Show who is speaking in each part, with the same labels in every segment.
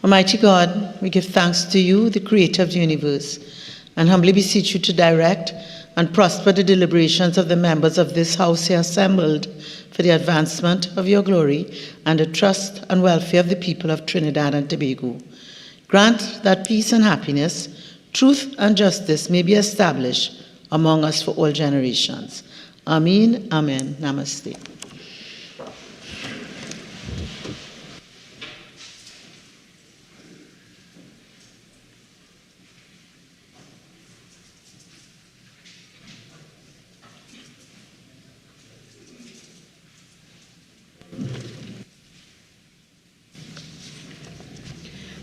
Speaker 1: Almighty God, we give thanks to you, the creator of the universe, and humbly beseech you to direct and prosper the deliberations of the members of this house here assembled for the advancement of your glory and the trust and welfare of the people of Trinidad and Tobago. Grant that peace and happiness, truth and justice may be established among us for all generations. Amen, amen, namaste.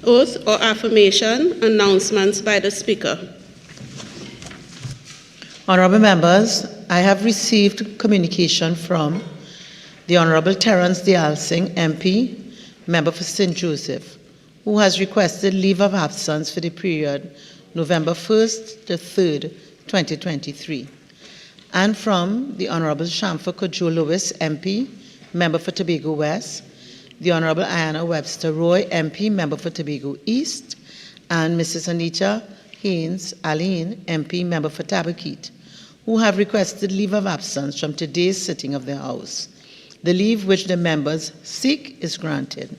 Speaker 2: Oath or affirmation, announcements by the Speaker.
Speaker 1: Honourable members, I have received communication from the Honourable Terence Dialsing, MP, member for St. Joseph, who has requested leave of absence for the period November 1st to 3rd, 2023, and from the Honourable Shamfa Kojo Lewis, MP, member for Tobago West, the Honourable Ayanna Webster Roy, MP, member for Tobago East, and Mrs. Anita Haynes Aline, MP, member for Tabaquite, who have requested leave of absence from today's sitting of the House. The leave which the members seek is granted.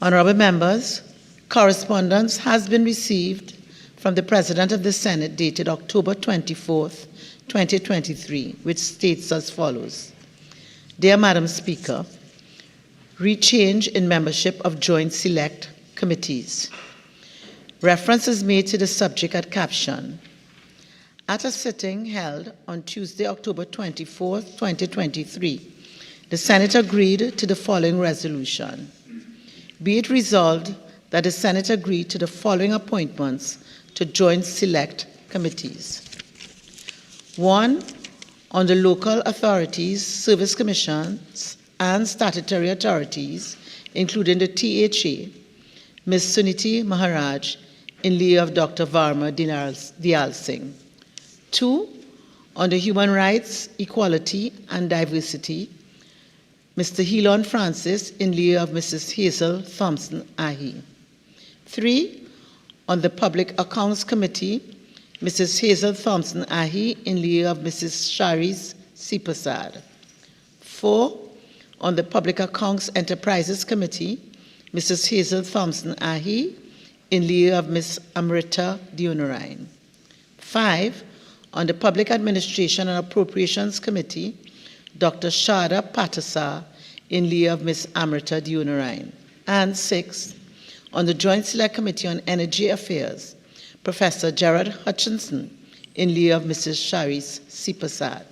Speaker 1: Honourable members, correspondence has been received from the President of the Senate dated October 24th, 2023, which states as follows. Dear Madam Speaker, rechange in membership of joint select committees. Reference is made to the subject at caption. At a sitting held on Tuesday, October 24th, 2023, the Senate agreed to the following resolution. Be it resolved that the Senate agreed to the following appointments to joint select committees. 1. On the local authorities, service commissions, and statutory authorities, including the THA, Ms. Suniti Maharaj, in lieu of Dr. Varma Dialsing. 2. On the human rights, equality, and diversity, Mr. Helon Francis, in lieu of Mrs. Hazel Thompson Ahi. 3. On the Public Accounts Committee, Mrs. Hazel Thompson Ahi, in lieu of Mrs. Sharis Sipasad. 4. On the Public Accounts Enterprises Committee, Mrs. Hazel Thompson Ahi, in lieu of Ms. Amrita Deonarine. 5. On the Public Administration and Appropriations Committee, Dr. Shada Patasa, in lieu of Ms. Amrita Deonarine. And 6. On the Joint Select Committee on Energy Affairs, Professor Gerard Hutchinson, in lieu of Mrs. Sharis Sipasad.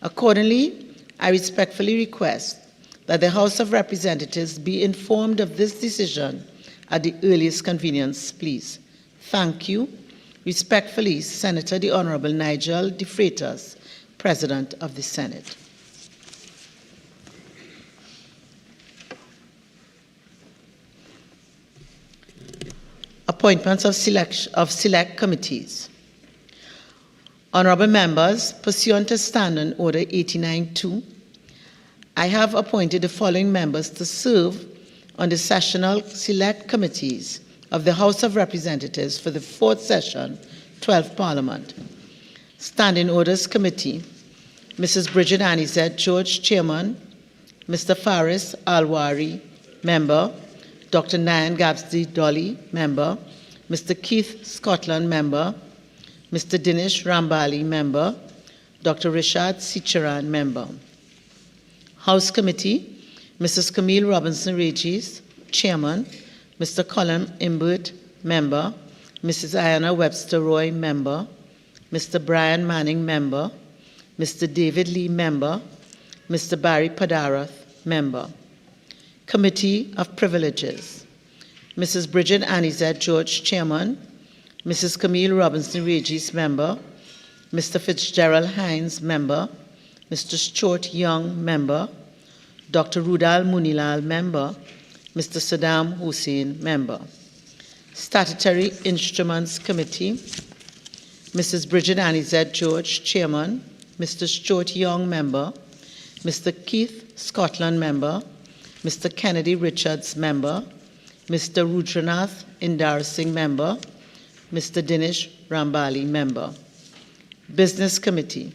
Speaker 1: Accordingly, I respectfully request that the House of Representatives be informed of this decision at the earliest convenience, please. Thank you. Respectfully, Senator the Honourable Nigel De Freitas, President of the Senate. Appointments of select committees. Honourable members, pursuant to Standing Order 89-2, I have appointed the following members to serve on the sessional select committees of the House of Representatives for the 4th session, 12th Parliament. Standing Orders Committee, Mrs. Bridget Anizet George, Chairman, Mr. Faris Alwari, Member, Dr. Nayan Gabsdi Dolly, Member, Mr. Keith Scotland, Member, Mr. Dinesh Rambali, Member, Dr. Rishad Sicharan, Member. House Committee, Mrs. Camille Robinson Regis, Chairman, Mr. Colin Imbert, Member, Mrs. Ayanna Webster Roy, Member, Mr. Brian Manning, Member, Mr. David Lee, Member, Mr. Barry Padarath, Member. Committee of Privileges, Mrs. Bridget Anizet George, Chairman, Mrs. Camille Robinson Regis, Member, Mr. Fitzgerald Hines, Member, Mr. Stuart Young, Member, Dr. Rudal Munilal, Member, Mr. Saddam Hussein, Member. Statutory Instruments Committee, Mrs. Bridget Anizet George, Chairman, Mr. Stuart Young, Member, Mr. Keith Scotland, Member, Mr. Kennedy Richards, member. Mr. Rudranath Indar Singh, member. Mr. Dinesh Rambali, member. Business Committee.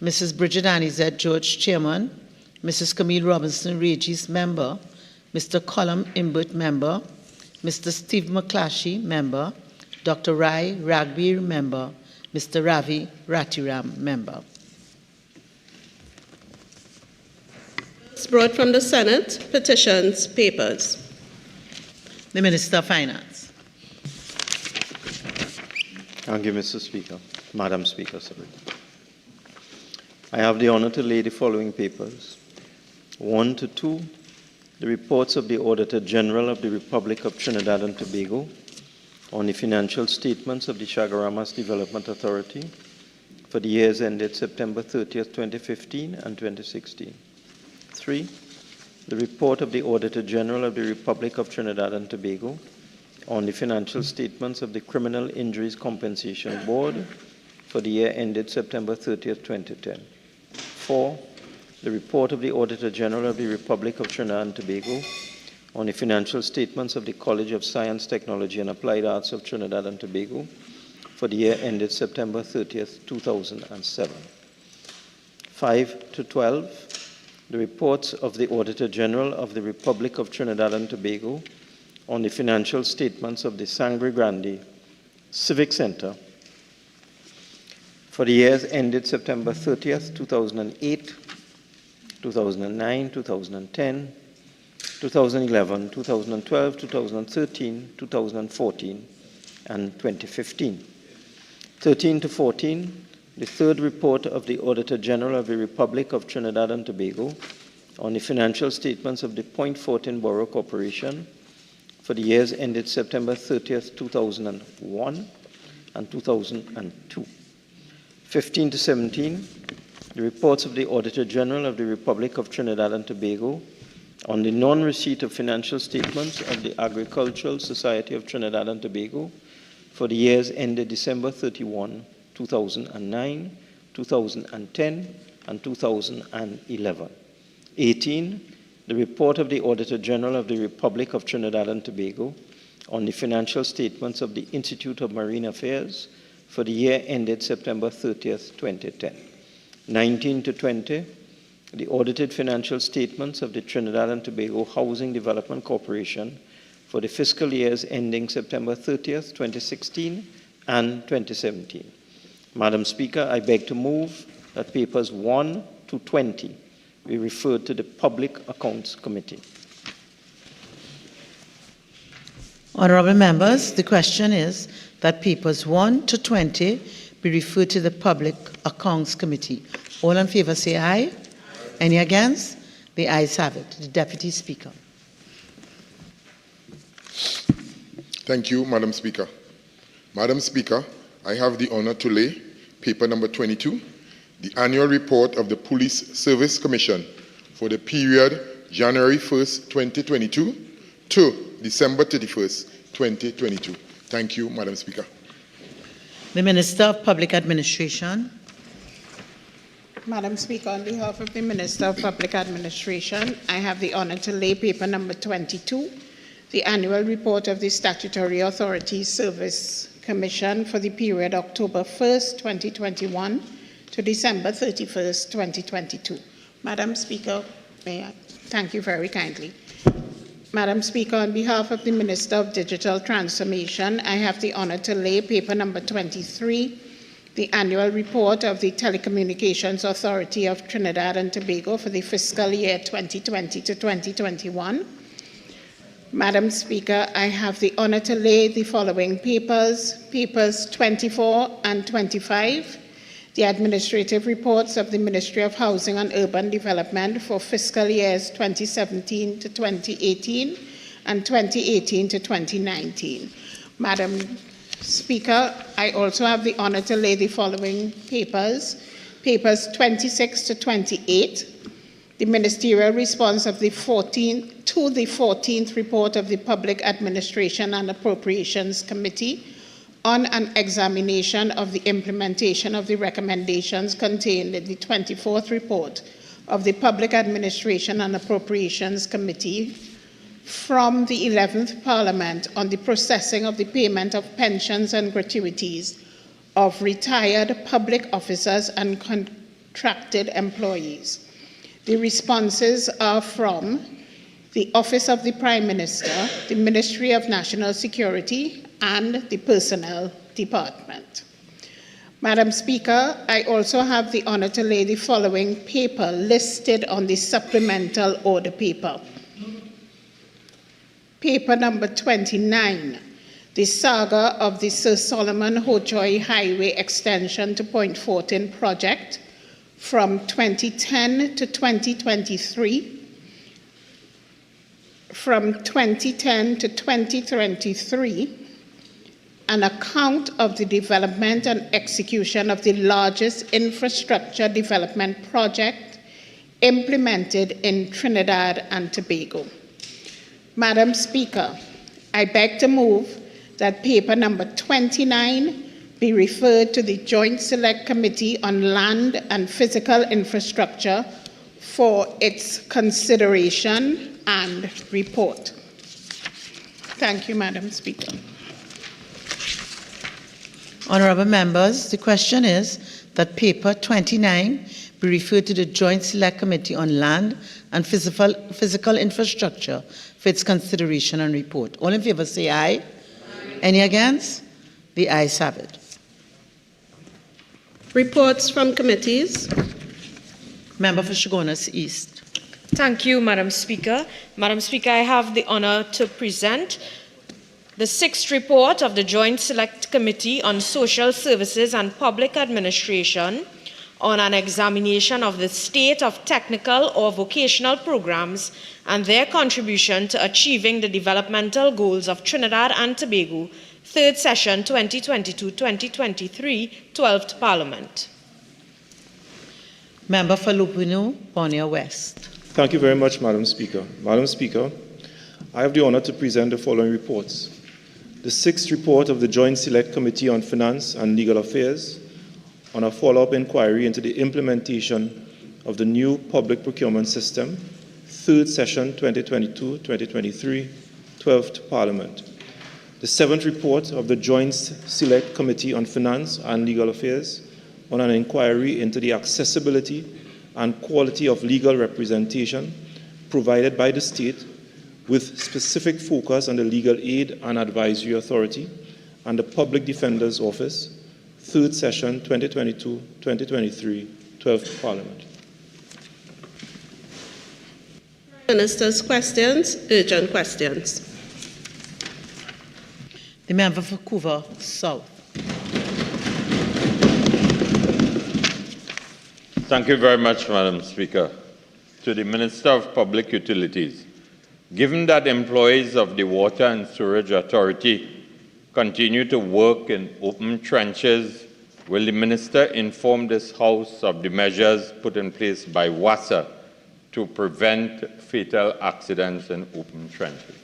Speaker 1: Mrs. Bridget Anizet George, chairman. Mrs. Camille Robinson Regis, member. Mr. Colum Imbert, member. Mr. Steve McClashy, member. Dr. Rai Ragbir, member. Mr. Ravi Ratiram, member.
Speaker 2: Brought from the Senate, petitions, papers.
Speaker 1: The Minister of Finance.
Speaker 3: Thank you, Mr. Speaker. Madam Speaker, sorry. I have the honor to lay the following papers. 1 to 2, the reports of the Auditor General of the Republic of Trinidad and Tobago on the financial statements of the Chagaramas Development Authority for the years ended September 30th, 2015 and 2016. 3, the report of the Auditor General of the Republic of Trinidad and Tobago on the financial statements of the Criminal Injuries Compensation Board for the year ended September 30th, 2010. 4, the report of the Auditor General of the Republic of Trinidad and Tobago on the financial statements of the College of Science, Technology and Applied Arts of Trinidad and Tobago for the year ended September 30th, 2007. 5 to 12, the reports of the Auditor General of the Republic of Trinidad and Tobago on the financial statements of the Sangre Grande Civic Center for the years ended September 30th, 2008, 2009, 2010, 2011, 2012, 2013, 2014, and 2015. 13 to 14, the third report of the Auditor General of the Republic of Trinidad and Tobago on the financial statements of the Point Fortin Borough Corporation for the years ended September 30th, 2001 and 2002. 15 to 17, the reports of the Auditor General of the Republic of Trinidad and Tobago on the non-receipt of financial statements of the Agricultural Society of Trinidad and Tobago for the years ended December 31, 2009, 2010, and 2011. 18, the report of the Auditor General of the Republic of Trinidad and Tobago on the financial statements of the Institute of Marine Affairs for the year ended September 30th, 2010. 19 to 20, the audited financial statements of the Trinidad and Tobago Housing Development Corporation for the fiscal years ending September 30th, 2016 and 2017. Madam Speaker, I beg to move that papers 1 to 20 be referred to the Public Accounts Committee.
Speaker 1: Honorable members, the question is that papers 1 to 20 be referred to the Public Accounts Committee. All in favor say aye. Any against? The ayes have it. The Deputy Speaker.
Speaker 4: Thank you, Madam Speaker. Madam Speaker, I have the honor to lay paper number 22, the annual report of the Police Service Commission for the period January 1st, 2022 to December 31st, 2022. Thank you, Madam Speaker.
Speaker 1: The Minister of Public Administration.
Speaker 5: Madam Speaker, on behalf of the Minister of Public Administration, I have the honor to lay paper number 22, the annual report of the Statutory Authorities Service Commission for the period October 1st, 2021 to December 31st, 2022. Madam Speaker, may I thank you very kindly. Madam Speaker, on behalf of the Minister of Digital Transformation, I have the honor to lay paper number 23, the annual report of the Telecommunications Authority of Trinidad and Tobago for the fiscal year 2020 to 2021. Madam Speaker, I have the honor to lay the following papers, papers 24 and 25, the administrative reports of the Ministry of Housing and Urban Development for fiscal years 2017 to 2018 and 2018 to 2019. Madam Speaker, I also have the honor to lay the following papers, papers 26 to 28, the ministerial response of the 14th report of the Public Administration and Appropriations Committee on an examination of the implementation of the recommendations contained in the 24th report of the Public Administration and Appropriations Committee from the 11th Parliament on the processing of the payment of pensions and gratuities of retired public officers and contracted employees. The responses are from the Office of the Prime Minister, the Ministry of National Security, and the Personnel Department. Madam Speaker, I also have the honor to lay the following paper listed on the supplemental order paper. Paper number 29, the saga of the Sir Solomon Hochoy Highway Extension to Point Fortin project from 2010 to 2023, from 2010 to 2023, an account of the development and execution of the largest infrastructure development project implemented in Trinidad and Tobago. Madam Speaker, I beg to move that paper number 29 be referred to the Joint Select Committee on Land and Physical Infrastructure for its consideration and report. Thank you, Madam Speaker.
Speaker 1: Honourable members, the question is that paper 29 be referred to the Joint Select Committee on Land and Physical Infrastructure for its consideration and report. All in favour say aye. Aye. Any against? The ayes have it.
Speaker 2: Reports from committees.
Speaker 1: Member for Chaguanas East.
Speaker 6: Thank you, Madam Speaker. Madam Speaker, I have the honor to present the sixth report of the Joint Select Committee on Social Services and Public Administration on an examination of the state of technical or vocational programs and their contribution to achieving the developmental goals of Trinidad and Tobago, third session 2022-2023, 12th Parliament.
Speaker 1: Member for Lupino, Bonia West.
Speaker 7: Thank you very much, Madam Speaker. Madam Speaker, I have the honor to present the following reports. The sixth report of the Joint Select Committee on Finance and Legal Affairs on a follow-up inquiry into the implementation of the new public procurement system, third session 2022-2023, 12th Parliament. The seventh report of the Joint Select Committee on Finance and Legal Affairs on an inquiry into the accessibility and quality of legal representation provided by the state, with specific focus on the Legal Aid and Advisory Authority and the Public Defender's Office, third session 2022-2023, 12th Parliament.
Speaker 2: Minister's questions, urgent questions.
Speaker 1: The member for Couva South.
Speaker 8: Thank you very much, Madam Speaker. To the Minister of Public Utilities, given that employees of the Water and Sewerage Authority continue to work in open trenches, will the Minister inform this House of the measures put in place by WASA to prevent fatal accidents in open trenches?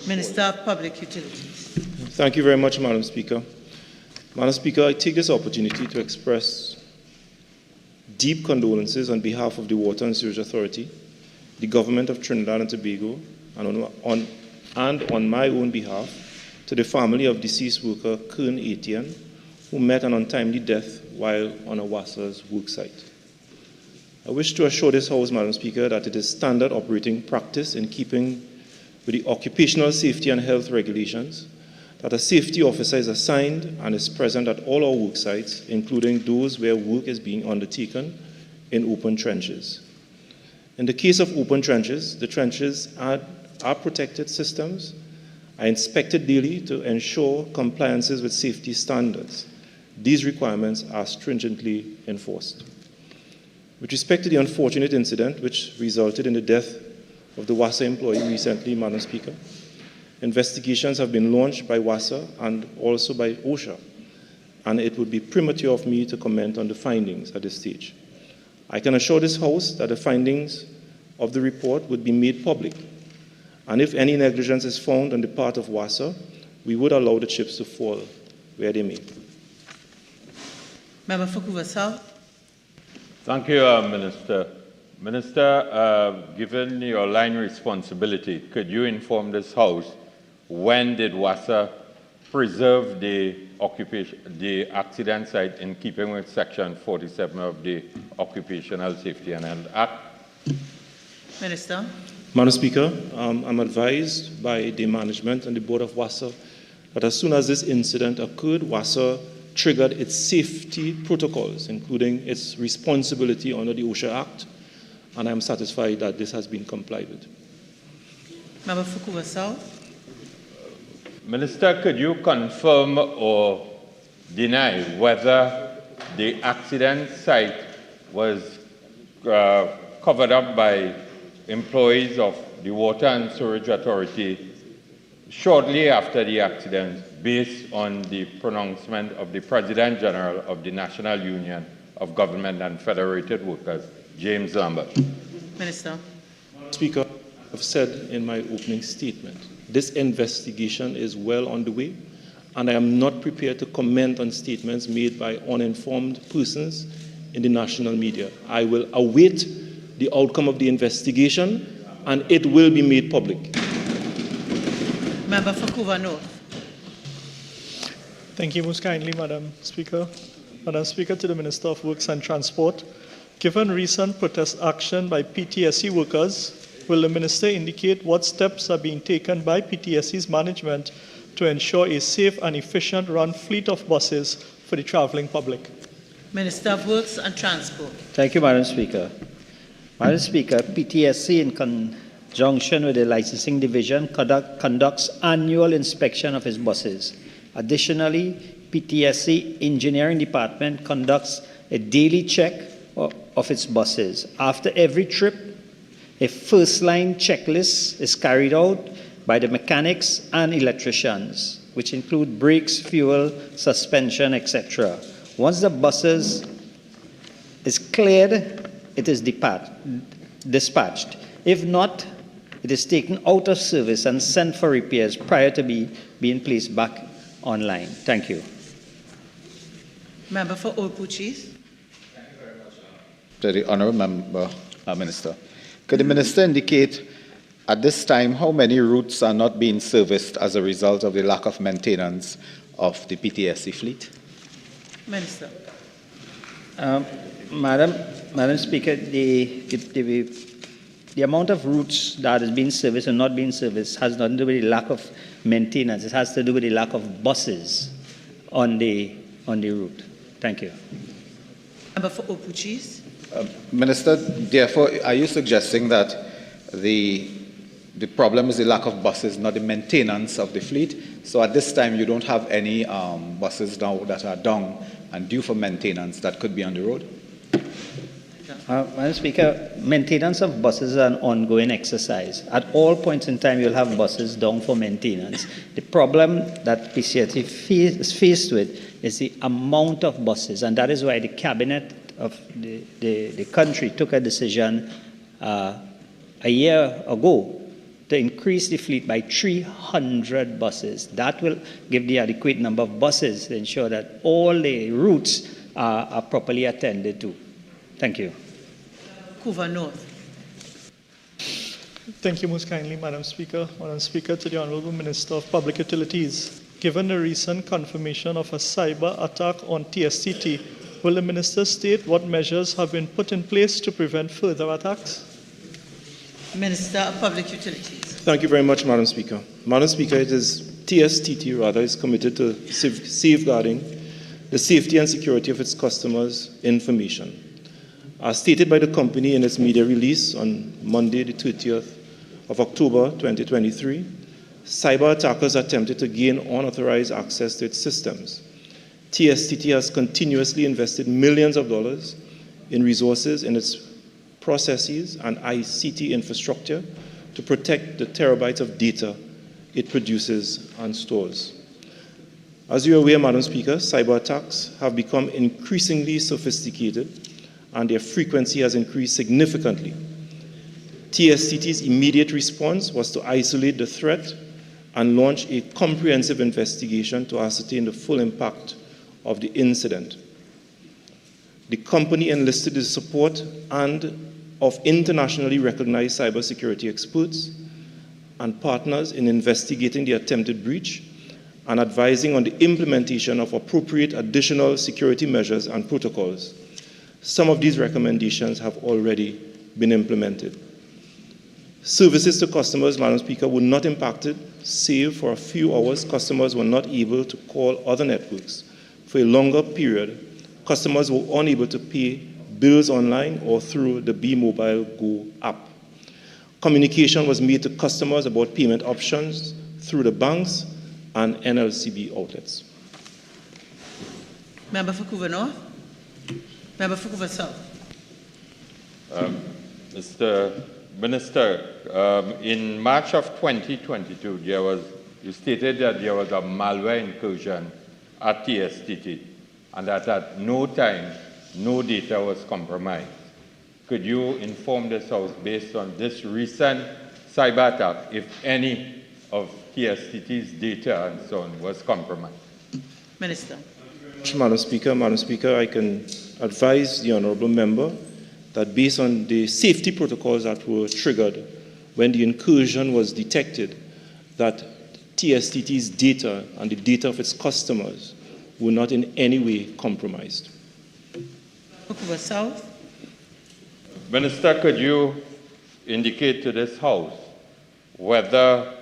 Speaker 1: Minister of Public Utilities.
Speaker 7: Thank you very much, Madam Speaker. Madam Speaker, I take this opportunity to express deep condolences on behalf of the Water and Sewerage Authority, the Government of Trinidad and Tobago, and on my own behalf, to the family of deceased worker Kern Etienne, who met an untimely death while on a WASA's work site. I wish to assure this House, Madam Speaker, that it is standard operating practice in keeping with the occupational safety and health regulations that a safety officer is assigned and is present at all our work sites, including those where work is being undertaken in open trenches. In the case of open trenches, the trenches are protected systems, are inspected daily to ensure compliances with safety standards. These requirements are stringently enforced. With respect to the unfortunate incident which resulted in the death of the WASA employee recently, Madam Speaker, investigations have been launched by WASA and also by OSHA, and it would be premature of me to comment on the findings at this stage. I can assure this House that the findings of the report would be made public, and if any negligence is found on the part of WASA, we would allow the chips to fall where they may.
Speaker 1: Member for Couva South.
Speaker 8: Thank you, Minister. Minister, given your line responsibility, could you inform this House when did WASA preserve the accident site in keeping with Section 47 of the Occupational Safety and Health Act?
Speaker 1: Minister.
Speaker 7: Madam Speaker, I'm advised by the management and the board of WASA that as soon as this incident occurred, WASA triggered its safety protocols, including its responsibility under the OSHA Act, and I'm satisfied that this has been complied with.
Speaker 1: Member Fukuwa South.
Speaker 8: Minister, could you confirm or deny whether the accident site was covered up by employees of the Water and Sewerage Authority shortly after the accident, based on the pronouncement of the President General of the National Union of Government and Federated Workers, James Lambert?
Speaker 1: Minister.
Speaker 7: Speaker, I've said in my opening statement, this investigation is well underway, and I am not prepared to comment on statements made by uninformed persons in the national media. I will await the outcome of the investigation, and it will be made public.
Speaker 1: Member Fukuwa North.
Speaker 9: Thank you most kindly, Madam Speaker. Madam Speaker, to the Minister of Works and Transport. Given recent protest action by PTSE workers, will the Minister indicate what steps are being taken by PTSE's management to ensure a safe and efficient run fleet of buses for the traveling public?
Speaker 1: Minister of Works and Transport.
Speaker 10: Thank you, Madam Speaker. Madam Speaker, PTSE in conjunction with the Licensing Division conducts annual inspection of its buses. Additionally, PTSE Engineering Department conducts a daily check of its buses. After every trip, a first-line checklist is carried out by the mechanics and electricians, which include brakes, fuel, suspension, etc. Once the buses is cleared, it is dispatched. If not, it is taken out of service and sent for repairs prior to being placed back online. Thank you.
Speaker 1: Member for Opuchis.
Speaker 11: Thank you very much. To the Honourable Member, Minister. Could the Minister indicate at this time how many routes are not being serviced as a result of the lack of maintenance of the PTSE fleet?
Speaker 1: Minister.
Speaker 10: Madam Speaker, the amount of routes that is being serviced and not being serviced has nothing to do with the lack of maintenance. It has to do with the lack of buses on the route. Thank you.
Speaker 1: Member for Opuchis.
Speaker 11: Minister, therefore, are you suggesting that the problem is the lack of buses, not the maintenance of the fleet? So at this time, you don't have any buses now that are down and due for maintenance that could be on the road?
Speaker 10: Madam Speaker, maintenance of buses is an ongoing exercise. At all points in time, you'll have buses down for maintenance. The problem that PCSE is faced with is the amount of buses, and that is why the Cabinet of the country took a decision a year ago to increase the fleet by 300 buses. That will give the adequate number of buses to ensure that all the routes are properly attended to. Thank you.
Speaker 1: Kuva North.
Speaker 9: Thank you most kindly, Madam Speaker. Madam Speaker, to the Honourable Minister of Public Utilities. Given the recent confirmation of a cyber attack on TSTT, will the Minister state what measures have been put in place to prevent further attacks?
Speaker 1: Minister of Public Utilities.
Speaker 7: Thank you very much, Madam Speaker. Madam Speaker, TSTT is committed to safeguarding the safety and security of its customers' information. As stated by the company in its media release on Monday, the 30th of October 2023, cyber attackers attempted to gain unauthorized access to its systems. TSTT has continuously invested millions of dollars in resources in its processes and ICT infrastructure to protect the terabytes of data it produces and stores. As you are aware, Madam Speaker, cyber attacks have become increasingly sophisticated and their frequency has increased significantly. TSTT's immediate response was to isolate the threat and launch a comprehensive investigation to ascertain the full impact of the incident. The company enlisted the support of internationally recognized cybersecurity experts and partners in investigating the attempted breach and advising on the implementation of appropriate additional security measures and protocols. Some of these recommendations have already been implemented. Services to customers, Madam Speaker, were not impacted, save for a few hours customers were not able to call other networks. For a longer period, customers were unable to pay bills online or through the Be Mobile Go app. Communication was made to customers about payment options through the banks and NLCB outlets.
Speaker 1: Member for Couva North. Member for Couva South.
Speaker 8: Mr. Minister, in March of 2022, you stated that there was a malware incursion at TSTT and that at no time, no data was compromised. Could you inform this House, based on this recent cyber attack, if any of TSTT's data and so on was compromised?
Speaker 1: Minister.
Speaker 7: Madam Speaker, I can advise the honourable member that based on the safety protocols that were triggered when the incursion was detected, that TSTT's data and the data of its customers were not in any way compromised.
Speaker 1: Couva South.
Speaker 8: Minister, could you indicate to this House whether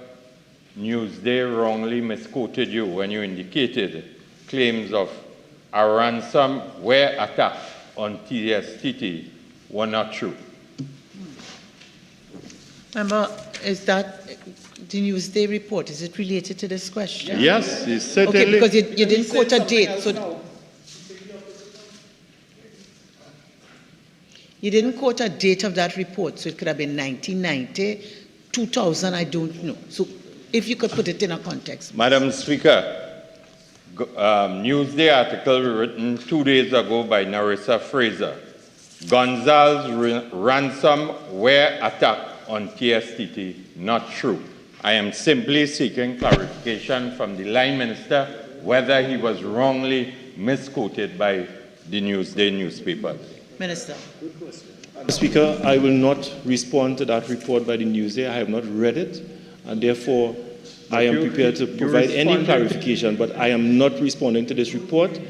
Speaker 8: Newsday wrongly misquoted you when you indicated claims of a ransomware attack on TSTT were not true?
Speaker 1: Member, is that the Newsday report? Is it related to this question?
Speaker 8: Yes, it's certainly.
Speaker 1: Okay, because you didn't quote a date. So you didn't quote a date of that report, so it could have been 1990, 2000, I don't know. So if you could put it in a context.
Speaker 8: Madam Speaker, Newsday article written 2 days ago by Narissa Fraser, Gonzal's ransomware attack on TSTT, not true. I am simply seeking clarification from the line minister whether he was wrongly misquoted by the Newsday newspaper.
Speaker 1: Minister.
Speaker 7: Madam Speaker, I will not respond to that report by the Newsday. I have not read it, and therefore I am prepared to provide any clarification, but I am not responding to this report.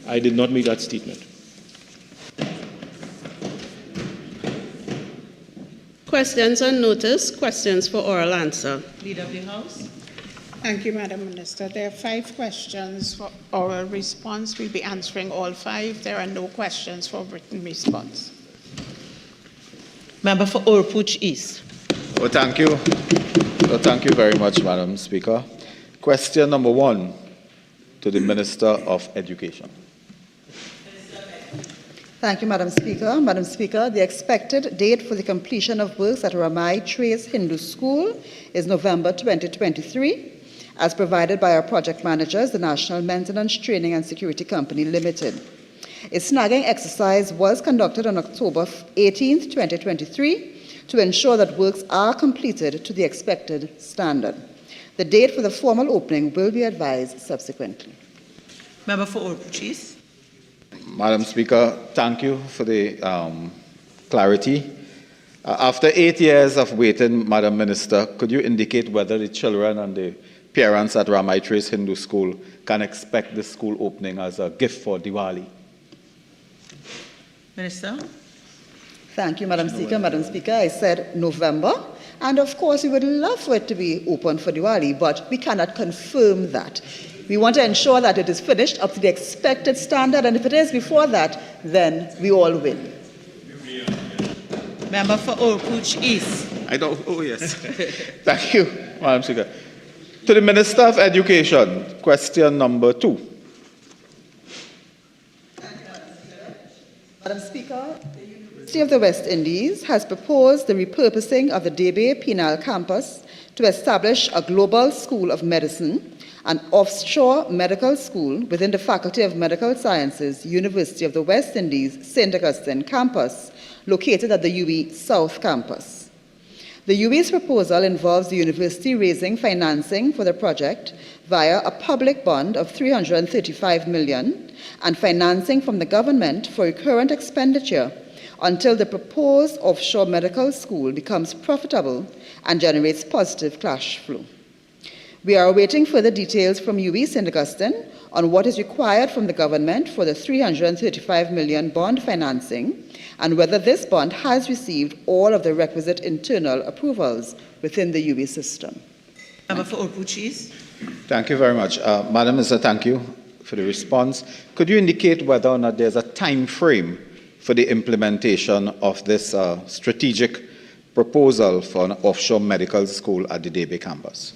Speaker 7: I did not make that statement.
Speaker 2: Questions on notice, questions for oral answer.
Speaker 1: Leader of the House.
Speaker 5: Thank you, Madam Minister. There are 5 questions for oral response. We'll be answering all 5. There are no questions for written response.
Speaker 1: Member for Oropouche East.
Speaker 11: Oh, thank you. Oh, thank you very much, Madam Speaker. Question number 1 to the Minister of Education.
Speaker 12: Thank you, Madam Speaker. Madam Speaker, the expected date for the completion of works at Ramai Trace Hindu School is November 2023, as provided by our project managers, the National Maintenance Training and Security Company Limited. A snagging exercise was conducted on October 18, 2023, to ensure that works are completed to the expected standard. The date for the formal opening will be advised subsequently.
Speaker 1: Member for Oropouche East.
Speaker 11: Madam Speaker, thank you for the clarity. After 8 years of waiting, Madam Minister, could you indicate whether the children and the parents at Ramai Trace Hindu School can expect the school opening as a gift for Diwali?
Speaker 1: Minister.
Speaker 12: Thank you, Madam Speaker. Madam Speaker, I said November, and of course we would love for it to be open for Diwali, but we cannot confirm that. We want to ensure that it is finished up to the expected standard, and if it is before that, then we all win.
Speaker 1: Member for Oropouche East.
Speaker 11: Oh, yes. Thank you, Madam Speaker. To the Minister of Education, question number 2.
Speaker 12: Madam Speaker, the University of the West Indies has proposed the repurposing of the Debe Penal campus to establish a global school of medicine, an offshore medical school within the Faculty of Medical Sciences, University of the West Indies, St. Augustine campus, located at the UWI South campus. The The UA's proposal involves the university raising financing for the project via a public bond of $335 million and financing from the government for recurrent expenditure until the proposed offshore medical school becomes profitable and generates positive cash flow. We are awaiting further details from UE St. Augustine on what is required from the government for the $335 million bond financing and whether this bond has received all of the requisite internal approvals within the UE system.
Speaker 1: Member for Oruchis.
Speaker 11: Thank you very much. Madam Minister, thank you for the response. Could you indicate whether or not there's a time frame for the implementation of this strategic proposal for an offshore medical school at the Debe campus?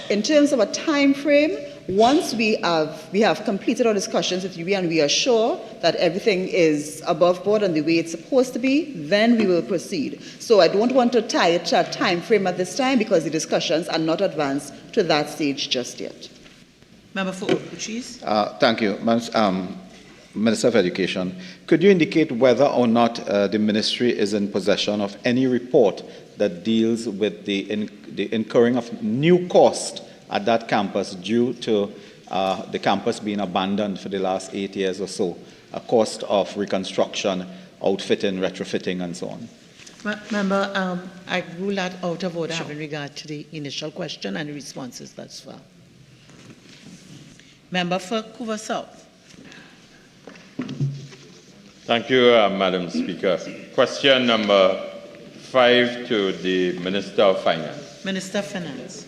Speaker 12: In terms of a time frame, once we have completed our discussions with UE and we are sure that everything is above board and the way it's supposed to be, then we will proceed. So I don't want to tie it to a time frame at this time because the discussions are not advanced to that stage just yet.
Speaker 1: Member for Oruchis.
Speaker 11: Thank you. Minister of Education, could you indicate whether or not the ministry is in possession of any report that deals with the incurring of new cost at that campus due to the campus being abandoned for the last 8 years or so, a cost of reconstruction, outfitting, retrofitting, and so on?
Speaker 1: Member, I rule that out of order having regard to the initial question and the responses thus far. Member for Couva South.
Speaker 8: Thank you, Madam Speaker. Question number 5 to the Minister of Finance.
Speaker 1: Minister of Finance.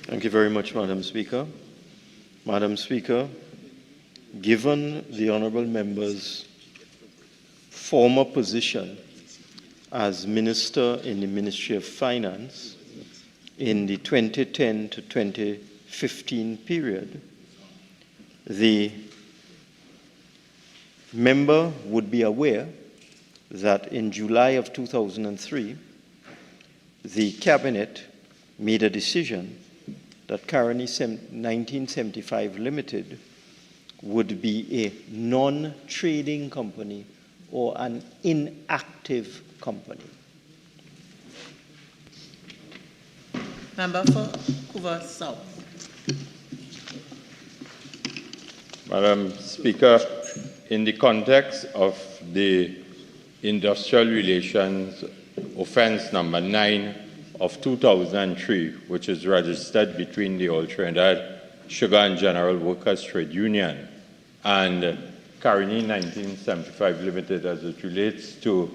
Speaker 3: Thank you very much, Madam Speaker. Madam Speaker, given the honourable member's former position as Minister in the Ministry of Finance in the 2010 to 2015 period, the member would be aware that in July of 2003, the Cabinet made a decision that Caroni 1975 Limited would be a non-trading company or an inactive company.
Speaker 1: Member for Couva South.
Speaker 8: Madam Speaker, in the context of the Industrial Relations Offence number 9 of 2003, which is registered between the All Trinidad Sugar and General Workers Trade Union and Caroni 1975 Limited as it relates to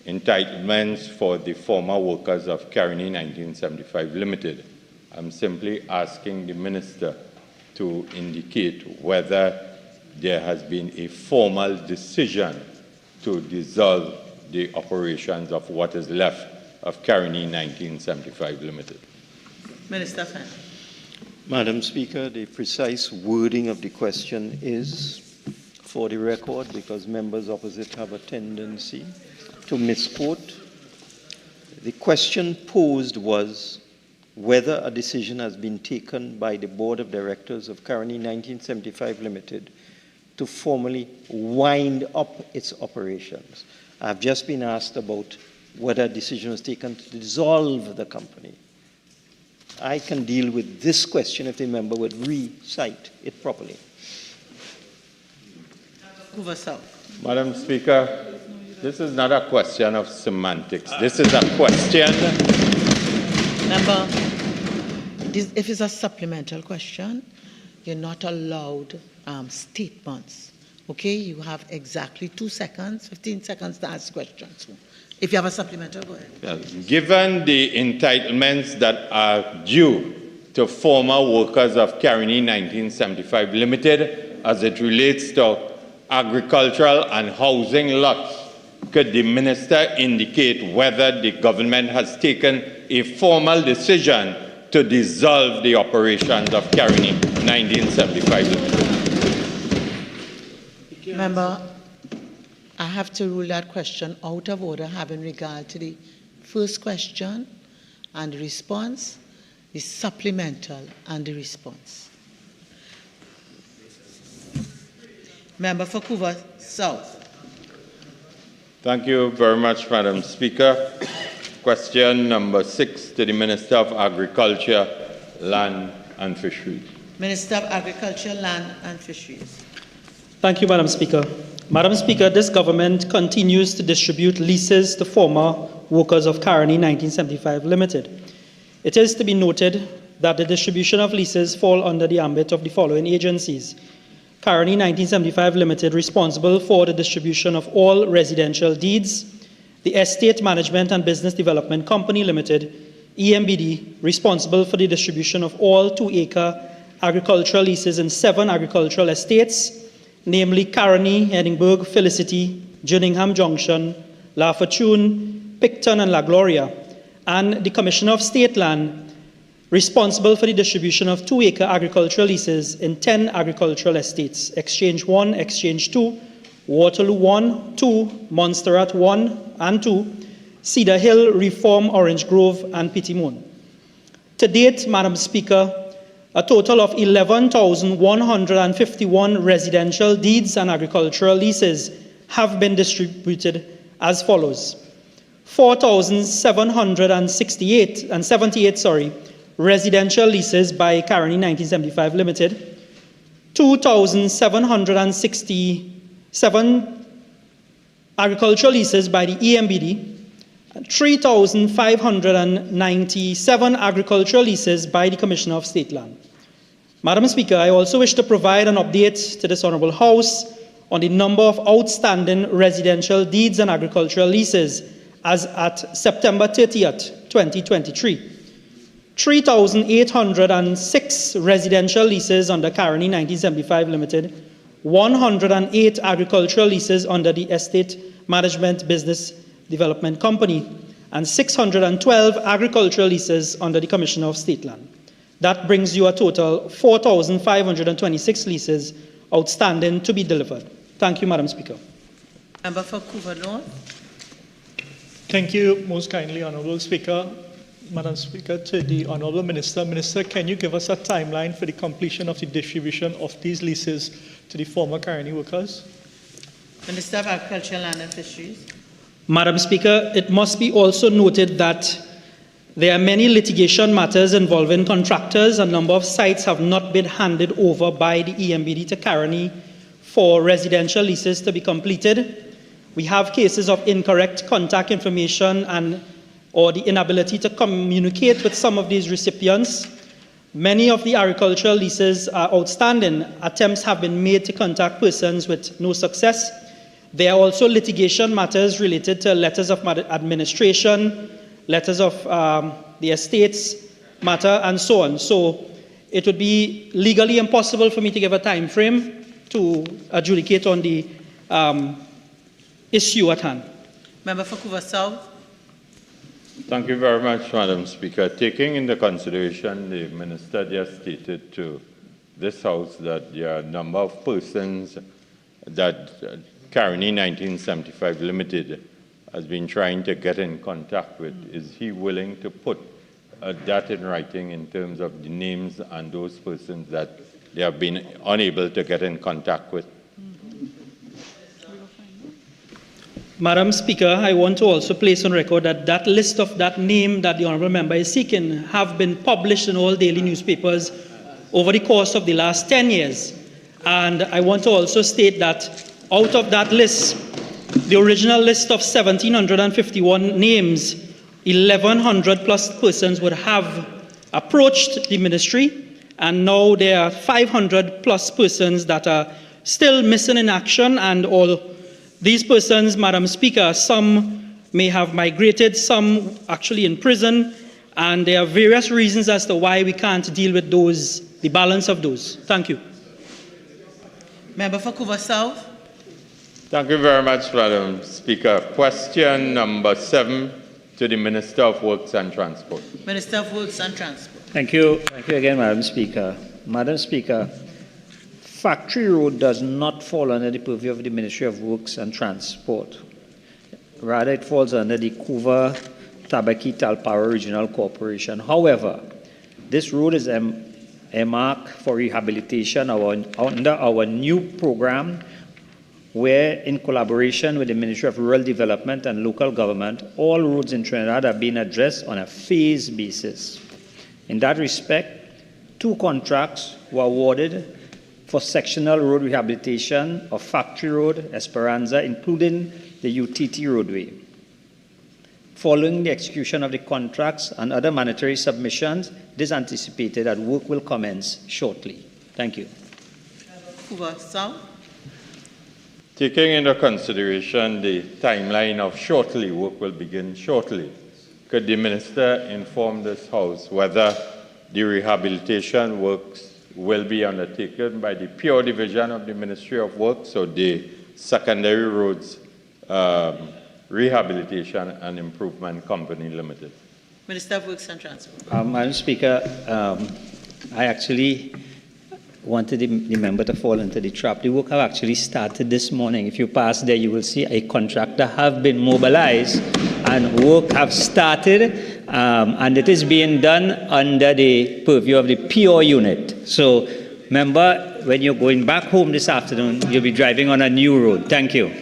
Speaker 8: entitlements for the former workers of Caroni 1975 Limited. I'm simply asking the Minister to indicate whether there has been a formal decision to dissolve the operations of what is left of Caroni 1975 Limited.
Speaker 1: Minister of Finance.
Speaker 3: Madam Speaker, the precise wording of the question is, for the record, because members opposite have a tendency to misquote, the question posed was whether a decision has been taken by the Board of Directors of Caroni 1975 Limited to formally wind up its operations. I've just been asked about whether a decision was taken to dissolve the company. I can deal with this question if the member would recite it properly.
Speaker 1: Couva South.
Speaker 8: Madam Speaker, this is not a question of semantics. This is a question.
Speaker 1: Member, if it's a supplemental question, you're not allowed statements. Okay, you have exactly 2 seconds, 15 seconds to ask questions. If you have a supplemental, go ahead.
Speaker 8: Given the entitlements that are due to former workers of Caroni 1975 Limited as it relates to agricultural and housing lots, could the Minister indicate whether the government has taken a formal decision to dissolve the operations of Caroni 1975 Limited?
Speaker 1: Member, I have to rule that question out of order having regard to the first question and the response, the supplemental and the response. Member for Couva South.
Speaker 8: Thank you very much, Madam Speaker. Question number 6 to the Minister of Agriculture, Land and Fisheries.
Speaker 1: Minister of Agriculture, Land and Fisheries.
Speaker 13: Thank you, Madam Speaker. Madam Speaker, this government continues to distribute leases to former workers of Caroni 1975 Limited. It is to be noted that the distribution of leases fall under the ambit of the following agencies. Caroni 1975 Limited, responsible for the distribution of all residential deeds. The Estate Management and Business Development Company Limited, EMBD, responsible for the distribution of all 2-acre agricultural leases in 7 agricultural estates, namely Caroni, Edinburgh, Felicity, Jerningham Junction, La Fortune, Picton, and La Gloria, and the Commissioner of State Land, responsible for the distribution of 2-acre agricultural leases in 10 agricultural estates: Exchange 1, Exchange 2, Waterloo 1, 2, Montserrat 1 and 2, Cedar Hill, Reform, Orange Grove, and Pitimoon. To date, Madam Speaker, a total of 11,151 residential deeds and agricultural leases have been distributed as follows: 4,778 residential leases by Caroni 1975 Limited, 2,767 agricultural leases by the EMBD, 3,597 agricultural leases by the Commissioner of State Land. Madam Speaker, I also wish to provide an update to this Honourable House on the number of outstanding residential deeds and agricultural leases as at September 30th, 2023. 3,806 residential leases under Caroni 1975 Limited, 108 agricultural leases under the Estate Management Business Development Company, and 612 agricultural leases under the Commissioner of State Land. That brings you a total 4,526 leases outstanding to be delivered. Thank you, Madam Speaker.
Speaker 1: Member for Couva North.
Speaker 9: Thank you most kindly, Honourable Speaker. Madam Speaker, to the Honourable Minister. Minister, can you give us a timeline for the completion of the distribution of these leases to the former Caroni workers?
Speaker 1: Minister of Agriculture, Land and Fisheries.
Speaker 13: Madam Speaker, it must be also noted that there are many litigation matters involving contractors. A number of sites have not been handed over by the EMBD to Caroni for residential leases to be completed. We have cases of incorrect contact information or the inability to communicate with some of these recipients. Many of the agricultural leases are outstanding. Attempts have been made to contact persons with no success. There are also litigation matters related to letters of administration, letters of the estates matter, and so on. So it would be legally impossible for me to give a time frame to adjudicate on the issue at hand.
Speaker 1: Member for Couva South.
Speaker 8: Thank you very much, Madam Speaker. Taking into consideration the Minister just stated to this House that there are a number of persons that Caroni 1975 Limited has been trying to get in contact with, is he willing to put that in writing in terms of the names and those persons that they have been unable to get in contact with?
Speaker 13: Madam Speaker, I want to also place on record that that list of that name that the Honourable Member is seeking have been published in all daily newspapers over the course of the last 10 years. And I want to also state that out of that list, the original list of 1,751 names, 1,100 plus persons would have approached the ministry, and now there are 500 plus persons that are still missing in action, and all these persons, Madam Speaker, some may have migrated, some actually in prison, and there are various reasons as to why we can't deal with those, the balance of those. Thank you.
Speaker 1: Member for Couva South.
Speaker 8: Thank you very much, Madam Speaker. Question number 7 to the Minister of Works and Transport.
Speaker 1: Minister of Works and Transport.
Speaker 10: Thank you. Thank you again, Madam Speaker. Madam Speaker, Factory Road does not fall under the purview of the Ministry of Works and Transport. Rather, it falls under the Couva Tabaki Talpara Regional Corporation. However, this road is earmarked for rehabilitation under our new program, where, in collaboration with the Ministry of Rural Development and Local Government, all roads in Trinidad are being addressed on a phased basis. In that respect, 2 contracts were awarded for sectional road rehabilitation of Factory Road, Esperanza, including the UTT roadway. Following the execution of the contracts and other monetary submissions, it is anticipated that work will commence shortly. Thank you.
Speaker 8: Taking into consideration the timeline of shortly, work will begin shortly. Could the Minister inform this House whether the rehabilitation works will be undertaken by the pure division of the Ministry of Works or the Secondary Roads Rehabilitation and Improvement Company Limited?
Speaker 1: Minister of Works and Transport.
Speaker 10: Madam Speaker, I actually wanted the member to fall into the trap. The work have actually started this morning. If you pass there, you will see a contractor have been mobilized and work have started, and it is being done under the purview of the PO unit. So, member, when you're going back home this afternoon, you'll be driving on a new road. Thank you.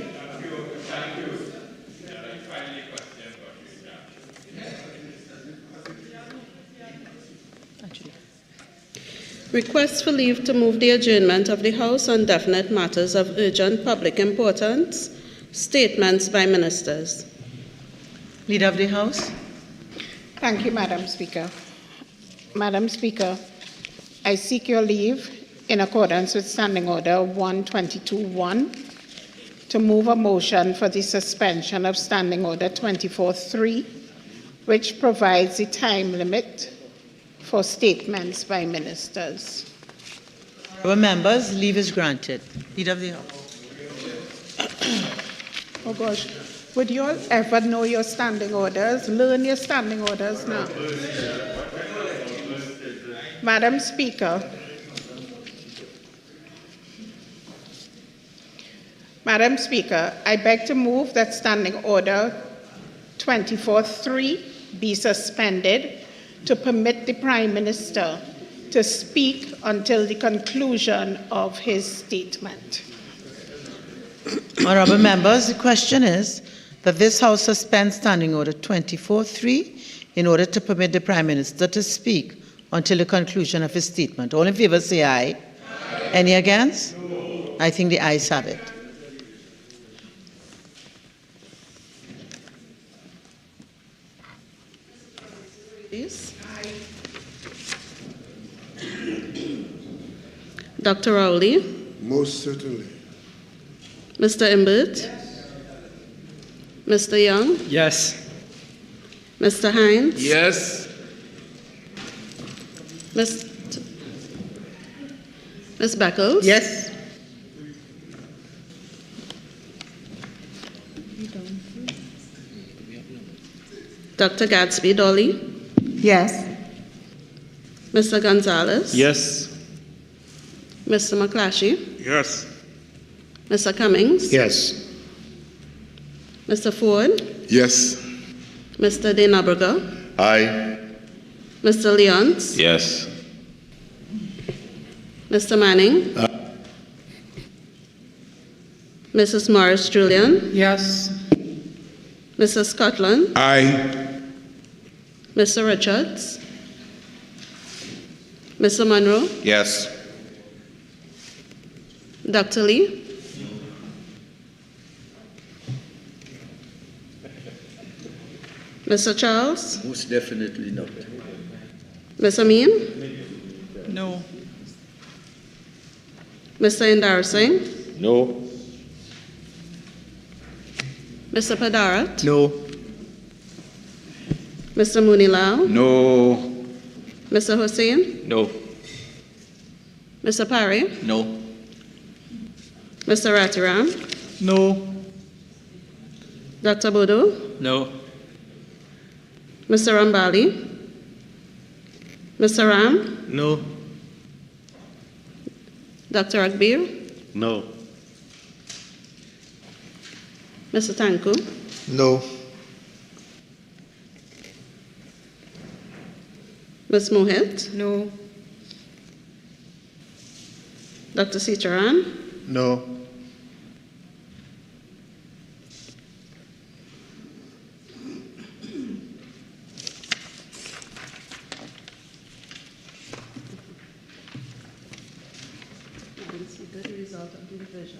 Speaker 2: Request for leave to move the adjournment of the House on definite matters of urgent public importance. Statements by ministers.
Speaker 1: Leader of the House.
Speaker 5: Thank you, Madam Speaker. Madam Speaker, I seek your leave in accordance with Standing Order 122.1 to move a motion for the suspension of Standing Order 24.3, which provides the time limit for statements by ministers.
Speaker 1: Honourable members, leave is granted. Leader of the House.
Speaker 5: Oh gosh, would you all ever know your standing orders? Learn your standing orders now. Madam Speaker. Madam Speaker, I beg to move that Standing Order 24.3 be suspended to permit the Prime Minister to speak until the conclusion of his statement.
Speaker 1: Honourable members, the question is that this House suspend Standing Order 24.3 in order to permit the Prime Minister to speak until the conclusion of his statement. All in favour say aye. Aye. Any against? No. I think the ayes have it.
Speaker 2: Please. Dr. Rowley.
Speaker 14: Most certainly.
Speaker 2: Mr. Imbert. Yes. Mr. Young.
Speaker 14: Yes.
Speaker 2: Mr. Hines.
Speaker 14: Yes.
Speaker 2: Ms. Beckles.
Speaker 1: Yes.
Speaker 2: Dr. Gadsby Dolly.
Speaker 12: Yes.
Speaker 2: Mr. Gonzalez.
Speaker 14: Yes.
Speaker 2: Mr. McClatchy.
Speaker 14: Yes.
Speaker 2: Mr. Cummings.
Speaker 14: Yes.
Speaker 2: Mr. Ford.
Speaker 4: Yes.
Speaker 2: Mr. De Nabrega.
Speaker 4: Aye.
Speaker 2: Mr. Leons.
Speaker 14: Yes.
Speaker 2: Mr. Manning. Mrs. Morris Julian.
Speaker 1: Yes.
Speaker 2: Mrs. Scotland.
Speaker 14: Aye.
Speaker 2: Mr. Richards. Mr. Monroe.
Speaker 14: Yes.
Speaker 2: Dr. Lee. Mr. Charles.
Speaker 14: Most definitely not.
Speaker 2: Ms. Amin.
Speaker 1: No.
Speaker 2: Mr. Indar Singh.
Speaker 8: No.
Speaker 2: Mr. Padarat.
Speaker 14: No.
Speaker 2: Mr. Munilal.
Speaker 14: No.
Speaker 2: Mr. Hussain.
Speaker 14: No.
Speaker 2: Mr. Parry.
Speaker 14: No.
Speaker 2: Mr. Ratiram.
Speaker 9: No.
Speaker 2: Dr. Bodo.
Speaker 14: No.
Speaker 2: Mr. Rambali. Mr. Ram.
Speaker 14: No.
Speaker 2: Dr. Akbir.
Speaker 14: No.
Speaker 2: Mr. Tanku.
Speaker 14: No.
Speaker 2: Ms. Mohit.
Speaker 1: No.
Speaker 2: Dr. Sitaran.
Speaker 14: No.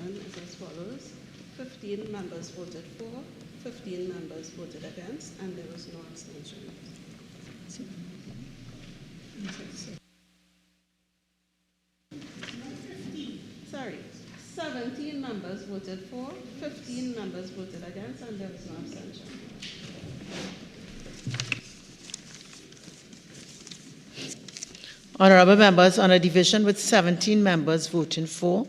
Speaker 2: decision is as follows. 15 members voted for, 15 members voted against, and there was no abstention. Sorry, 17 members voted for, 15 members voted against, and there was no abstention.
Speaker 1: Honorable members, on a division with 17 members voting for,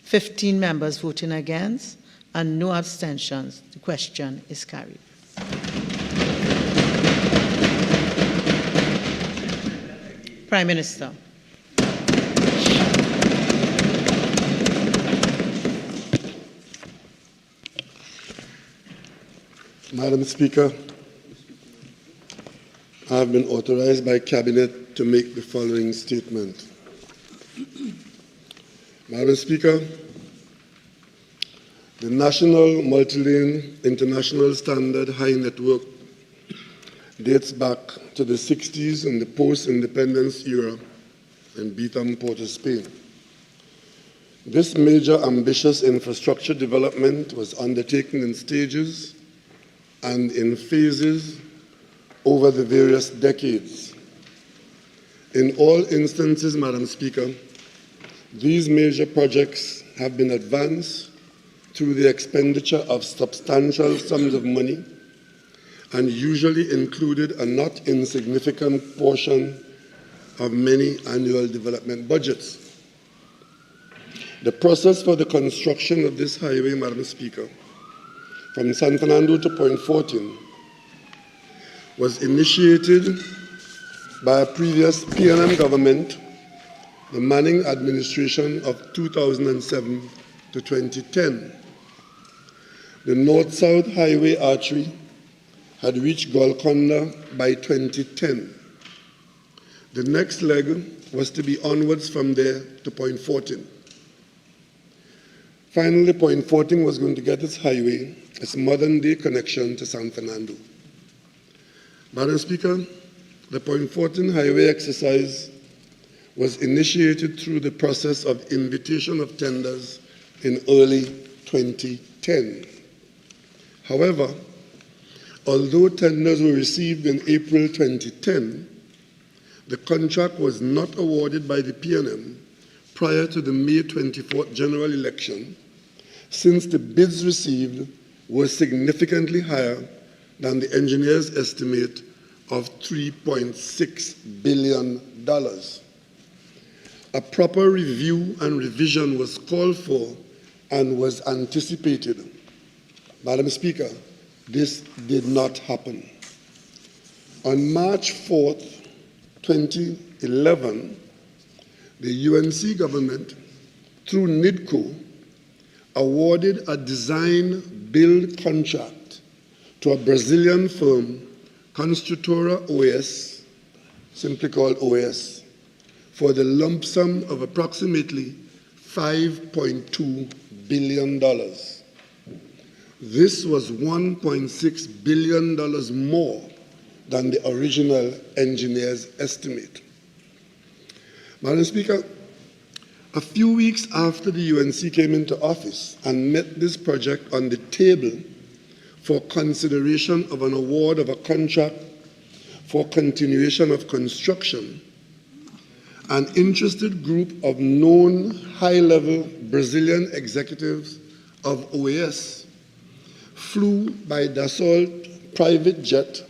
Speaker 1: 15 members voting against, and no abstentions, the question is carried. Prime Minister.
Speaker 14: Madam Speaker, I have been authorized by Cabinet to make the following statement. Madam Speaker, the National Multi-Lane International Standard High Network dates back to the 60s and the post-independence era in Beetham, Port of Spain. This major ambitious infrastructure development was undertaken in stages and in phases over the various decades. In all instances, Madam Speaker, these major projects have been advanced through the expenditure of substantial sums of money and usually included a not insignificant portion of many annual development budgets. The process for the construction of this highway, Madam Speaker, from San Fernando to Point Fortin was initiated by a previous PNM government, the Manning administration of 2007 to 2010. The North-South Highway artery had reached Golconda by 2010. The next leg was to be onwards from there to Point Fortin. Finally, Point Fortin was going to get its highway, its modern-day connection to San Fernando. Madam Speaker, the Point Fortin highway exercise was initiated through the process of invitation of tenders in early 2010. However, although tenders were received in April 2010, the contract was not awarded by the PNM prior to the May 24th general election, since the bids received were significantly higher than the engineer's estimate of $3.6 billion. A proper review and revision was called for and was anticipated. Madam Speaker, this did not happen. On March 4th, 2011, the UNC government, through NIDCO, awarded a design-build contract to a Brazilian firm, Construtora OS, simply called OS, for the lump sum of approximately $5.2 billion. This was $1.6 billion more than the original engineer's estimate. Madam Speaker, a few weeks after the UNC came into office and met this project on the table for consideration of an award of a contract for continuation of construction, an interested group of known high-level Brazilian executives of OAS flew by Dassault private jet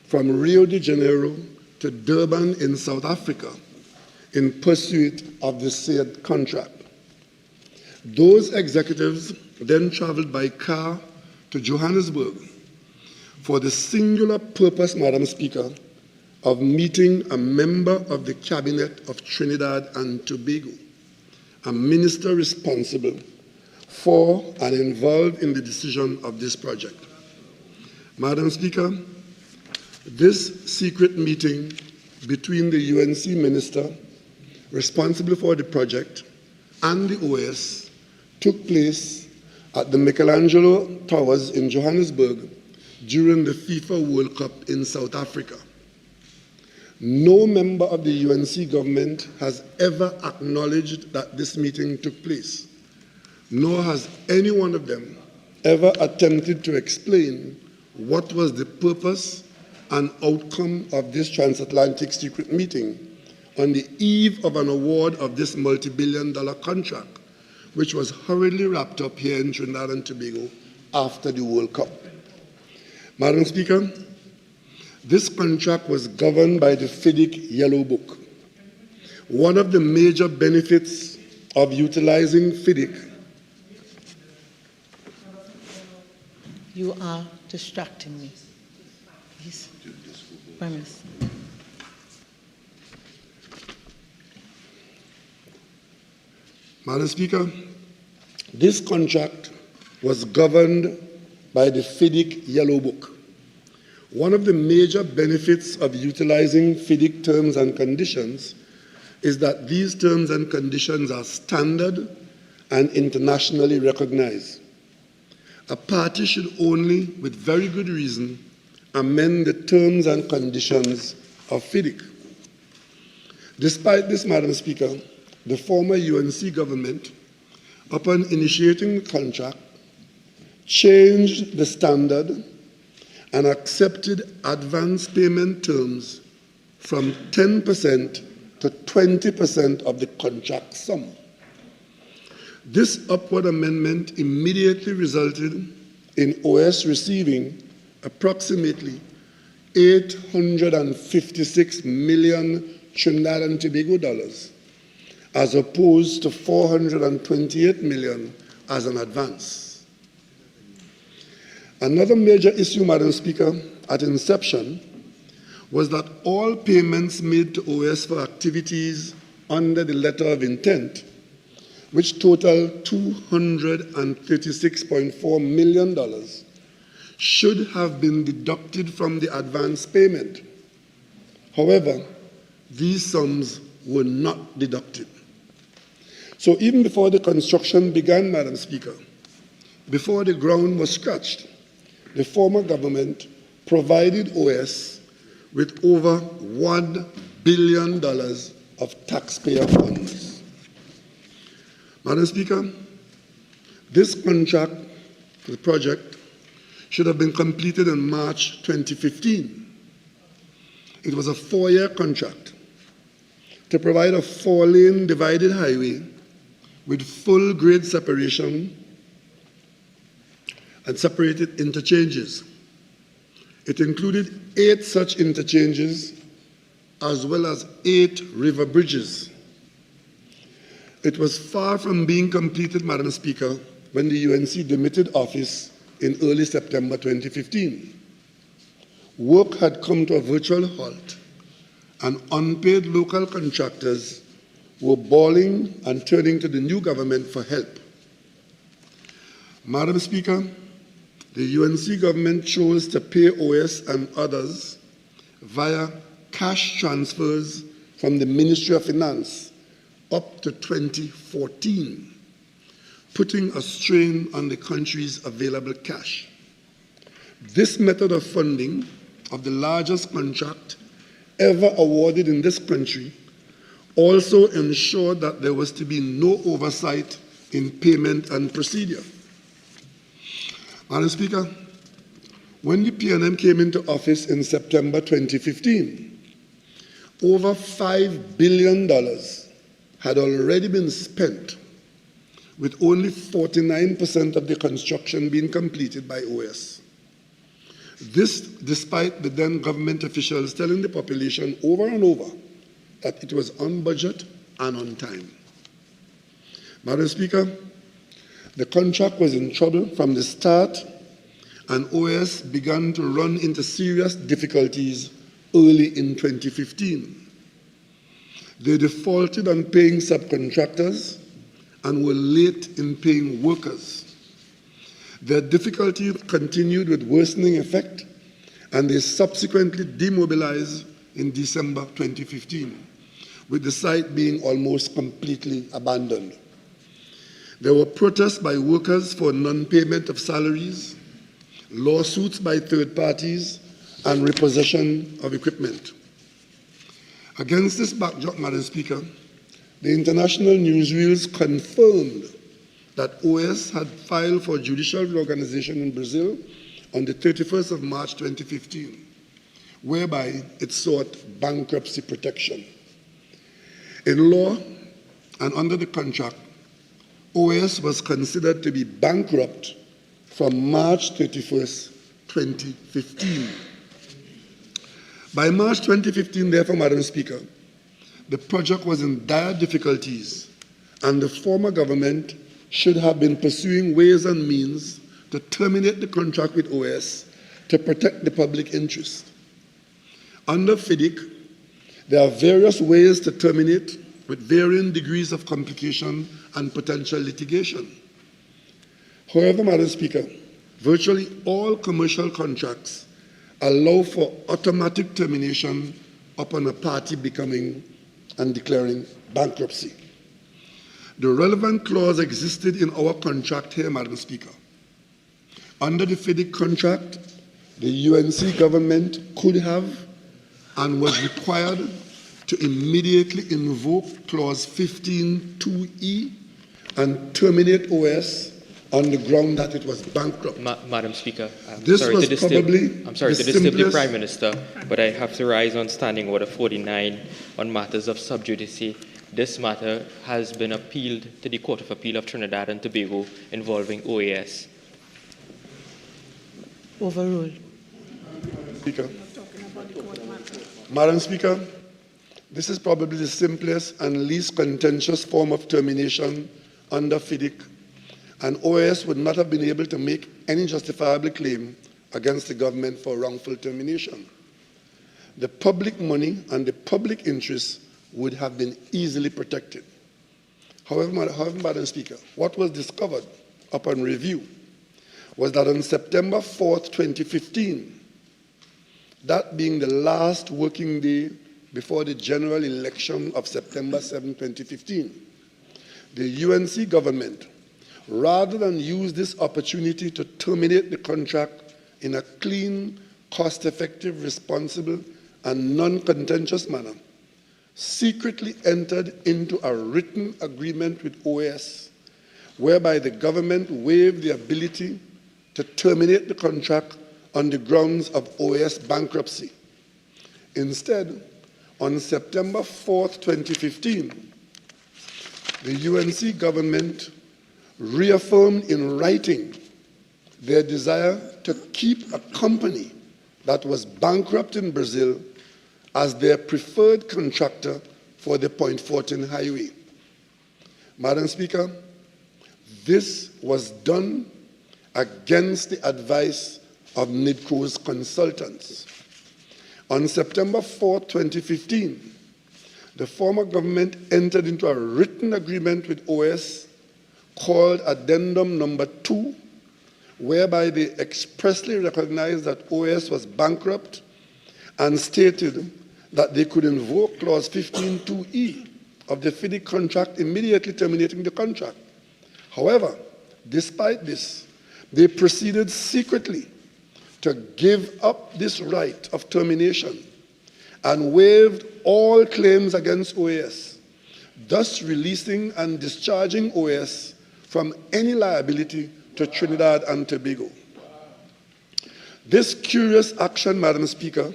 Speaker 14: from Rio de Janeiro to Durban in South Africa in pursuit of the said contract. Those executives then traveled by car to Johannesburg for the singular purpose, Madam Speaker, of meeting a member of the Cabinet of Trinidad and Tobago, a minister responsible for and involved in the decision of this project. Madam Speaker, this secret meeting between the UNC minister responsible for the project and the OS took place at the Michelangelo Towers in Johannesburg during the FIFA World Cup in South Africa. No member of the UNC government has ever acknowledged that this meeting took place, nor has any one of them ever attempted to explain what was the purpose and outcome of this transatlantic secret meeting on the eve of an award of this multi-billion-dollar contract, which was hurriedly wrapped up here in Trinidad and Tobago after the World Cup. Madam Speaker, this contract was governed by the FIDIC Yellow Book. One of the major benefits of utilizing FIDIC.
Speaker 1: You are distracting me. Please. Prime Minister.
Speaker 14: Madam Speaker, this contract was governed by the FIDIC Yellow Book. One of the major benefits of utilizing FIDIC terms and conditions is that these terms and conditions are standard and internationally recognized. A party should only, with very good reason, amend the terms and conditions of FIDIC. Despite this, Madam Speaker, the former UNC government, upon initiating the contract, changed the standard and accepted advance payment terms from 10% to 20% of the contract sum. This upward amendment immediately resulted in OS receiving approximately 856 million Trinidad and Tobago dollars, as opposed to 428 million as an advance. Another major issue, Madam Speaker, at inception was that all payments made to OS for activities under the letter of intent, which totaled $236.4 million, should have been deducted from the advance payment. However, these sums were not deducted. So even before the construction began, Madam Speaker, before the ground was scratched, the former government provided OS with over $1 billion of taxpayer funds. Madam Speaker, this contract, the project, should have been completed in March 2015. It was a 4-year contract to provide a 4-lane divided highway with full grade separation and separated interchanges. It included 8 such interchanges as well as 8 river bridges. It was far from being completed, Madam Speaker, when the UNC demitted office in early September 2015. Work had come to a virtual halt, and unpaid local contractors were bawling and turning to the new government for help. Madam Speaker, the UNC government chose to pay OS and others via cash transfers from the Ministry of Finance up to 2014, putting a strain on the country's available cash. This method of funding of the largest contract ever awarded in this country also ensured that there was to be no oversight in payment and procedure. Madam Speaker, when the PNM came into office in September 2015, over $5 billion had already been spent, with only 49% of the construction being completed by OS. This despite the then government officials telling the population over and over that it was on budget and on time. Madam Speaker, the contract was in trouble from the start, and OS began to run into serious difficulties early in 2015. They defaulted on paying subcontractors and were late in paying workers. Their difficulty continued with worsening effect, and they subsequently demobilized in December 2015, with the site being almost completely abandoned. There were protests by workers for non-payment of salaries, lawsuits by third parties, and repossession of equipment. Against this backdrop, Madam Speaker, the international newsreels confirmed that OS had filed for judicial reorganization in Brazil on the 31st of March 2015, whereby it sought bankruptcy protection. In law and under the contract, OS was considered to be bankrupt from March 31st, 2015. By March 2015, therefore, Madam Speaker, the project was in dire difficulties, and the former government should have been pursuing ways and means to terminate the contract with OS to protect the public interest. Under FIDIC, there are various ways to terminate with varying degrees of complication and potential litigation. However, Madam Speaker, virtually all commercial contracts allow for automatic termination upon a party becoming and declaring bankruptcy. The relevant clause existed in our contract here, Madam Speaker. Under the FIDIC contract, the UNC government could have and was required to immediately invoke clause 15(2)(e) and terminate OS on the ground that it was bankrupt.
Speaker 15: Madam Speaker, I'm
Speaker 14: This
Speaker 15: sorry
Speaker 14: was
Speaker 15: to disturb the
Speaker 14: simplest-
Speaker 15: Prime Minister, but I have to rise on Standing Order 49 on matters of sub judice. This matter has been appealed to the Court of Appeal of Trinidad and Tobago involving OAS.
Speaker 1: Overruled.
Speaker 14: Speaker. Madam Speaker, this is probably the simplest and least contentious form of termination under FIDIC, and OAS would not have been able to make any justifiable claim against the government for wrongful termination. The public money and the public interest would have been easily protected. However, Madam Speaker, what was discovered upon review was that on September 4th, 2015, that being the last working day before the general election of September 7, 2015, the UNC government, rather than use this opportunity to terminate the contract in a clean, cost-effective, responsible, and non-contentious manner, secretly entered into a written agreement with OAS, whereby the government waived the ability to terminate the contract on the grounds of OAS bankruptcy. Instead, on September 4th, 2015, the UNC government reaffirmed in writing their desire to keep a company that was bankrupt in Brazil as their preferred contractor for the Point Fortin Highway. Madam Speaker, this was done against the advice of NIDCO's consultants. On September 4, 2015, the former government entered into a written agreement with OS called Addendum Number 2, whereby they expressly recognized that OS was bankrupt and stated that they could invoke Clause 15(2)(e) of the FIDIC contract, immediately terminating the contract. However, despite this, they proceeded secretly to give up this right of termination and waived all claims against OAS, thus releasing and discharging OAS from any liability to Trinidad and Tobago. This curious action, Madam Speaker,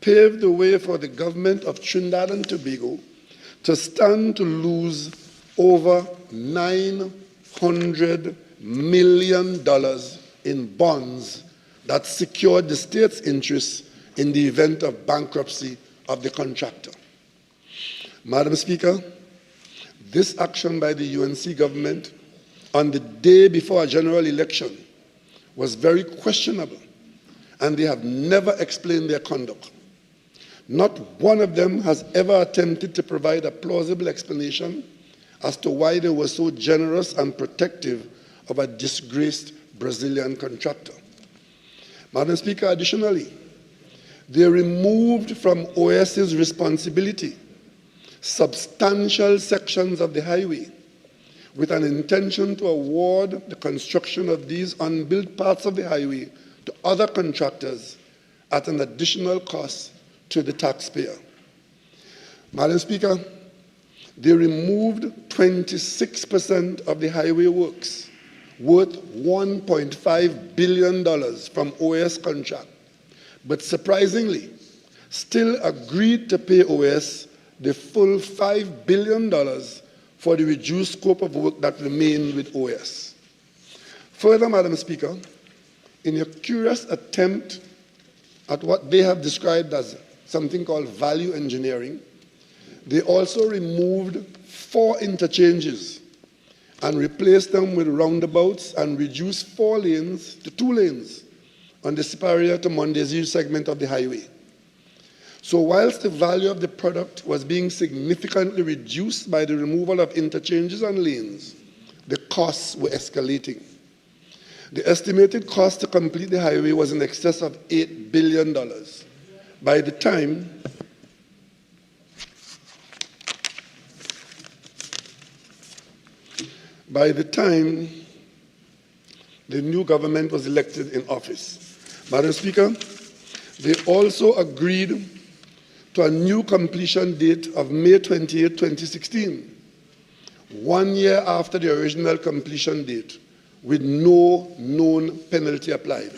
Speaker 14: paved the way for the government of Trinidad and Tobago to stand to lose over $900 million in bonds that secured the state's interests in the event of bankruptcy of the contractor. Madam Speaker, this action by the UNC government on the day before a general election was very questionable, and they have never explained their conduct. Not one of them has ever attempted to provide a plausible explanation as to why they were so generous and protective of a disgraced Brazilian contractor. Madam Speaker, additionally, they removed from OS's responsibility substantial sections of the highway with an intention to award the construction of these unbuilt parts of the highway to other contractors at an additional cost to the taxpayer. Madam Speaker, they removed 26% of the highway works, worth $1.5 billion from OAS contract, but surprisingly, still agreed to pay OAS the full $5 billion for the reduced scope of work that remained with OAS. Further, Madam Speaker, in a curious attempt at what they have described as something called value engineering, they also removed 4 interchanges and replaced them with roundabouts and reduced 4 lanes to 2 lanes on the Superior to Mondesir segment of the highway. So whilst the value of the product was being significantly reduced by the removal of interchanges and lanes, the costs were escalating. The estimated cost to complete the highway was in excess of $8 billion. By the time the new government was elected in office. Madam Speaker, they also agreed to a new completion date of May 28, 2016, 1 year after the original completion date, with no known penalty applied.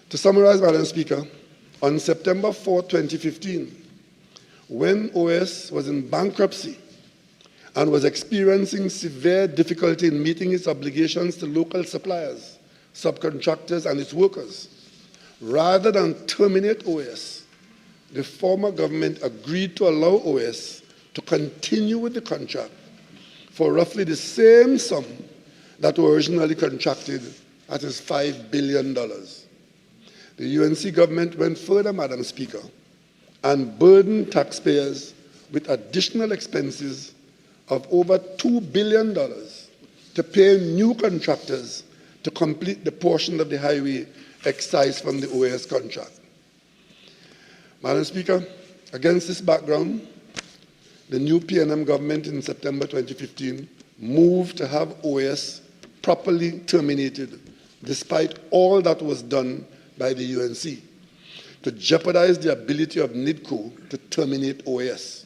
Speaker 14: To summarize, Madam Speaker, on September 4, 2015, when OAS was in bankruptcy and was experiencing severe difficulty in meeting its obligations to local suppliers, subcontractors, and its workers, rather than terminate OAS, the former government agreed to allow OAS to continue with the contract for roughly the same sum that were originally contracted at is $5 billion. The UNC government went further, Madam Speaker, and burdened taxpayers with additional expenses of over $2 billion to pay new contractors to complete the portion of the highway excised from the OAS contract. Madam Speaker, against this background, the new PNM government in September 2015 moved to have OAS properly terminated, despite all that was done by the UNC, to jeopardize the ability of NIDCO to terminate OAS.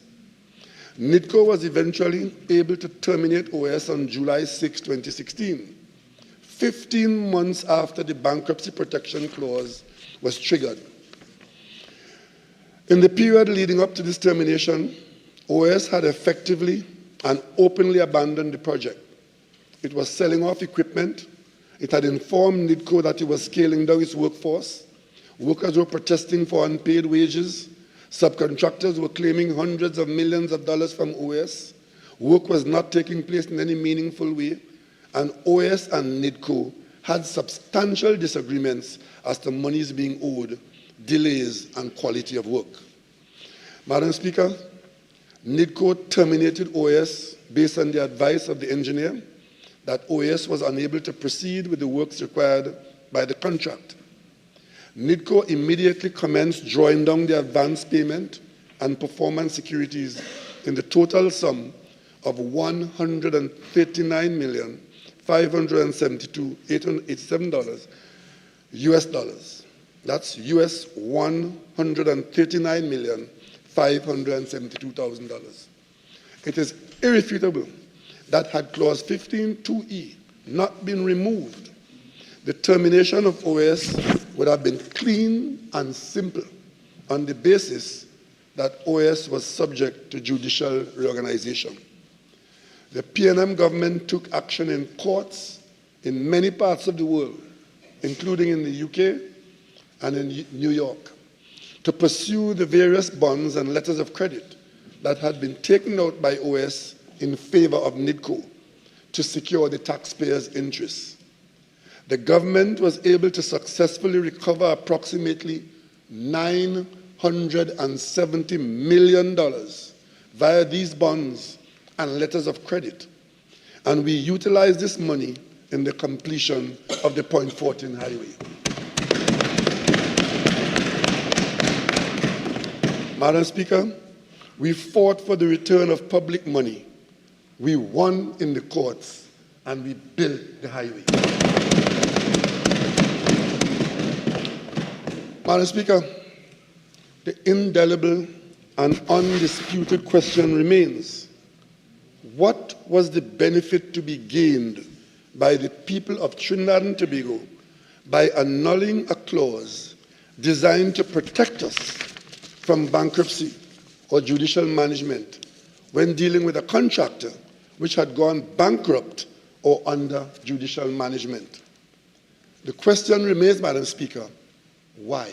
Speaker 14: NIDCO was eventually able to terminate OAS on July 6, 2016, 15 months after the bankruptcy protection clause was triggered. In the period leading up to this termination, OAS had effectively and openly abandoned the project. It was selling off equipment. It had informed NIDCO that it was scaling down its workforce. Workers were protesting for unpaid wages. Subcontractors were claiming hundreds of millions of dollars from OAS. Work was not taking place in any meaningful way. And OAS and NIDCO had substantial disagreements as to monies being owed, delays, and quality of work. Madam Speaker, NIDCO terminated OAS based on the advice of the engineer that OAS was unable to proceed with the works required by the contract. NIDCO immediately commenced drawing down the advance payment and performance securities in the total sum of $139,572,887 US dollars. That's US $139,572,000. It is irrefutable that had clause 15(2)(e not been removed, the termination of OAS would have been clean and simple on the basis that OAS was subject to judicial reorganization. The PNM government took action in courts in many parts of the world, including in the UK and in New York, to pursue the various bonds and letters of credit that had been taken out by OAS in favor of NIDCO to secure the taxpayers' interests. The government was able to successfully recover approximately $970 million via these bonds and letters of credit, and we utilized this money in the completion of the Point 14 highway. Madam Speaker, we fought for the return of public money. We won in the courts, and we built the highway. Madam Speaker, the indelible an undisputed question remains. What was the benefit to be gained by the people of Trinidad and Tobago by annulling a clause designed to protect us from bankruptcy or judicial management when dealing with a contractor which had gone bankrupt or under judicial management? The question remains, Madam Speaker, why?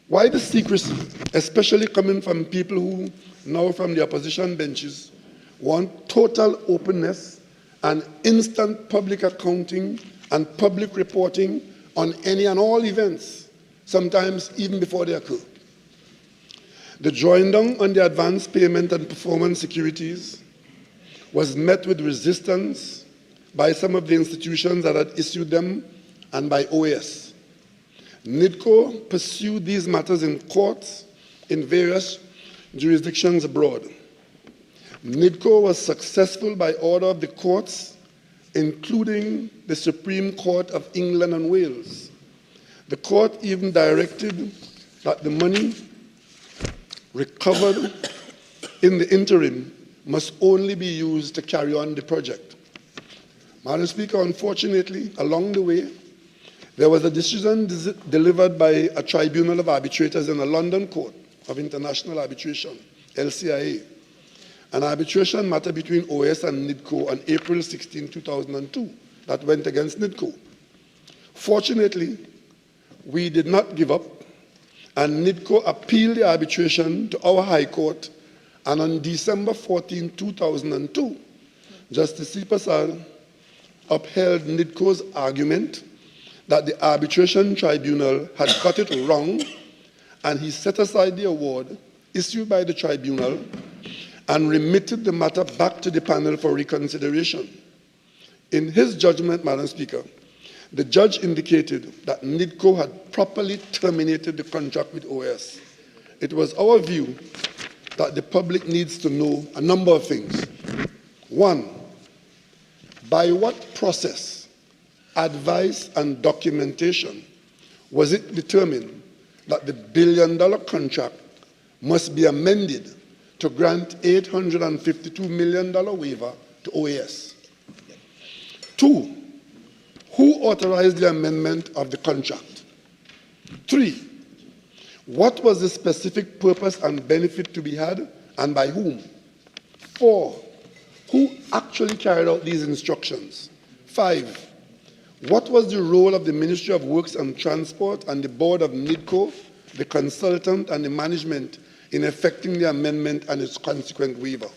Speaker 14: Why the secrecy, especially coming from people who, now from the opposition benches, want total openness and instant public accounting and public reporting on any and all events, sometimes even before they occur? The drawing down on the advance payment and performance securities was met with resistance by some of the institutions that had issued them and by OAS. NIDCO pursued these matters in courts in various jurisdictions abroad. NIDCO was successful by order of the courts, including the Supreme Court of England and Wales. The court even directed that the money recovered in the interim must only be used to carry on the project. Madam Speaker, unfortunately, along the way, there was a decision delivered by a tribunal of arbitrators in a London Court of International Arbitration, LCIA, an arbitration matter between OAS and NIDCO on April 16, 2002, that went against NIDCO. Fortunately, we did not give up, and NIDCO appealed the arbitration to our High Court, and on December 14, 2002, Justice C. Pasal upheld NIDCO's argument that the arbitration tribunal had got it wrong, and he set aside the award issued by the tribunal and remitted the matter back to the panel for reconsideration. In his judgment, Madam Speaker, the judge indicated that NIDCO had properly terminated the contract with OAS. It was our view that the public needs to know a number of things. One, by what process, advice, and documentation was it determined that the billion-dollar contract must be amended to grant $852 million waiver to OAS? Two, who authorized the amendment of the contract? Three, what was the specific purpose and benefit to be had, and by whom? Four, who actually carried out these instructions? Five, what was the role of the Ministry of Works and Transport and the board of NIDCO, the consultant and the management, in effecting the amendment and its consequent waiver?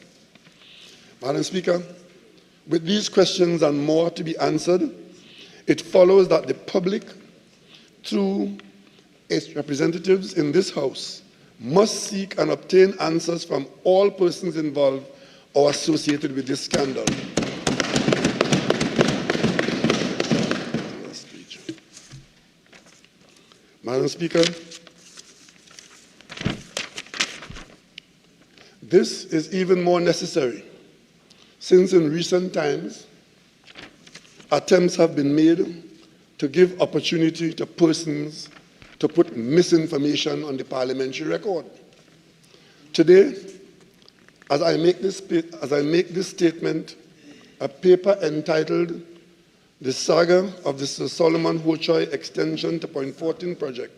Speaker 14: Madam Speaker, with these questions and more to be answered, it follows that the public, through its representatives in this House, must seek and obtain answers from all persons involved or associated with this scandal. Madam Speaker, this is even more necessary since in recent times, attempts have been made to give opportunity to persons to put misinformation on the parliamentary record. Today, as I make this statement, a paper entitled "The Saga of the Sir Solomon Hochoy Extension to Point 14 Project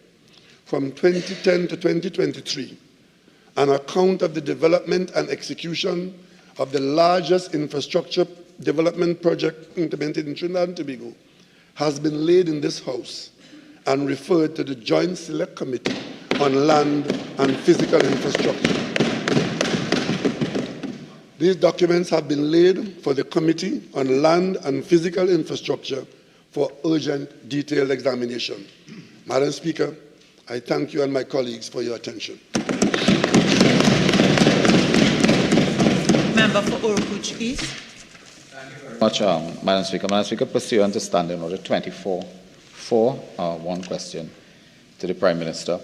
Speaker 14: from 2010 to 2023, an account of the development and execution of the largest infrastructure development project implemented in Trinidad and Tobago," has been laid in this House and referred to the Joint Select Committee on Land and Physical Infrastructure. These documents have been laid for the Committee on Land and Physical Infrastructure for urgent, detailed examination. Madam Speaker, I thank you and my colleagues for your attention.
Speaker 1: Member for Orukuch East.
Speaker 11: Much, Madam Speaker. Madam Speaker, pursuant to Standing Order 24.4, one question to the Prime Minister.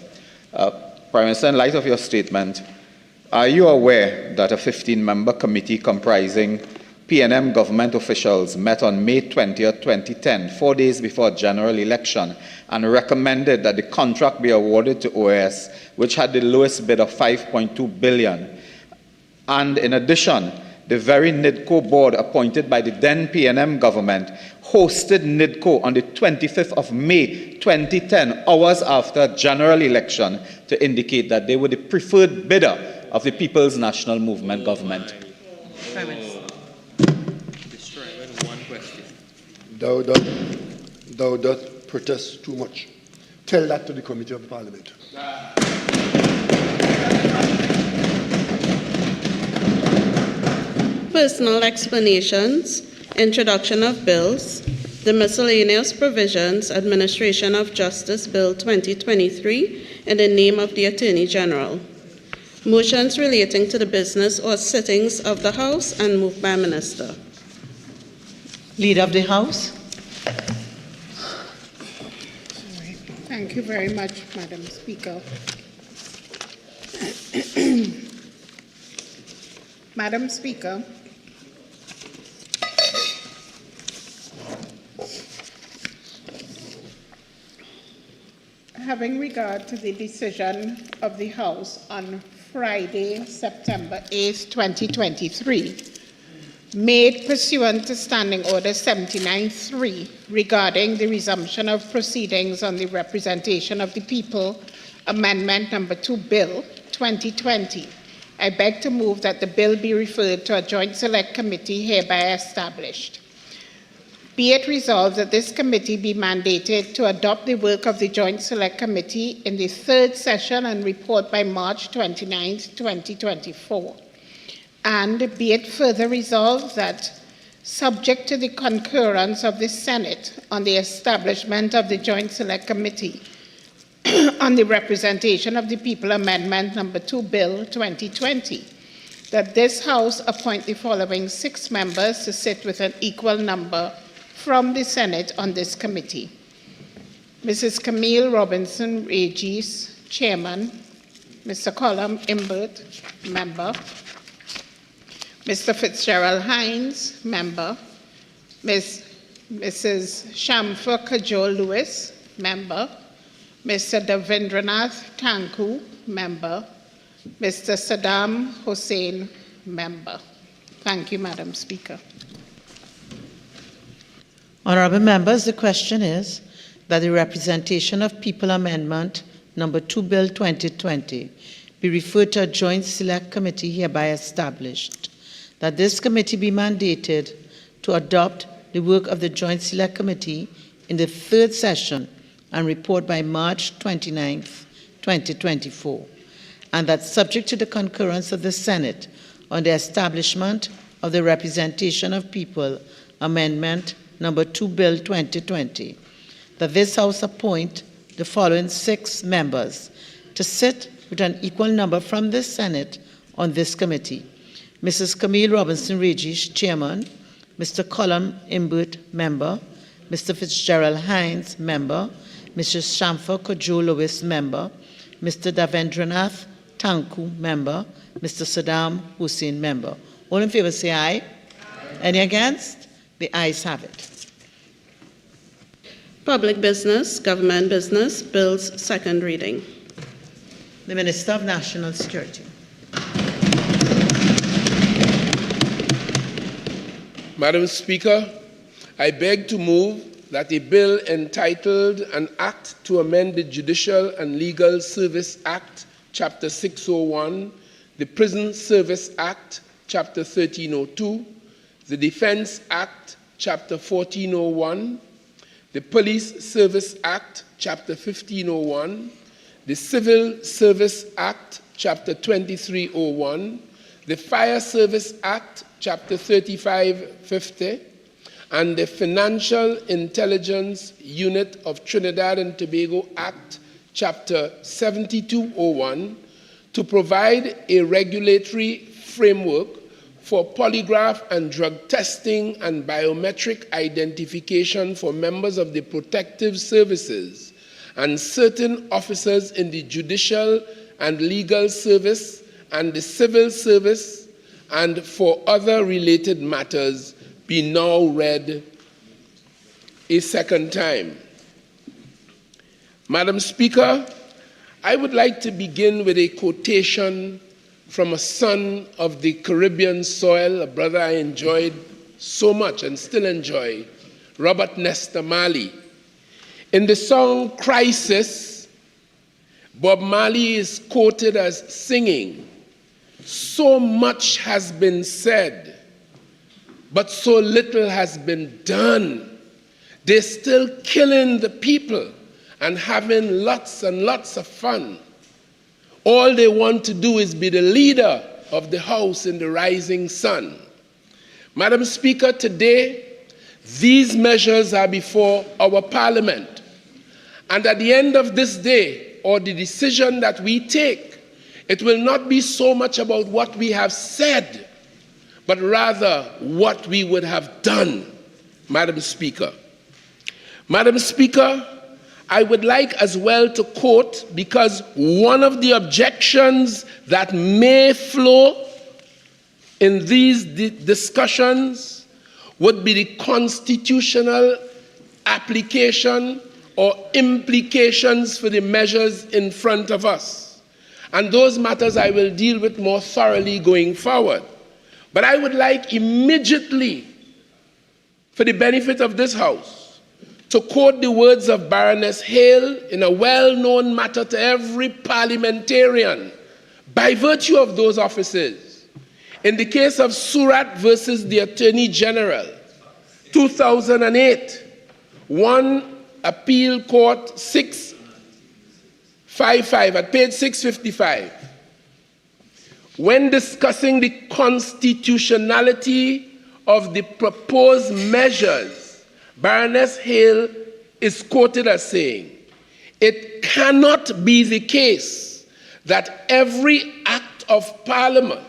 Speaker 11: Prime Minister, in light of your statement, are you aware that a 15-member committee comprising PNM government officials met on May 20th, 2010, 4 days before a general election, and recommended that the contract be awarded to OAS, which had the lowest bid of $5.2 billion. And in addition, the very NIDCO board appointed by the then PNM government hosted NIDCO on the 25th of May 2010, hours after general election, to indicate that they were the preferred bidder of the People's National Movement government.
Speaker 14: Thou doth protest too much. Tell that to the Committee of Parliament.
Speaker 2: Personal explanations, introduction of bills, the Miscellaneous Provisions, Administration of Justice Bill 2023, in the name of the Attorney General. Motions relating to the business or sittings of the House and moved by Minister.
Speaker 1: Leader of the House.
Speaker 5: Thank you very much, Madam Speaker. Madam Speaker, having regard to the decision of the House on Friday, September 8, 2023, made pursuant to Standing Order 79-3 regarding the resumption of proceedings on the Representation of the People Amendment Number 2 Bill 2020, I beg to move that the bill be referred to a joint select committee hereby established. Be it resolved that this committee be mandated to adopt the work of the Joint Select Committee in the third session and report by March 29, 2024. And be it further resolved that, subject to the concurrence of the Senate on the establishment of the Joint Select Committee on the Representation of the People Amendment Number 2 Bill 2020, that this House appoint the following 6 members to sit with an equal number from the Senate on this committee: Mrs. Camille Robinson Regis, Chairman; Mr. Colum Imbert, Member; Mr. Fitzgerald Hines, Member; Mrs. Shamfa Kajol Lewis, Member; Mr. Davendranath Tanku, Member; Mr. Saddam Hussain, Member. Thank you, Madam Speaker.
Speaker 1: Honorable members, the question is that the Representation of People Amendment Number 2 Bill 2020 be referred to a joint select committee hereby established, that this committee be mandated to adopt the work of the joint select committee in the third session and report by March 29, 2024, and that subject to the concurrence of the Senate on the establishment of the Representation of People Amendment Number 2 Bill 2020, that this House appoint the following 6 members to sit with an equal number from the Senate on this committee: Mrs. Camille Robinson Regis, Chairman; Mr. Colum Imbert, Member; Mr. Fitzgerald Hines, Member; Mrs. Shamfa Kajol Lewis, Member; Mr. Davendranath Tanku, Member; Mr. Saddam Hussain, Member. All in favor say aye. Any against? The ayes have it.
Speaker 2: Public business, government business, bills, second reading.
Speaker 1: The Minister of National Security.
Speaker 16: Madam Speaker, I beg to move that a bill entitled An Act to Amend the Judicial and Legal Service Act, Chapter 601, the Prison Service Act, Chapter 1302, the Defense Act, Chapter 1401, the Police Service Act, Chapter 1501, the Civil Service Act, Chapter 2301, the Fire Service Act, Chapter 3550, and the Financial Intelligence Unit of Trinidad and Tobago Act, Chapter 7201, to provide a regulatory framework for polygraph and drug testing and biometric identification for members of the protective services and certain officers in the judicial and legal service and the civil service, and for other related matters be now read a second time. Madam Speaker, I would like to begin with a quotation from a son of the Caribbean soil, a brother I enjoyed so much and still enjoy, Robert Nesta Marley. In the song Crisis, Bob Marley is quoted as singing, "So much has been said, but so little has been done. They're still killing the people and having lots and lots of fun. All they want to do is be the leader of the house in the rising sun." Madam Speaker, today, these measures are before our Parliament. And at the end of this day, or the decision that we take, it will not be so much about what we have said, but rather what we would have done, Madam Speaker. Madam Speaker, I would like as well to quote, because one of the objections that may flow in these discussions would be the constitutional application or implications for the measures in front of us. And those matters I will deal with more thoroughly going forward. But I would like immediately, for the benefit of this House, to quote the words of Baroness Hale in a well-known matter to every parliamentarian by virtue of those offices. In the case of Surat versus the Attorney General, 2008, 1 Appeal Court 655, at page 655, when discussing the constitutionality of the proposed measures, Baroness Hale is quoted as saying, "It cannot be the case that every act of Parliament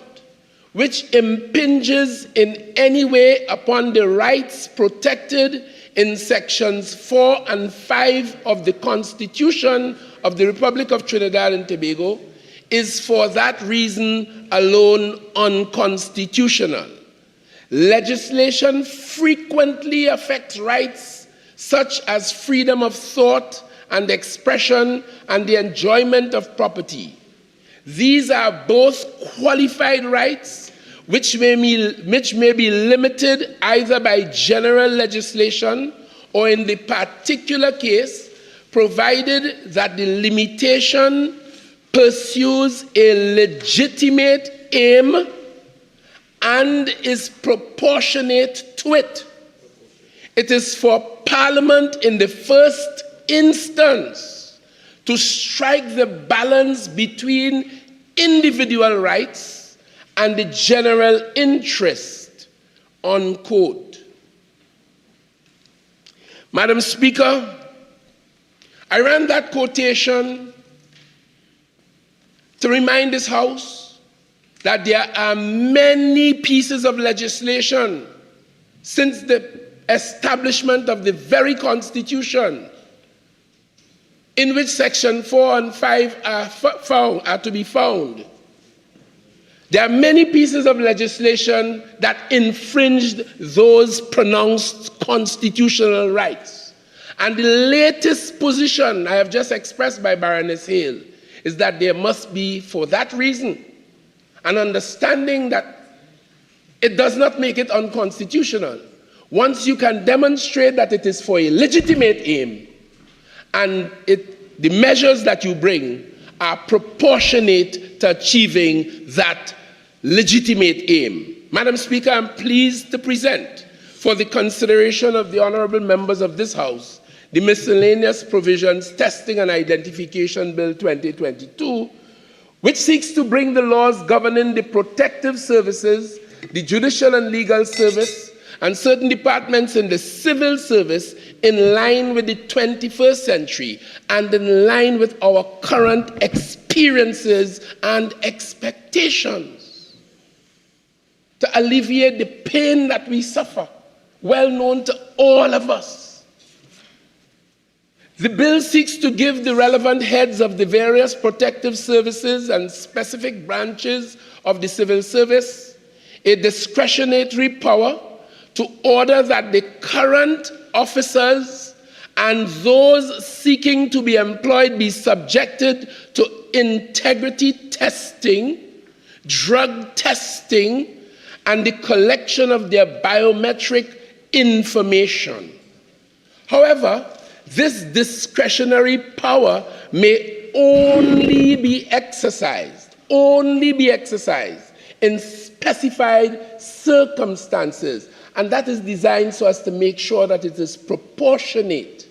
Speaker 16: which impinges in any way upon the rights protected in sections 4 and 5 of the Constitution of the Republic of Trinidad and Tobago is for that reason alone unconstitutional. Legislation frequently affects rights such as freedom of thought and expression and the enjoyment of property. These are both qualified rights which may be limited either by general legislation or in the particular case, provided that the limitation pursues a legitimate aim and is proportionate to it. It is for Parliament in the first instance to strike the balance between individual rights and the general interest, unquote. Madam Speaker, I ran that quotation to remind this House that there are many pieces of legislation since the establishment of the very Constitution in which Section 4 and 5 are to be found. There are many pieces of legislation that infringed those pronounced constitutional rights. And the latest position I have just expressed by Baroness Hale is that there must be, for that reason, an understanding that it does not make it unconstitutional. Once you can demonstrate that it is for a legitimate aim and the measures that you bring are proportionate to achieving that legitimate aim. Madam Speaker, I'm pleased to present for the consideration of the honorable members of this House the Miscellaneous Provisions Testing and Identification Bill 2022, which seeks to bring the laws governing the protective services, the judicial and legal service, and certain departments in the civil service in line with the 21st century and in line with our current experiences and expectations, to alleviate the pain that we suffer, well known to all of us. The bill seeks to give the relevant heads of the various protective services and specific branches of the civil service a discretionary power to order that the current officers and those seeking to be employed be subjected to integrity testing, drug testing, and the collection of their biometric information. However, this discretionary power may only be exercised in specified circumstances, and that is designed so as to make sure that it is proportionate.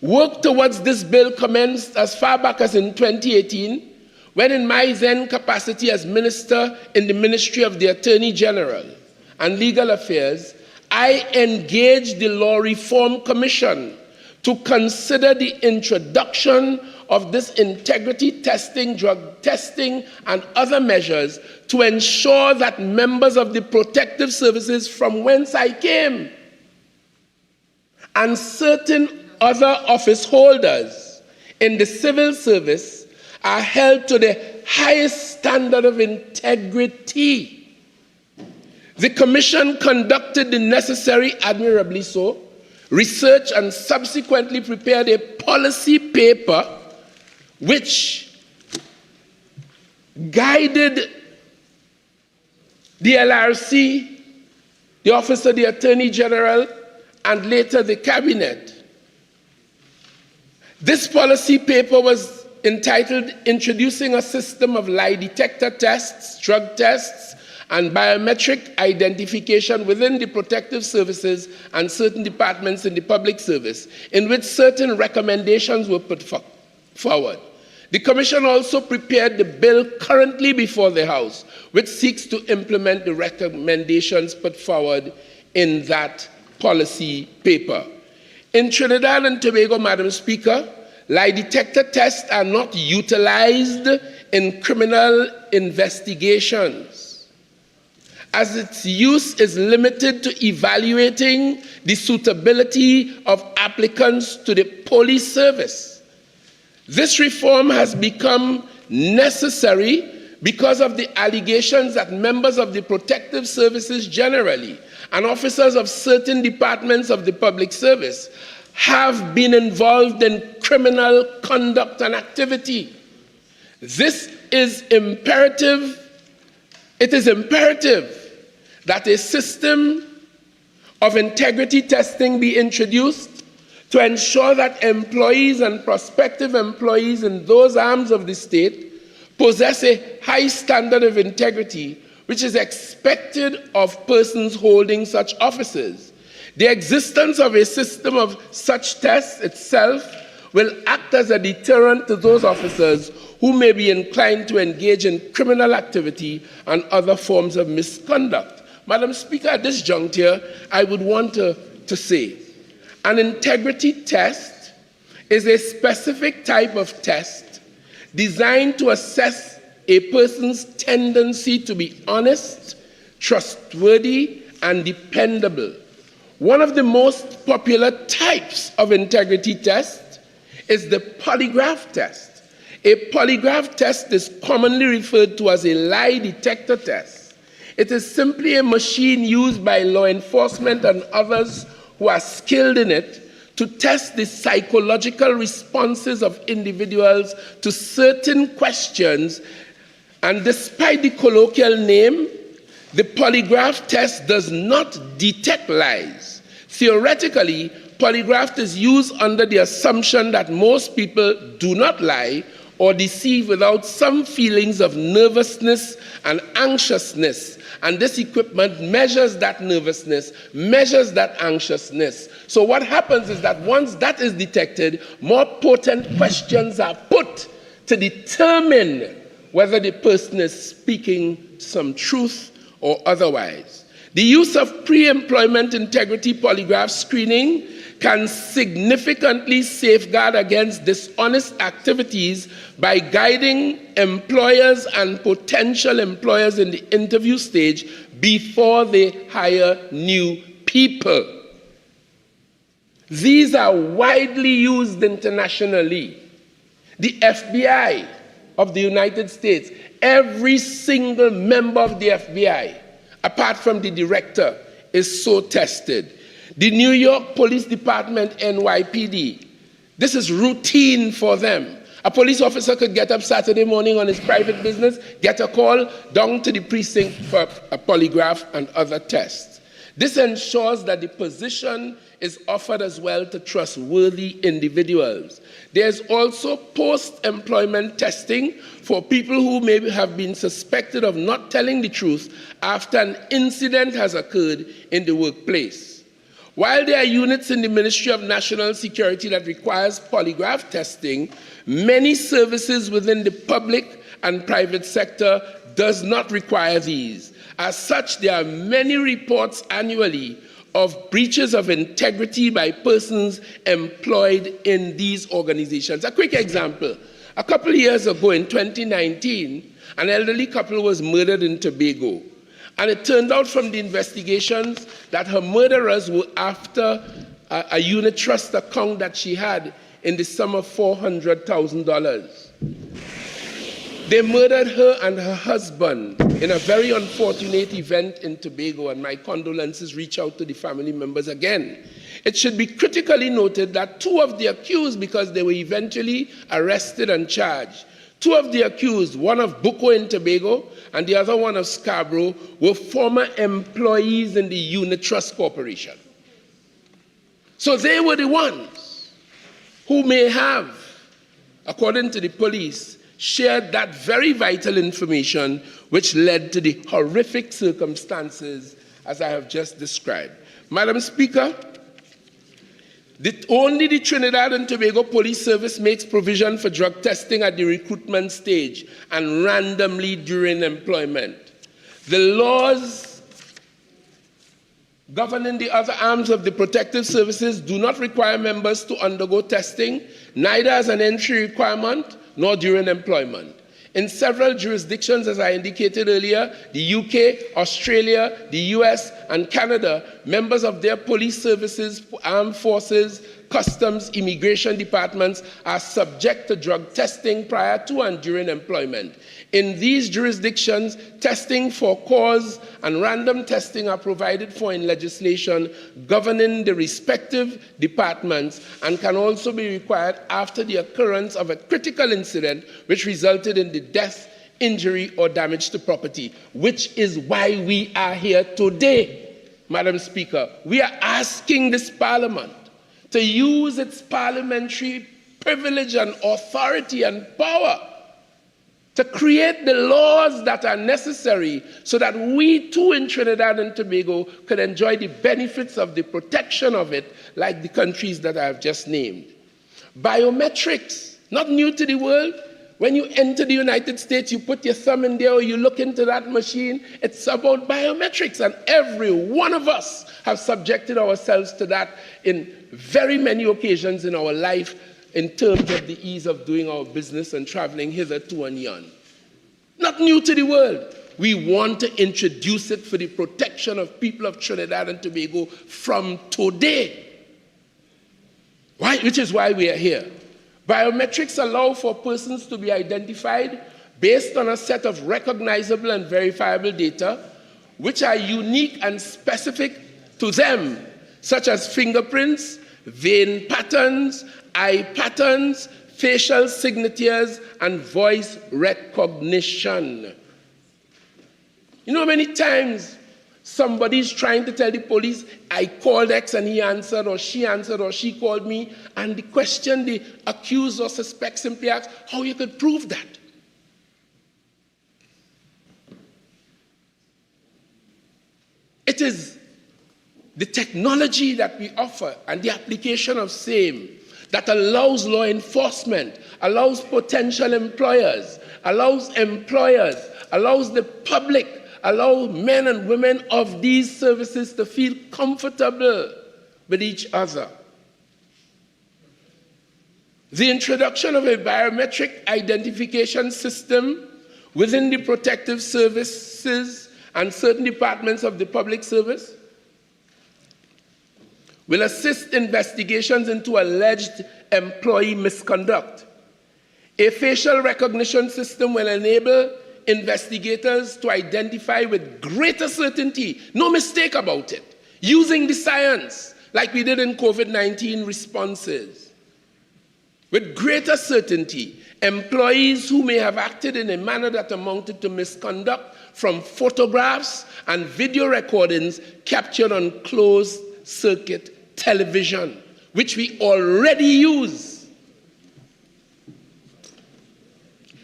Speaker 16: Work towards this bill commenced as far back as in 2018, when in my then capacity as Minister in the Ministry of the Attorney General and Legal Affairs, I engaged the Law Reform Commission to consider the introduction of this integrity testing, drug testing, and other measures to ensure that members of the protective services from whence I came and certain other office holders in the civil service are held to the highest standard of integrity. The Commission conducted the necessary, admirably so, research and subsequently prepared a policy paper which guided the LRC, the Office of the Attorney General, and later the Cabinet. This policy paper was entitled Introducing a System of Lie Detector Tests, Drug Tests, and Biometric Identification within the Protective Services and certain departments in the public service, in which certain recommendations were put forward. The Commission also prepared the bill currently before the House, which seeks to implement the recommendations put forward in that policy paper. In Trinidad and Tobago, Madam Speaker, lie detector tests are not utilized in criminal investigations, as its use is limited to evaluating the suitability of applicants to the police service. This reform has become necessary because of the allegations that members of the protective services generally and officers of certain departments of the public service have been involved in criminal conduct and activity. This is imperative. It is imperative that a system of integrity testing be introduced to ensure that employees and prospective employees in those arms of the state possess a high standard of integrity which is expected of persons holding such offices. The existence of a system of such tests itself will act as a deterrent to those officers who may be inclined to engage in criminal activity and other forms of misconduct. Madam Speaker, at this juncture, I would want to say an integrity test is a specific type of test designed to assess a person's tendency to be honest, trustworthy, and dependable. One of the most popular types of integrity test is the polygraph test. A polygraph test is commonly referred to as a lie detector test. It is simply a machine used by law enforcement and others who are skilled in it to test the psychological responses of individuals to certain questions. And despite the colloquial name, the polygraph test does not detect lies. Theoretically, polygraph is used under the assumption that most people do not lie or deceive without some feelings of nervousness and anxiousness. And this equipment measures that nervousness, measures that anxiousness. So what happens is that once that is detected, more potent questions are put to determine whether the person is speaking some truth or otherwise. The use of pre-employment integrity polygraph screening can significantly safeguard against dishonest activities by guiding employers and potential employers in the interview stage before they hire new people. These are widely used internationally. The FBI of the United States, every single member of the FBI, apart from the director, is so tested. The New York Police Department, NYPD, this is routine for them. A police officer could get up Saturday morning on his private business, get a call down to the precinct for a polygraph and other tests. This ensures that the position is offered as well to trustworthy individuals. There's also post-employment testing for people who may have been suspected of not telling the truth after an incident has occurred in the workplace. While there are units in the Ministry of National Security that requires polygraph testing, many services within the public and private sector does not require these. As such, there are many reports annually of breaches of integrity by persons employed in these organizations. A quick example. A couple of years ago in 2019, an elderly couple was murdered in Tobago. And it turned out from the investigations that her murderers were after a unit trust account that she had in the sum of $400,000. They murdered her and her husband in a very unfortunate event in Tobago, and my condolences reach out to the family members again. It should be critically noted that two of the accused, because they were eventually arrested and charged, two of the accused, one of Bucco in Tobago and the other one of Scarborough, were former employees in the Unit Trust Corporation. So they were the ones who may have, according to the police, shared that very vital information which led to the horrific circumstances as I have just described. Madam Speaker, only the Trinidad and Tobago Police Service makes provision for drug testing at the recruitment stage and randomly during employment. The laws governing the other arms of the protective services do not require members to undergo testing, neither as an entry requirement nor during employment. In several jurisdictions, as I indicated earlier, the UK, Australia, the US, and Canada, members of their police services, armed forces, customs, immigration departments are subject to drug testing prior to and during employment. In these jurisdictions, testing for cause and random testing are provided for in legislation governing the respective departments and can also be required after the occurrence of a critical incident which resulted in the death, injury, or damage to property, which is why we are here today, Madam Speaker. We are asking this Parliament to use its parliamentary privilege and authority and power to create the laws that are necessary so that we too in Trinidad and Tobago could enjoy the benefits of the protection of it like the countries that I have just named. Biometrics, not new to the world. When you enter the United States, you put your thumb in there or you look into that machine, it's about biometrics, and every one of us have subjected ourselves to that in very many occasions in our life in terms of the ease of doing our business and traveling hitherto and yon. Not new to the world. We want to introduce it for the protection of people of Trinidad and Tobago from today. Why? Which is why we are here. Biometrics allow for persons to be identified based on a set of recognizable and verifiable data which are unique and specific to them, such as fingerprints, vein patterns, eye patterns, facial signatures, and voice recognition. You know, many times somebody's trying to tell the police, I called X and he answered, or she called me, and the question the accused or suspect simply asks, how you could prove that? It is the technology that we offer and the application of same that allows law enforcement, allows potential employers, allows the public, allows men and women of these services to feel comfortable with each other. The introduction of a biometric identification system within the protective services and certain departments of the public service will assist investigations into alleged employee misconduct. A facial recognition system will enable investigators to identify with greater certainty, no mistake about it, using the science like we did in COVID-19 responses. With greater certainty, employees who may have acted in a manner that amounted to misconduct from photographs and video recordings captured on closed-circuit television, which we already use.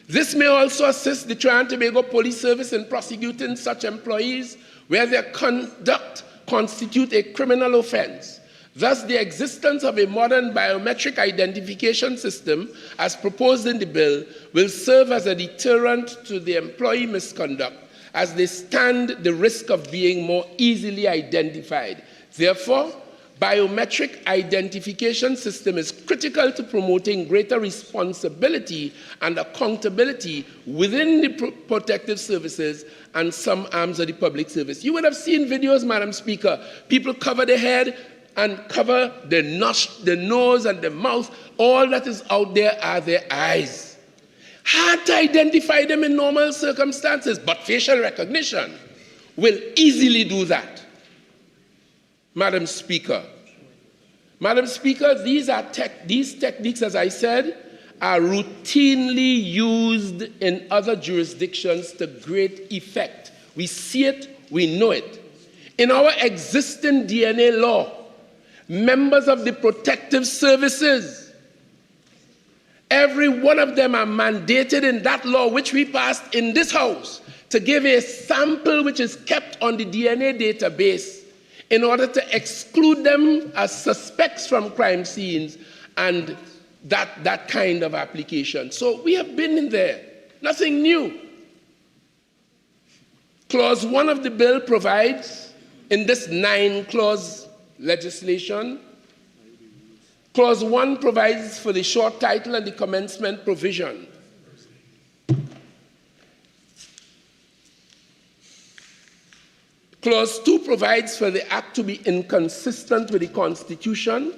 Speaker 16: This may also assist the Trinidad and Tobago Police Service in prosecuting such employees where their conduct constitutes a criminal offense. Thus, the existence of a modern biometric identification system, as proposed in the bill, will serve as a deterrent to the employee misconduct, as they stand the risk of being more easily identified. Therefore, biometric identification system is critical to promoting greater responsibility and accountability within the protective services and some arms of the public service. You would have seen videos, Madam Speaker. People cover their head and cover the nose and the mouth. All that is out there are their eyes. Hard to identify them in normal circumstances, but facial recognition will easily do that. Madam Speaker, these techniques, as I said, are routinely used in other jurisdictions to great effect. We see it, we know it. In our existing DNA law, members of the protective services, every one of them are mandated in that law which we passed in this House to give a sample which is kept on the DNA database in order to exclude them as suspects from crime scenes and that kind of application. So we have been in there, nothing new. Clause 1 of the bill provides, in this 9-clause legislation, Clause 1 provides for the short title and the commencement provision. Clause 2 provides for the Act to be inconsistent with the Constitution.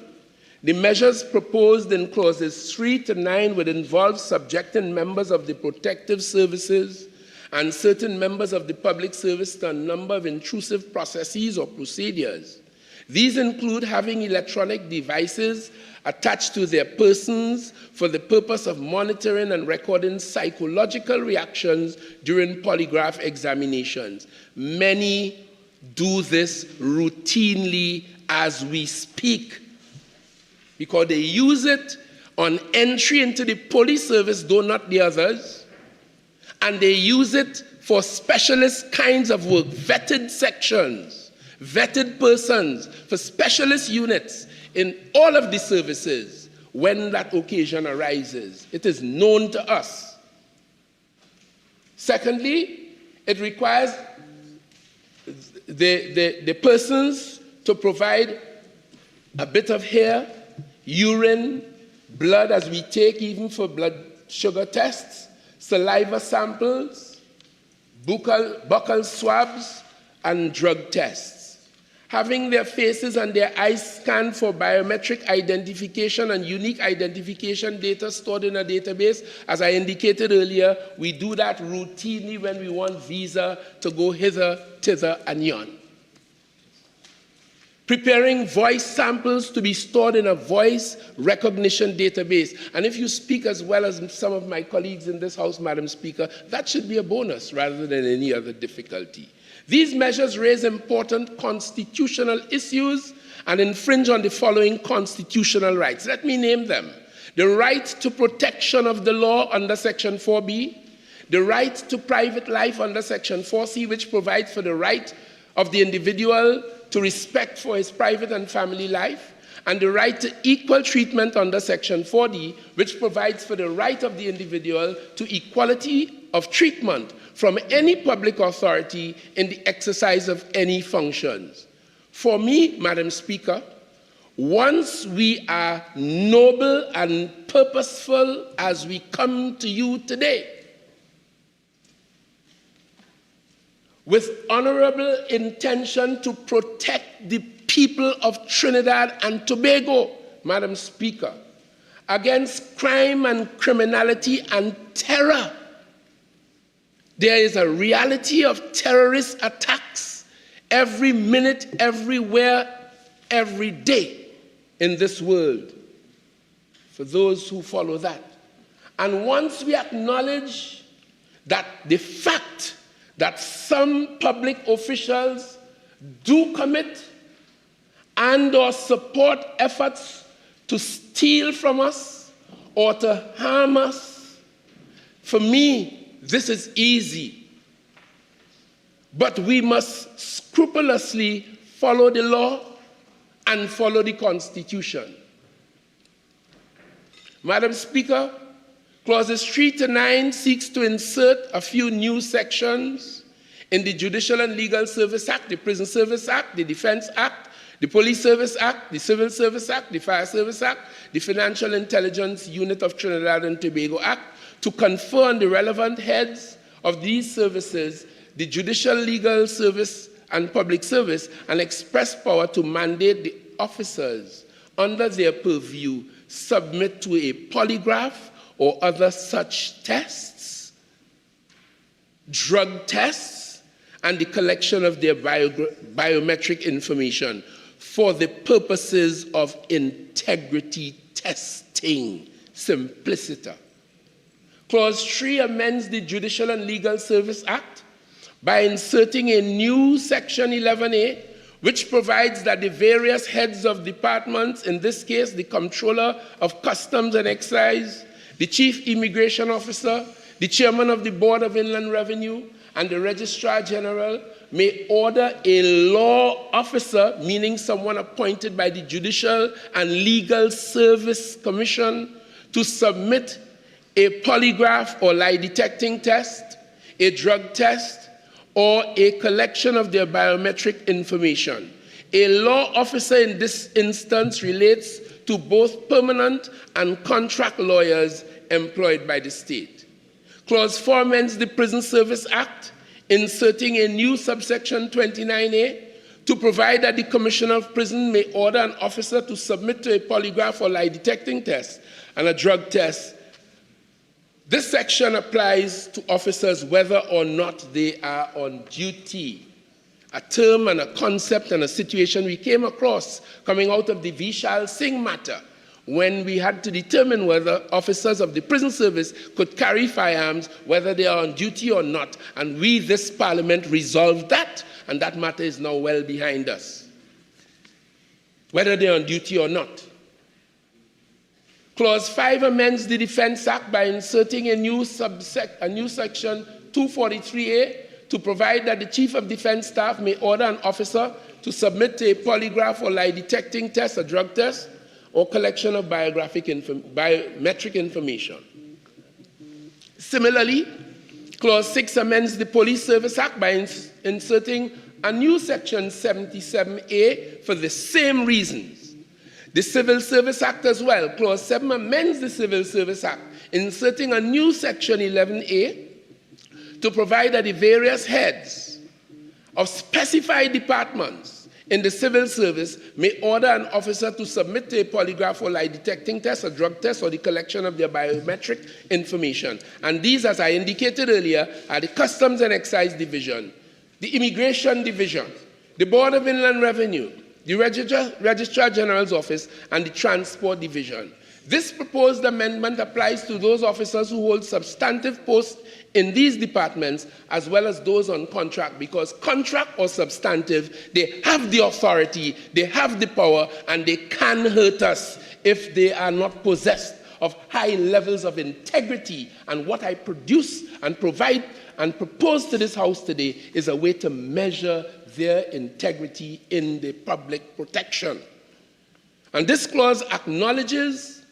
Speaker 16: The measures proposed in Clauses 3 to 9 would involve subjecting members of the protective services and certain members of the public service to a number of intrusive processes or procedures. These include having electronic devices attached to their persons for the purpose of monitoring and recording psychological reactions during polygraph examinations. Many do this routinely as we speak because they use it on entry into the police service, though not the others, and they use it for specialist kinds of work, vetted sections, vetted persons, for specialist units in all of the services when that occasion arises. It is known to us. Secondly, it requires the persons to provide a bit of hair, urine, blood, as we take even for blood sugar tests, saliva samples, buccal swabs, and drug tests. Having their faces and their eyes scanned for biometric identification and unique identification data stored in a database. As I indicated earlier, we do that routinely when we want visa to go hither, thither, and yon. Preparing voice samples to be stored in a voice recognition database. And if you speak as well as some of my colleagues in this House, Madam Speaker, that should be a bonus rather than any other difficulty. These measures raise important constitutional issues and infringe on the following constitutional rights. Let me name them. The right to protection of the law under Section 4B, the right to private life under Section 4C, which provides for the right of the individual to respect for his private and family life, and the right to equal treatment under Section 4D, which provides for the right of the individual to equality of treatment from any public authority in the exercise of any functions. For me, Madam Speaker, once we are noble and purposeful as we come to you today, with honorable intention to protect the people of Trinidad and Tobago, Madam Speaker, against crime and criminality and terror. There is a reality of terrorist attacks every minute, everywhere, every day in this world, for those who follow that. And once we acknowledge that the fact that some public officials do commit and or support efforts to steal from us or to harm us, for me, this is easy. But we must scrupulously follow the law and follow the Constitution. Madam Speaker, clauses 3 to 9 seeks to insert a few new sections in the Judicial and Legal Service Act, the Prison Service Act, the Defense Act, the Police Service Act, the Civil Service Act, the Fire Service Act, the Financial Intelligence Unit of Trinidad and Tobago Act, to confer on the relevant heads of these services the judicial, legal service, and public service, and express power to mandate the officers under their purview submit to a polygraph or other such tests, drug tests, and the collection of their biometric information for the purposes of integrity testing. Simpliciter. Clause 3 amends the Judicial and Legal Service Act by inserting a new Section 11A, which provides that the various heads of departments, in this case the Comptroller of Customs and Excise, the Chief Immigration Officer, the Chairman of the Board of Inland Revenue, and the Registrar General, may order a law officer, meaning someone appointed by the Judicial and Legal Service Commission, to submit a polygraph or lie detecting test, a drug test, or a collection of their biometric information. A law officer in this instance relates to both permanent and contract lawyers employed by the state. Clause 4 amends the Prison Service Act, inserting a new subsection 29A to provide that the Commissioner of Prison may order an officer to submit to a polygraph or lie detecting test and a drug test. This section applies to officers whether or not they are on duty, a term and a concept and a situation we came across coming out of the Vishal Singh matter, when we had to determine whether officers of the prison service could carry firearms, whether they are on duty or not. And we, this Parliament, resolved that, and that matter is now well behind us, whether they are on duty or not. Clause 5 amends the Defense Act by inserting a new section 243A to provide that the Chief of Defense Staff may order an officer to submit to a polygraph or lie detecting test, a drug test, or collection of biometric information. Similarly, Clause 6 amends the Police Service Act by inserting a new section 77A for the same reasons. The Civil Service Act as well, Clause 7 amends the Civil Service Act, inserting a new section 11A to provide that the various heads of specified departments in the civil service may order an officer to submit to a polygraph or lie detecting test, a drug test, or the collection of their biometric information. And these, as I indicated earlier, are the Customs and Excise Division, the Immigration Division, the Board of Inland Revenue, the Registrar General's Office, and the Transport Division. This proposed amendment applies to those officers who hold substantive posts in these departments as well as those on contract, because contract or substantive, they have the authority, they have the power, and they can hurt us if they are not possessed of high levels of integrity. And what I produce and provide and propose to this House today is a way to measure their integrity in the public protection. And this clause acknowledges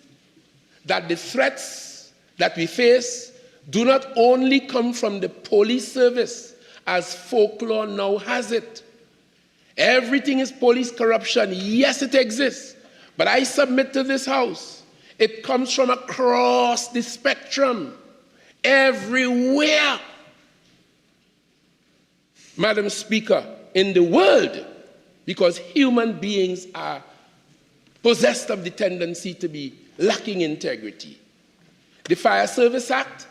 Speaker 16: that the threats that we face do not only come from the police service, as folklore now has it. Everything is police corruption. Yes, it exists. But I submit to this House, it comes from across the spectrum, everywhere. Madam Speaker, in the world, because human beings are possessed of the tendency to be lacking integrity. The Fire Service Act,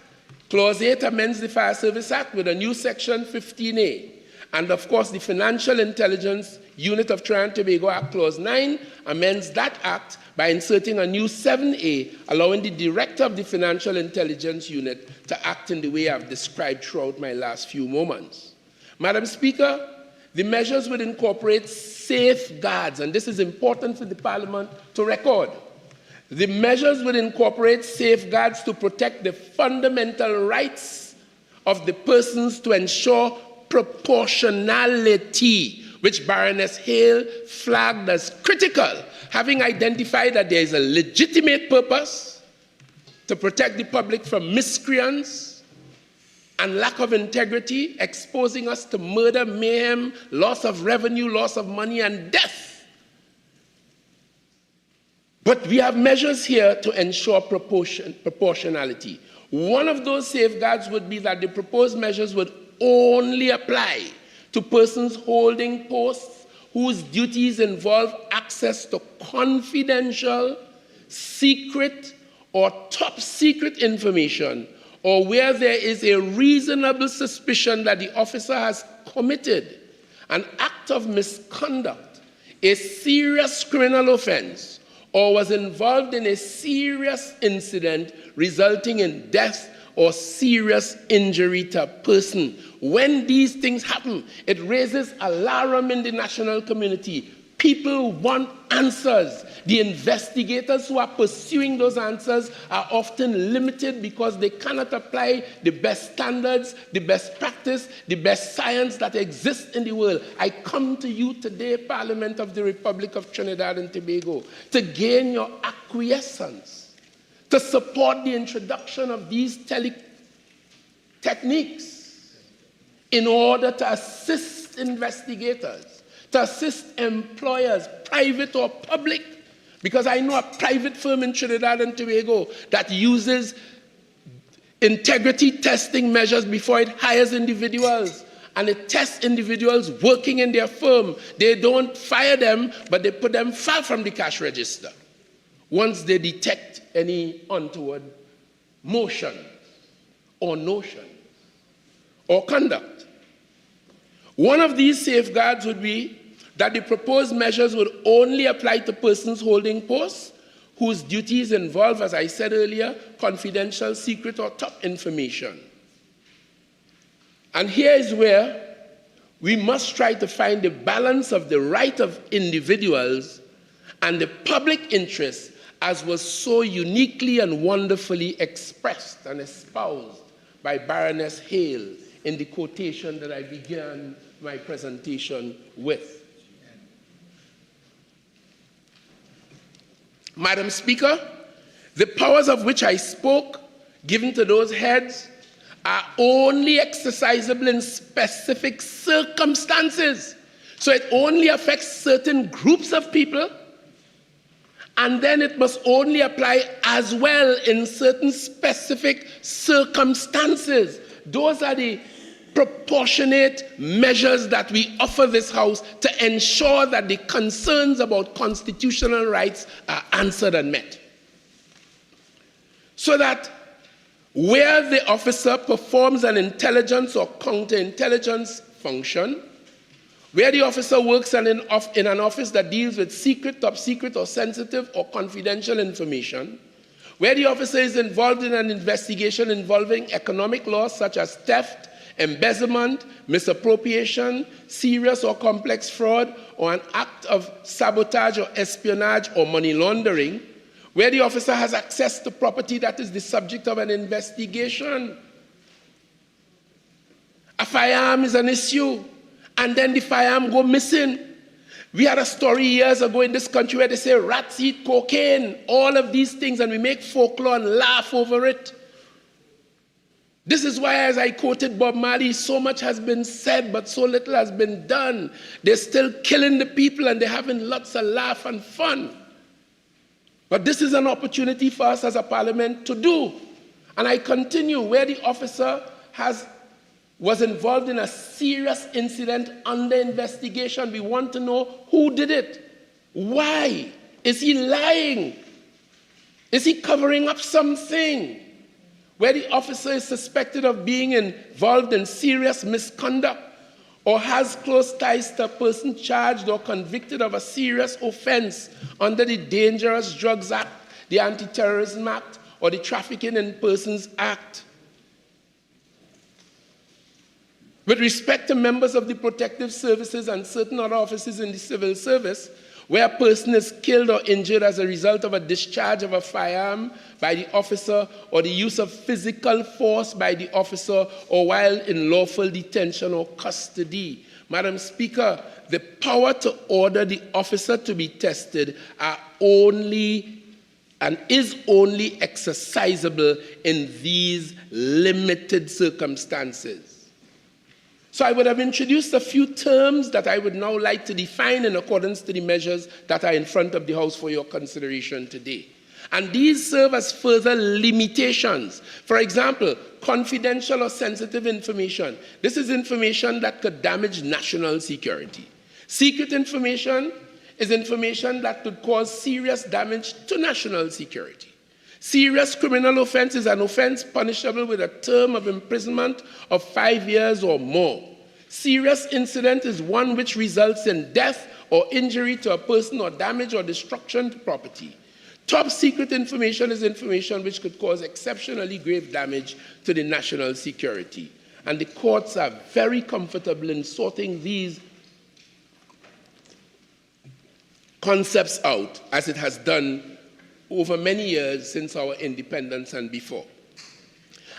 Speaker 16: Clause 8 amends the Fire Service Act with a new Section 15A. And of course, the Financial Intelligence Unit of Trinidad and Tobago Act, Clause 9, amends that act by inserting a new 7A, allowing the Director of the Financial Intelligence Unit to act in the way I've described throughout my last few moments. Madam Speaker, the measures would incorporate safeguards, and this is important for the Parliament to record. The measures would incorporate safeguards to protect the fundamental rights of the persons to ensure proportionality, which Baroness Hale flagged as critical, having identified that there is a legitimate purpose to protect the public from miscreants and lack of integrity, exposing us to murder, mayhem, loss of revenue, loss of money, and death. But we have measures here to ensure proportionality. One of those safeguards would be that the proposed measures would only apply to persons holding posts whose duties involve access to confidential, secret, or top secret information, or where there is a reasonable suspicion that the officer has committed an act of misconduct, a serious criminal offense, or was involved in a serious incident resulting in death or serious injury to a person. When these things happen, it raises alarm in the national community. People want answers. The investigators who are pursuing those answers are often limited because they cannot apply the best standards, the best practice, the best science that exists in the world. I come to you today, Parliament of the Republic of Trinidad and Tobago, to gain your acquiescence, to support the introduction of these techniques in order to assist investigators, to assist employers, private or public, because I know a private firm in Trinidad and Tobago that uses integrity testing measures before it hires individuals, and it tests individuals working in their firm. They don't fire them, but they put them far from the cash register once they detect any untoward motion or notion or conduct. One of these safeguards would be that the proposed measures would only apply to persons holding posts whose duties involve, as I said earlier, confidential, secret, or top information. And here is where we must try to find the balance of the right of individuals and the public interest, as was so uniquely and wonderfully expressed and espoused by Baroness Hale in the quotation that I began my presentation with. Madam Speaker, the powers of which I spoke, given to those heads, are only exercisable in specific circumstances. So it only affects certain groups of people, and then it must only apply as well in certain specific circumstances. Those are the proportionate measures that we offer this House to ensure that the concerns about constitutional rights are answered and met. So that where the officer performs an intelligence or counterintelligence function, where the officer works in an office that deals with secret, top secret, or sensitive or confidential information, where the officer is involved in an investigation involving economic laws such as theft, embezzlement, misappropriation, serious or complex fraud, or an act of sabotage or espionage or money laundering, where the officer has access to property that is the subject of an investigation. A firearm is an issue, and then the firearm go missing. We had a story years ago in this country where they say rats eat cocaine, all of these things, and we make folklore and laugh over it. This is why, as I quoted Bob Marley, so much has been said, but so little has been done. They're still killing the people, and they're having lots of laugh and fun. But this is an opportunity for us as a parliament to do. And I continue, where the officer was involved in a serious incident under investigation. We want to know who did it, why. Is he lying? Is he covering up something where the officer is suspected of being involved in serious misconduct or has close ties to a person charged or convicted of a serious offense under the Dangerous Drugs Act, the Anti-Terrorism Act, or the Trafficking in Persons Act? With respect to members of the protective services and certain other officers in the civil service, where a person is killed or injured as a result of a discharge of a firearm by the officer or the use of physical force by the officer or while in lawful detention or custody. Madam Speaker, the power to order the officer to be tested are only and is only exercisable in these limited circumstances. So I would have introduced a few terms that I would now like to define in accordance to the measures that are in front of the House for your consideration today. And these serve as further limitations. For example, confidential or sensitive information. This is information that could damage national security. Secret information is information that could cause serious damage to national security. Serious criminal offense is an offense punishable with a term of imprisonment of 5 years or more. Serious incident is one which results in death or injury to a person or damage or destruction to property. Top secret information is information which could cause exceptionally grave damage to the national security. And the courts are very comfortable in sorting these concepts out, as it has done over many years since our independence and before.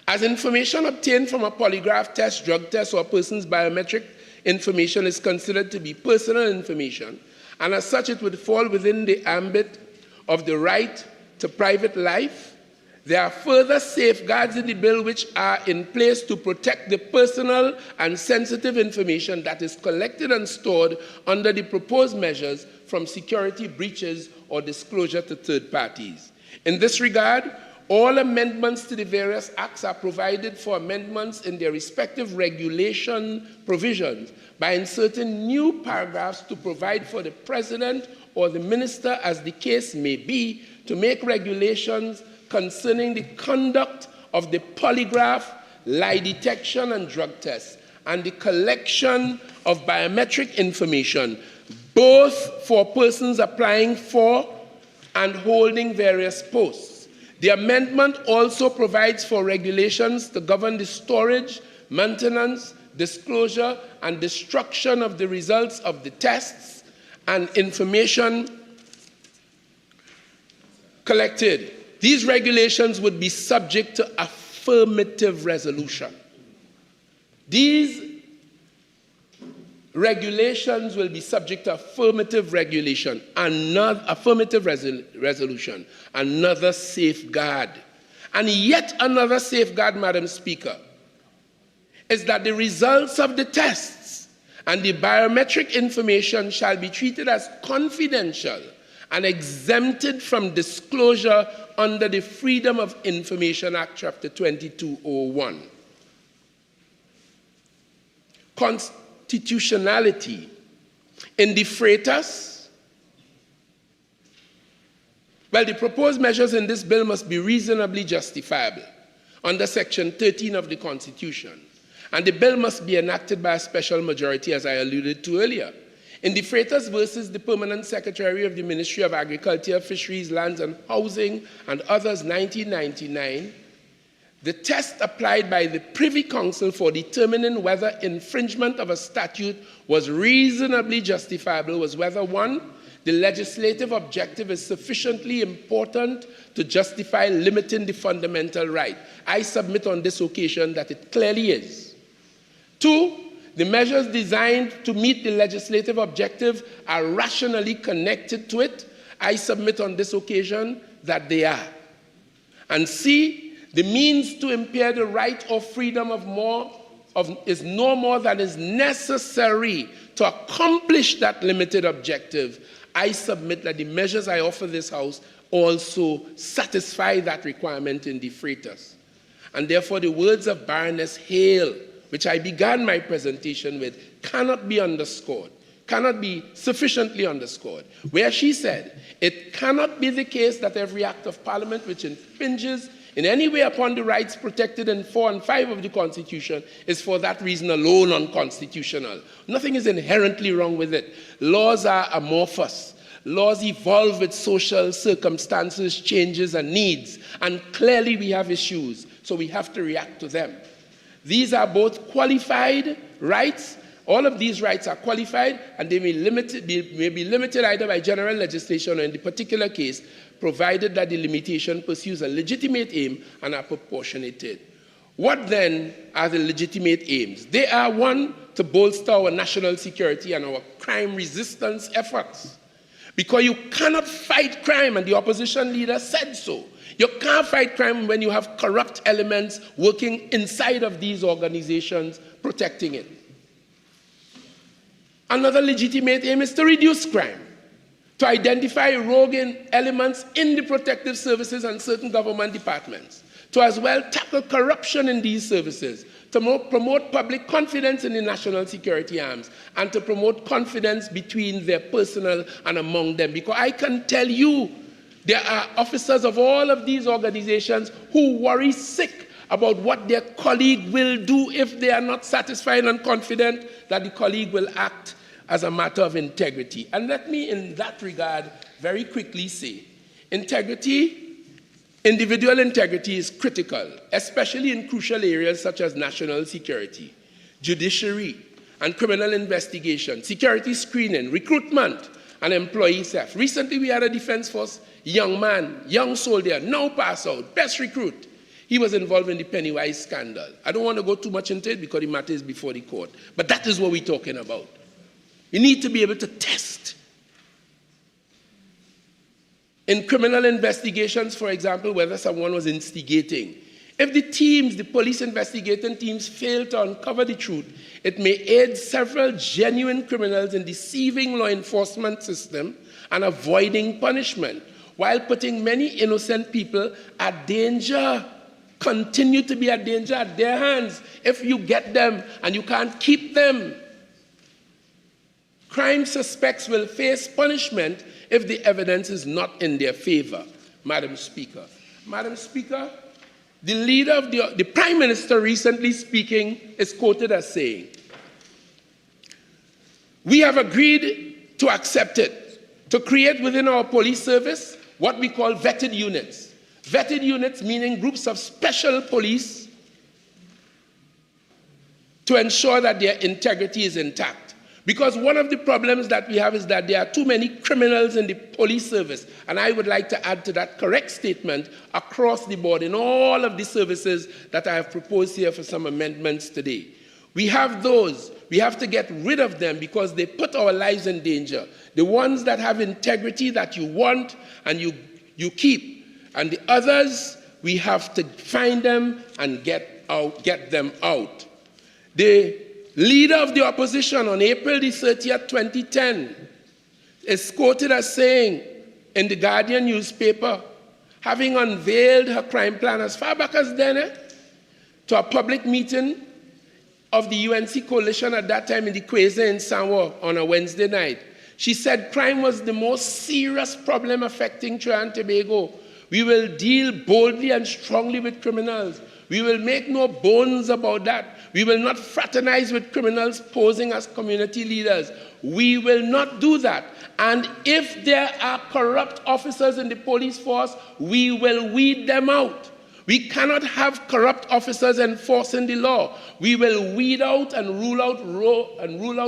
Speaker 16: As information obtained from a polygraph test, drug test, or a person's biometric information is considered to be personal information, and as such it would fall within the ambit of the right to private life, there are further safeguards in the bill which are in place to protect the personal and sensitive information that is collected and stored under the proposed measures from security breaches or disclosure to third parties. In this regard, all amendments to the various acts are provided for amendments in their respective regulation provisions by inserting new paragraphs to provide for the President or the Minister, as the case may be, to make regulations concerning the conduct of the polygraph, lie detection and drug tests, and the collection of biometric information, both for persons applying for and holding various posts. The amendment also provides for regulations to govern the storage, maintenance, disclosure, and destruction of the results of the tests and information collected. These regulations would be subject to affirmative resolution. These regulations will be subject to affirmative resolution, another safeguard. And yet another safeguard, Madam Speaker, is that the results of the tests and the biometric information shall be treated as confidential and exempted from disclosure under the Freedom of Information Act, Chapter 2201. Constitutionality. In the Freitas, well, the proposed measures in this bill must be reasonably justifiable under Section 13 of the Constitution, and the bill must be enacted by a special majority, as I alluded to earlier. In the Freitas versus the Permanent Secretary of the Ministry of Agriculture, Fisheries, Lands and Housing and others, 1999, the test applied by the Privy Council for determining whether infringement of a statute was reasonably justifiable was whether, one, the legislative objective is sufficiently important to justify limiting the fundamental right. I submit on this occasion that it clearly is. Two, the measures designed to meet the legislative objective are rationally connected to it. I submit on this occasion that they are. And C, the means to impair the right or freedom is no more than is necessary to accomplish that limited objective. I submit that the measures I offer this House also satisfy that requirement in the Freitas. And therefore, the words of Baroness Hale, which I began my presentation with, cannot be underscored. cannot be sufficiently underscored, where she said, "It cannot be the case that every act of Parliament which infringes in any way upon the rights protected in 4 and 5 of the Constitution is for that reason alone unconstitutional." Nothing is inherently wrong with it. Laws are amorphous. Laws evolve with social circumstances, changes, and needs. And clearly we have issues, so we have to react to them. These are both qualified rights. All of these rights are qualified, and they may be limited either by general legislation or in the particular case, provided that the limitation pursues a legitimate aim and are proportionated. What then are the legitimate aims? They are, one, to bolster our national security and our crime resistance efforts. Because you cannot fight crime, and the opposition leader said so. You can't fight crime when you have corrupt elements working inside of these organizations protecting it. Another legitimate aim is to reduce crime, to identify rogue elements in the protective services and certain government departments, to as well tackle corruption in these services, to promote public confidence in the national security arms, and to promote confidence between their personnel and among them. Because I can tell you, there are officers of all of these organizations who worry sick about what their colleague will do if they are not satisfied and confident that the colleague will act as a matter of integrity. And let me, in that regard, very quickly say, individual integrity is critical, especially in crucial areas such as national security, judiciary, and criminal investigation, security screening, recruitment, and employee theft. Recently, we had a Defense Force young man, young soldier, now pass out, best recruit. He was involved in the Pennywise scandal. I don't want to go too much into it because the matter is before the court. But that is what we're talking about. You need to be able to test. In criminal investigations, for example, whether someone was instigating. If the teams, the police investigating teams, fail to uncover the truth, it may aid several genuine criminals in deceiving law enforcement system and avoiding punishment, while putting many innocent people at danger, continue to be at danger at their hands if you get them and you can't keep them. Crime suspects will face punishment if the evidence is not in their favor. Madam Speaker. Madam Speaker, the leader of the Prime Minister recently speaking is quoted as saying, "We have agreed to accept it, to create within our police service what we call vetted units. Vetted units meaning groups of special police to ensure that their integrity is intact. Because one of the problems that we have is that there are too many criminals in the police service. And I would like to add to that correct statement across the board in all of the services that I have proposed here for some amendments today. We have those. We have to get rid of them because they put our lives in danger. The ones that have integrity that you want and you keep. And the others, we have to find them and get them out. The leader of the opposition on April the 30th, 2010, is quoted as saying in the Guardian newspaper, having unveiled her crime plan as far back as then, to a public meeting of the UNC coalition at that time in the Kweze in Sanwo on a Wednesday night. She said crime was the most serious problem affecting Trinidad and Tobago. We will deal boldly and strongly with criminals. We will make no bones about that. We will not fraternize with criminals posing as community leaders. We will not do that. And if there are corrupt officers in the police force, we will weed them out. We cannot have corrupt officers enforcing the law. We will weed out and rule out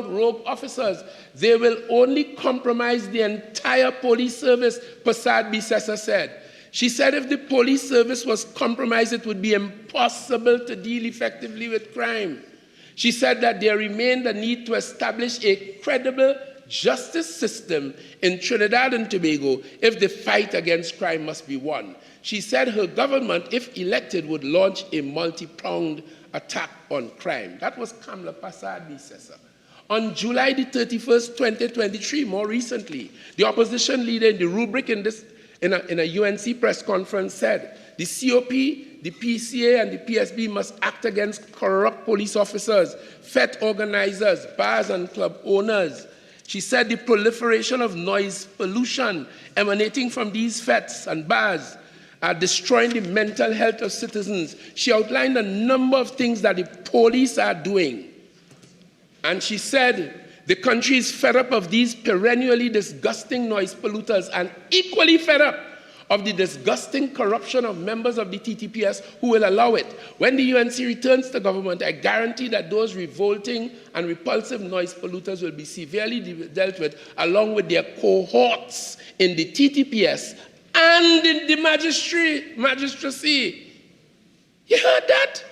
Speaker 16: rogue officers. They will only compromise the entire police service, Prasad Bisesa said. She said if the police service was compromised, it would be impossible to deal effectively with crime. She said that there remained a need to establish a credible justice system in Trinidad and Tobago if the fight against crime must be won. She said her government, if elected, would launch a multi-pronged attack on crime. That was Kamla Prasad Bisesa. On July the 31st, 2023, more recently, the opposition leader in the rubric in a UNC press conference said, the COP, the PCA, and the PSB must act against corrupt police officers, FET organizers, bars and club owners. She said the proliferation of noise pollution emanating from these fetes and bars are destroying the mental health of citizens. She outlined a number of things that the police are doing. And she said the country is fed up of these perennially disgusting noise polluters and equally fed up of the disgusting corruption of members of the TTPS who will allow it. When the UNC returns to government, I guarantee that those revolting and repulsive noise polluters will be severely dealt with, along with their cohorts in the TTPS and in the magistracy. You heard that?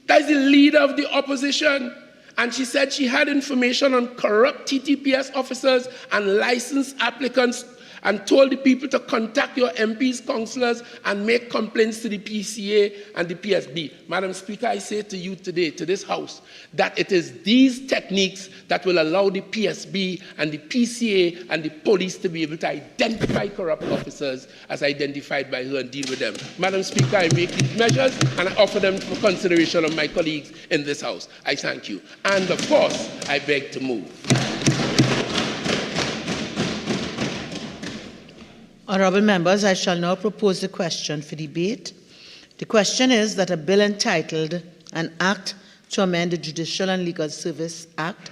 Speaker 16: That is the leader of the opposition. And she said she had information on corrupt TTPS officers and licensed applicants and told the people to contact your MPs, councillors, and make complaints to the PCA and the PSB. Madam Speaker, I say to you today, to this House, that it is these techniques that will allow the PSB and the PCA and the police to be able to identify corrupt officers as identified by her and deal with them. Madam Speaker, I make these measures and I offer them for consideration of my colleagues in this House. I thank you. And of course, I beg to move.
Speaker 1: Honourable members, I shall now propose the question for debate. The question is that a bill entitled An Act to Amend the Judicial and Legal Service Act,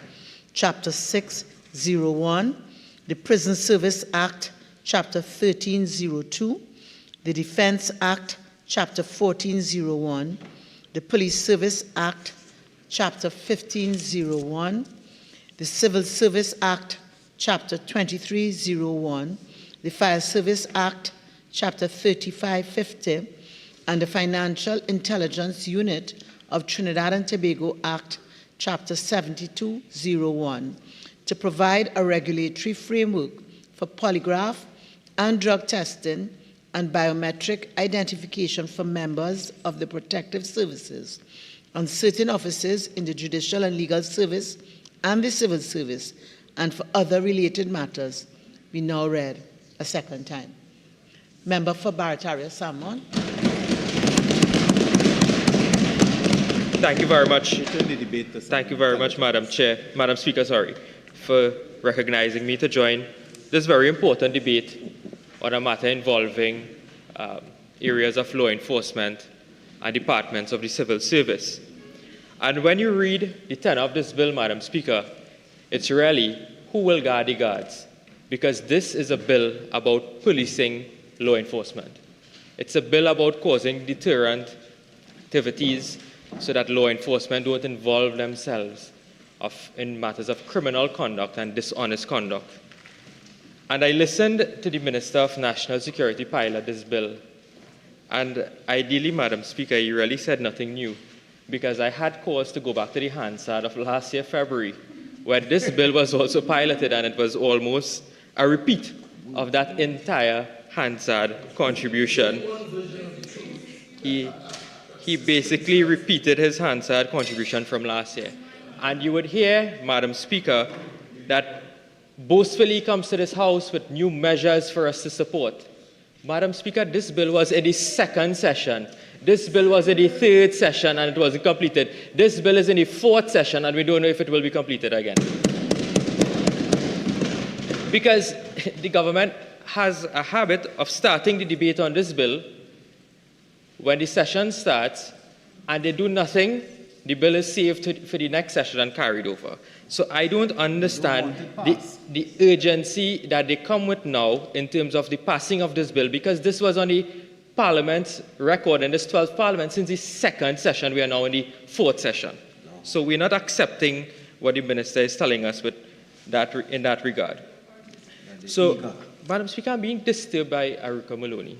Speaker 1: Chapter 601, the Prison Service Act, Chapter 1302, the Defence Act, Chapter 1401, the Police Service Act, Chapter 1501, the Civil Service Act, Chapter 2301, the Fire Service Act, Chapter 3550, and the Financial Intelligence Unit of Trinidad and Tobago Act, Chapter 7201, to provide a regulatory framework for polygraph and drug testing and biometric identification for members of the protective services and certain officers in the judicial and legal service and the civil service, and for other related matters, be now read a second time. Member for Barataria Salmon.
Speaker 15: Thank you very much. Thank you very much, Madam Speaker, for recognizing me to join this very important debate on a matter involving areas of law enforcement and departments of the civil service. And when you read the tenor of this bill, Madam Speaker, it's really who will guard the guards, because this is a bill about policing law enforcement. It's a bill about causing deterrent activities so that law enforcement don't involve themselves in matters of criminal conduct and dishonest conduct. And I listened to the Minister of National Security pilot this bill, and ideally, Madam Speaker, he really said nothing new, because I had cause to go back to the Hansard of last year, February, where this bill was also piloted, and it was almost a repeat of that entire Hansard contribution. He basically repeated his Hansard contribution from last year. And you would hear, Madam Speaker, that boastfully comes to this House with new measures for us to support. Madam Speaker, this bill was in the second session. This bill was in the third session and it wasn't completed. This bill is in the fourth session and we don't know if it will be completed again. Because the government has a habit of starting the debate on this bill when the session starts and they do nothing, the bill is saved for the next session and carried over. So I don't understand the urgency that they come with now in terms of the passing of this bill, because this was on the Parliament's record in this 12th Parliament since the second session. We are now in the fourth session. So we're not accepting what the Minister is telling us with that, in that regard. So, Madam Speaker, I'm being disturbed by Aruka Maloney.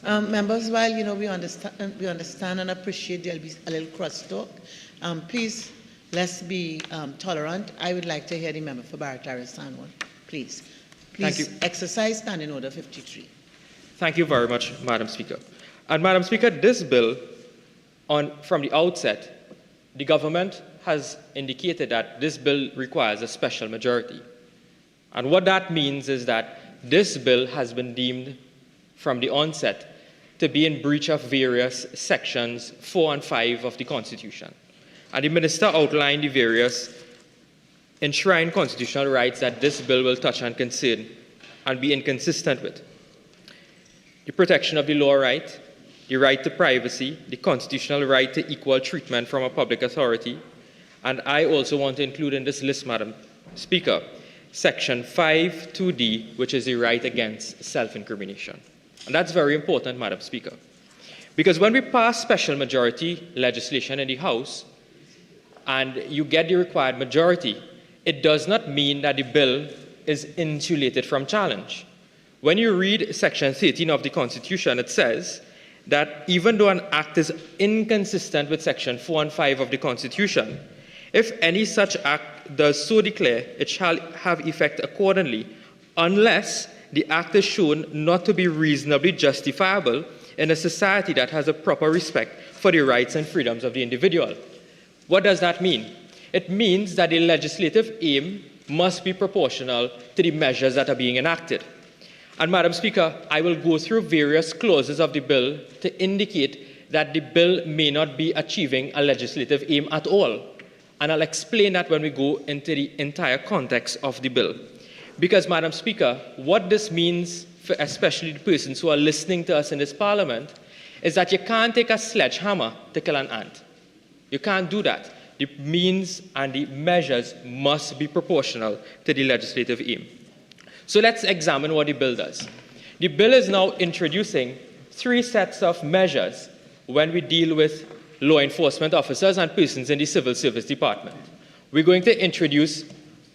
Speaker 1: Members, while we understand and appreciate there'll be a little crosstalk, please let's be tolerant. I would like to hear the member for Barataria Sanwan. Please exercise Standing Order 53.
Speaker 15: Thank you very much, Madam Speaker. And Madam Speaker, this bill, from the outset, the government has indicated that this bill requires a special majority. And what that means is that this bill has been deemed from the onset to be in breach of various sections 4 and 5 of the Constitution. And the Minister outlined the various enshrine constitutional rights that this bill will touch and concern and be inconsistent with. The protection of the law right, the right to privacy, the constitutional right to equal treatment from a public authority, and I also want to include in this list, Madam Speaker, Section 5(2)(d), which is the right against self-incrimination. And that's very important, Madam Speaker, because when we pass special majority legislation in the House and you get the required majority, it does not mean that the bill is insulated from challenge. When you read Section 13 of the Constitution, it says that even though an act is inconsistent with Section 4 and 5 of the Constitution, if any such act does so declare, it shall have effect accordingly, unless the act is shown not to be reasonably justifiable in a society that has a proper respect for the rights and freedoms of the individual. What does that mean? It means that the legislative aim must be proportional to the measures that are being enacted. And Madam Speaker, I will go through various clauses of the bill to indicate that the bill may not be achieving a legislative aim at all. And I'll explain that when we go into the entire context of the bill. Because, Madam Speaker, what this means for especially the persons who are listening to us in this Parliament is that you can't take a sledgehammer to kill an ant. You can't do that. The means and the measures must be proportional to the legislative aim. So let's examine what the bill does. The bill is now introducing 3 sets of measures when we deal with law enforcement officers and persons in the civil service department. We're going to introduce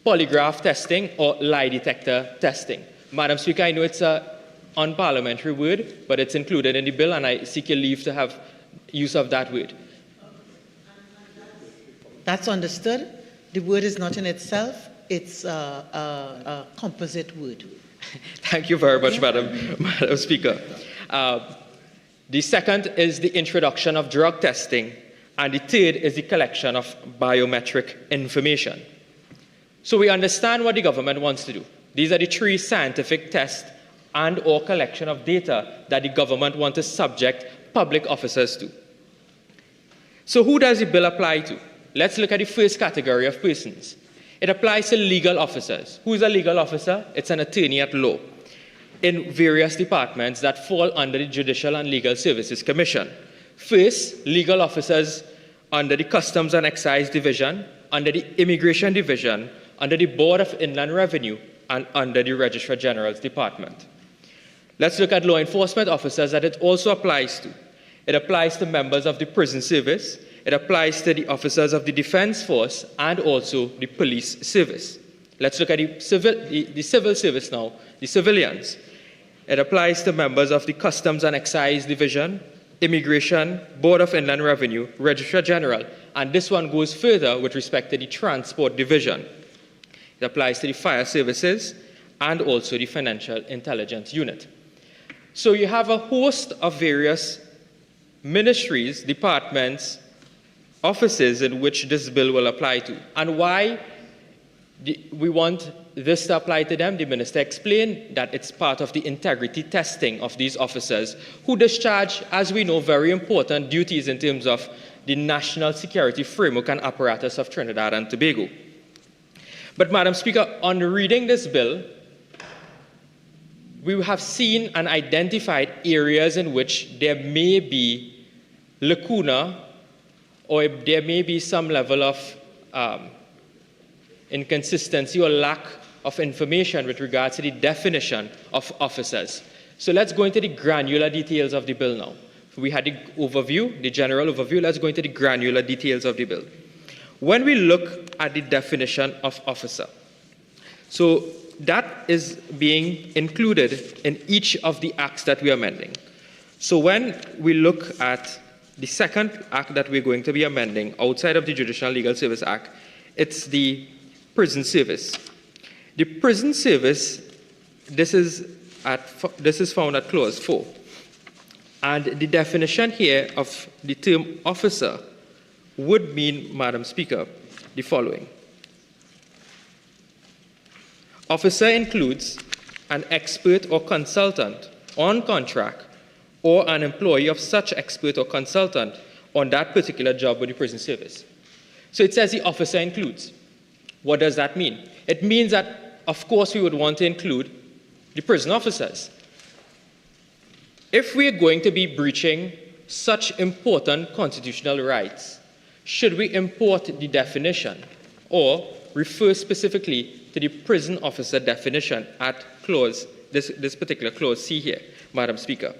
Speaker 15: polygraph testing or lie detector testing. Madam Speaker, I know it's an unparliamentary word, but it's included in the bill, and I seek your leave to have use of that word.
Speaker 1: That's understood. The word is not in itself. It's a composite word.
Speaker 15: Thank you very much, Madam Speaker. The second is the introduction of drug testing, and the third is the collection of biometric information. So we understand what the government wants to do. These are the 3 scientific tests and or collection of data that the government wants to subject public officers to. So who does the bill apply to? Let's look at the first category of persons. It applies to legal officers. Who is a legal officer? It's an attorney at law in various departments that fall under the Judicial and Legal Services Commission. First, legal officers under the Customs and Excise Division, under the Immigration Division, under the Board of Inland Revenue, and under the Registrar General's Department. Let's look at law enforcement officers that it also applies to. It applies to members of the prison service. It applies to the officers of the Defense Force and also the police service. Let's look at the civil service now, the civilians. It applies to members of the Customs and Excise Division, Immigration, Board of Inland Revenue, Registrar General, and this one goes further with respect to the Transport Division. It applies to the fire services and also the Financial Intelligence Unit. So you have a host of various ministries, departments, offices in which this bill will apply to. And why we want this to apply to them, the minister explained that it's part of the integrity testing of these officers who discharge, as we know, very important duties in terms of the national security framework and apparatus of Trinidad and Tobago. But, Madam Speaker, on reading this bill, we have seen and identified areas in which there may be lacuna or there may be some level of inconsistency or lack of information with regards to the definition of officers. So let's go into the granular details of the bill now. We had the overview, the general overview. Let's go into the granular details of the bill. When we look at the definition of officer, so that is being included in each of the acts that we are amending. So when we look at the second act that we're going to be amending outside of the Judicial and Legal Service Act, it's the prison service. The prison service, this is found at clause 4. And the definition here of the term officer would mean, Madam Speaker, the following. Officer includes an expert or consultant on contract or an employee of such expert or consultant on that particular job with the prison service. So it says the officer includes. What does that mean? It means that, of course, we would want to include the prison officers. If we are going to be breaching such important constitutional rights, should we import the definition or refer specifically to the prison officer definition at this particular clause C here, Madam Speaker?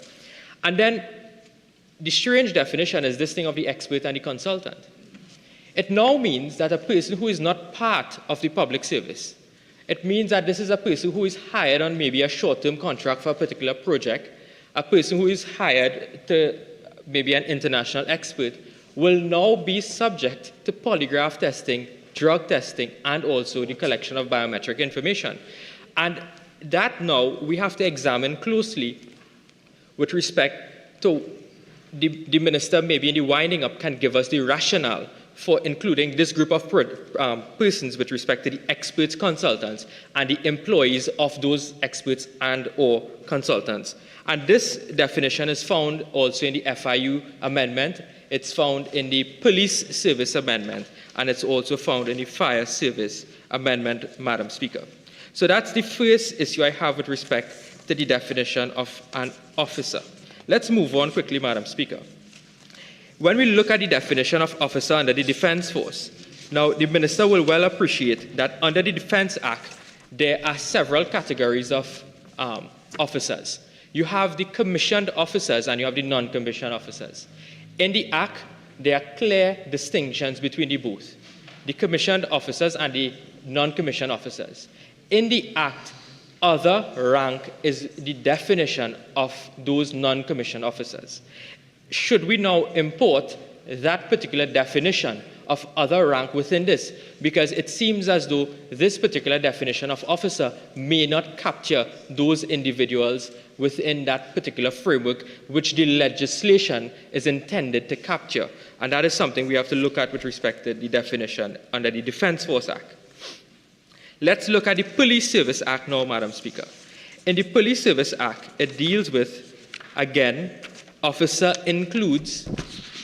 Speaker 15: And then the strange definition is this thing of the expert and the consultant. It now means that a person who is not part of the public service, it means that this is a person who is hired on maybe a short-term contract for a particular project, a person who is hired to maybe an international expert, will now be subject to polygraph testing, drug testing, and also the collection of biometric information. And that now we have to examine closely with respect to the minister, maybe in the winding up, can give us the rationale for including this group of persons with respect to the experts, consultants, and the employees of those experts and or consultants. And this definition is found also in the FIU amendment, it's found in the police service amendment, and it's also found in the fire service amendment, Madam Speaker. So that's the first issue I have with respect to the definition of an officer. Let's move on quickly, Madam Speaker. When we look at the definition of officer under the Defense Force, now the Minister will well appreciate that under the Defense Act, there are several categories of officers. You have the commissioned officers and you have the non-commissioned officers. In the Act, there are clear distinctions between the both, the commissioned officers and the non-commissioned officers. In the Act, other rank is the definition of those non-commissioned officers. Should we now import that particular definition of other rank within this? Because it seems as though this particular definition of officer may not capture those individuals within that particular framework which the legislation is intended to capture. And that is something we have to look at with respect to the definition under the Defense Force Act. Let's look at the Police Service Act now, Madam Speaker. In the Police Service Act, it deals with, again, officer includes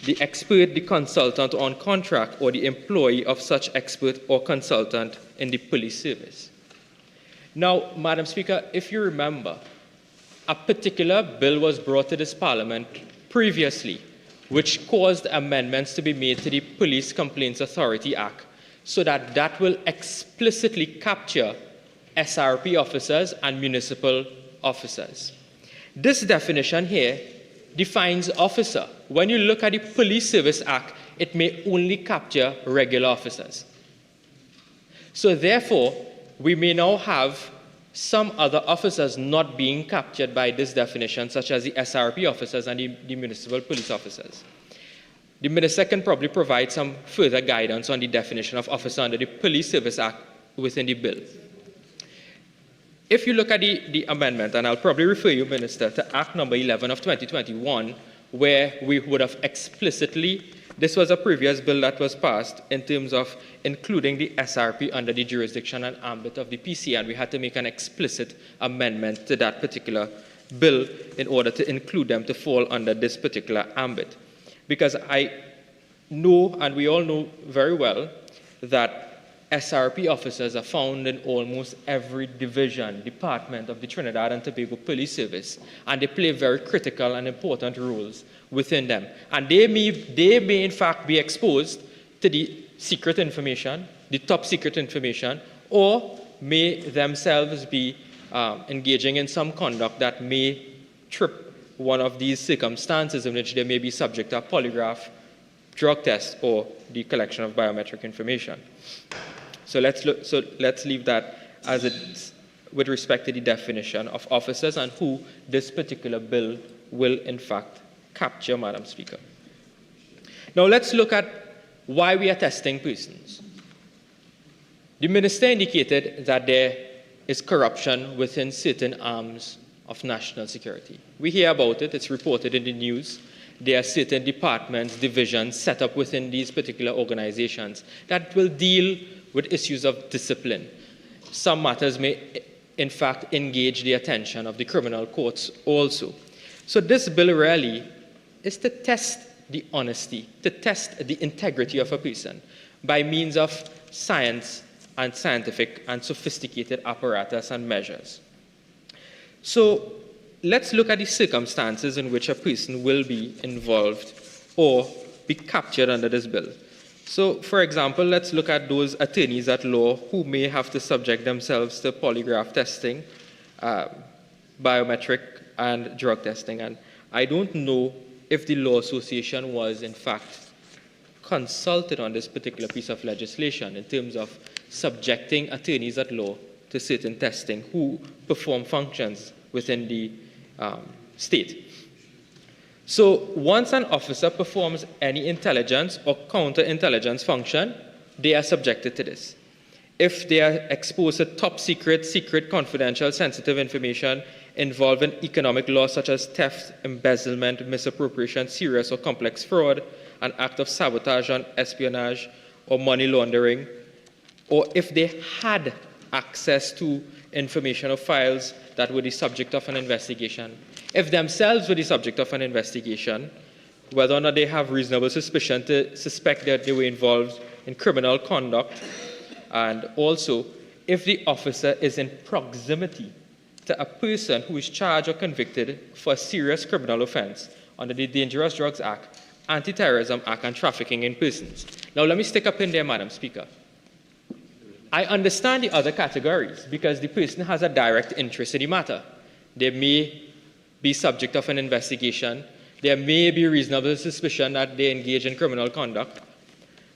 Speaker 15: the expert, the consultant on contract, or the employee of such expert or consultant in the police service. Now, Madam Speaker, if you remember, a particular bill was brought to this Parliament previously, which caused amendments to be made to the Police Complaints Authority Act, so that that will explicitly capture SRP officers and municipal officers. This definition here defines officer. When you look at the Police Service Act, it may only capture regular officers. So therefore, we may now have some other officers not being captured by this definition, such as the SRP officers and the municipal police officers. The Minister can probably provide some further guidance on the definition of officer under the Police Service Act within the bill. If you look at the amendment, and I'll probably refer you, Minister, to Act number 11 of 2021, where we would have explicitly, this was a previous bill that was passed in terms of including the SRP under the jurisdiction and ambit of the PC, and we had to make an explicit amendment to that particular bill in order to include them to fall under this particular ambit. Because I know, and we all know very well, that SRP officers are found in almost every division, department of the Trinidad and Tobago Police Service, and they play very critical and important roles within them. And they may in fact be exposed to the secret information, the top secret information, or may themselves be engaging in some conduct that may trip one of these circumstances in which they may be subject to a polygraph, drug test, or the collection of biometric information. So let's leave that as it's with respect to the definition of officers and who this particular bill will in fact capture, Madam Speaker. Now let's look at why we are testing persons. The Minister indicated that there is corruption within certain arms of national security. We hear about it, it's reported in the news. There are certain departments, divisions set up within these particular organizations that will deal with issues of discipline. Some matters may, in fact, engage the attention of the criminal courts also. So this bill really is to test the honesty, to test the integrity of a person by means of science and scientific and sophisticated apparatus and measures. So let's look at the circumstances in which a person will be involved or be captured under this bill. So, for example, let's look at those attorneys at law who may have to subject themselves to polygraph testing, biometric and drug testing. And I don't know if the Law Association was, in fact, consulted on this particular piece of legislation in terms of subjecting attorneys at law to certain testing who perform functions within the state. So once an officer performs any intelligence or counterintelligence function, they are subjected to this. If they are exposed to top secret, confidential, sensitive information involving economic law such as theft, embezzlement, misappropriation, serious or complex fraud, an act of sabotage and espionage or money laundering, or if they had access to information or files that were the subject of an investigation, if themselves were the subject of an investigation, whether or not they have reasonable suspicion to suspect that they were involved in criminal conduct, and also if the officer is in proximity to a person who is charged or convicted for a serious criminal offense under the Dangerous Drugs Act, Anti-Terrorism Act, and trafficking in persons. Now let me stick up in there, Madam Speaker. I understand the other categories because the person has a direct interest in the matter. They may be subject of an investigation. There may be reasonable suspicion that they engage in criminal conduct.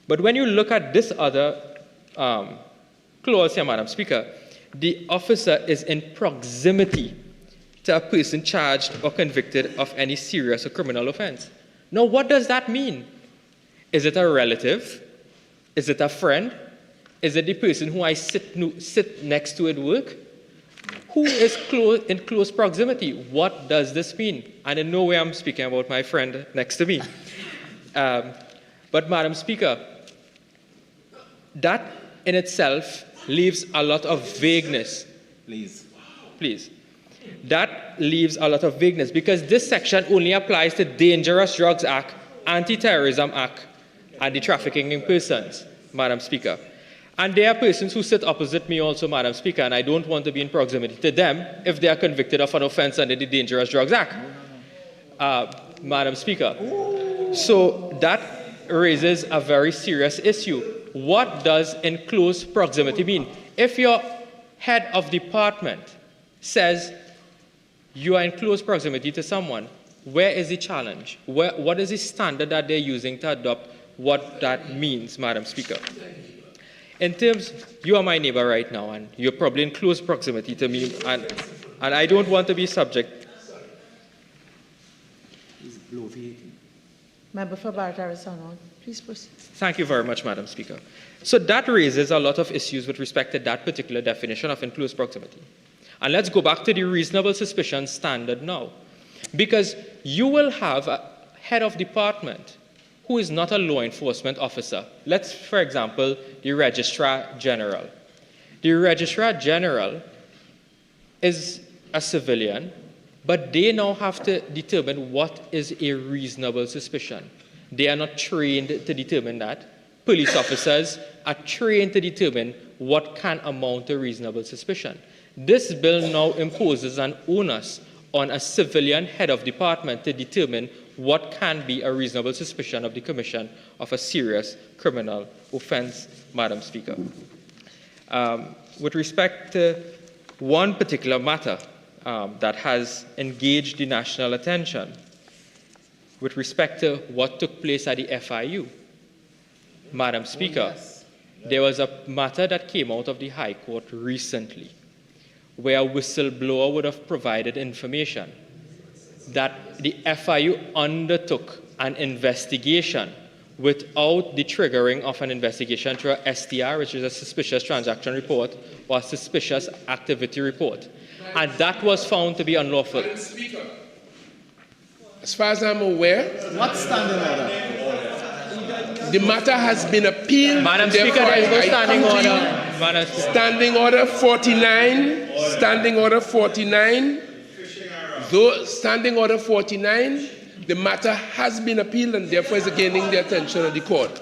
Speaker 15: But when you look at this other clause here, Madam Speaker, the officer is in proximity to a person charged or convicted of any serious or criminal offense. Now, what does that mean? Is it a relative? Is it a friend? Is it the person who I sit next to at work? Who is in close proximity? What does this mean? And in no way I'm speaking about my friend next to me. But Madam Speaker, that in itself leaves a lot of vagueness. Please. That leaves a lot of vagueness because this section only applies to Dangerous Drugs Act, Anti-Terrorism Act, and the trafficking in persons, Madam Speaker. And there are persons who sit opposite me also, Madam Speaker, and I don't want to be in proximity to them if they are convicted of an offense under the Dangerous Drugs Act, Madam Speaker. So that raises a very serious issue. What does in close proximity mean? If your head of department says you are in close proximity to someone, where is the challenge? What is the standard that they're using to adopt what that means, Madam Speaker? In terms, you are my neighbor right now, and you're probably in close proximity to me, and I don't want to be subject.
Speaker 1: Member for Barrett-Harris-Howard, please proceed.
Speaker 15: Thank you very much, Madam Speaker. So that raises a lot of issues with respect to that particular definition of in close proximity. And let's go back to the reasonable suspicion standard now. Because you will have a head of department who is not a law enforcement officer. Let's, for example, the Registrar General. The Registrar General is a civilian, but they now have to determine what is a reasonable suspicion. They are not trained to determine that. Police officers are trained to determine what can amount to reasonable suspicion. This bill now imposes an onus on a civilian head of department to determine what can be a reasonable suspicion of the commission of a serious criminal offense, Madam Speaker. With respect to one particular matter that has engaged the national attention, with respect to what took place at the FIU, Madam Speaker, there was a matter that came out of the High Court recently where a whistleblower would have provided information that the FIU undertook an investigation without the triggering of an investigation through a STR, which is a suspicious transaction report, or a suspicious activity report. And that was found to be unlawful.
Speaker 16: Madam Speaker, as far as I'm aware,
Speaker 10: What standing order?
Speaker 16: the matter has been appealed.
Speaker 15: Madam Speaker, there is no standing order. Madam Speaker.
Speaker 16: Standing order 49. Standing order 49. Though standing order 49, the matter has been appealed and therefore is gaining the attention of the court.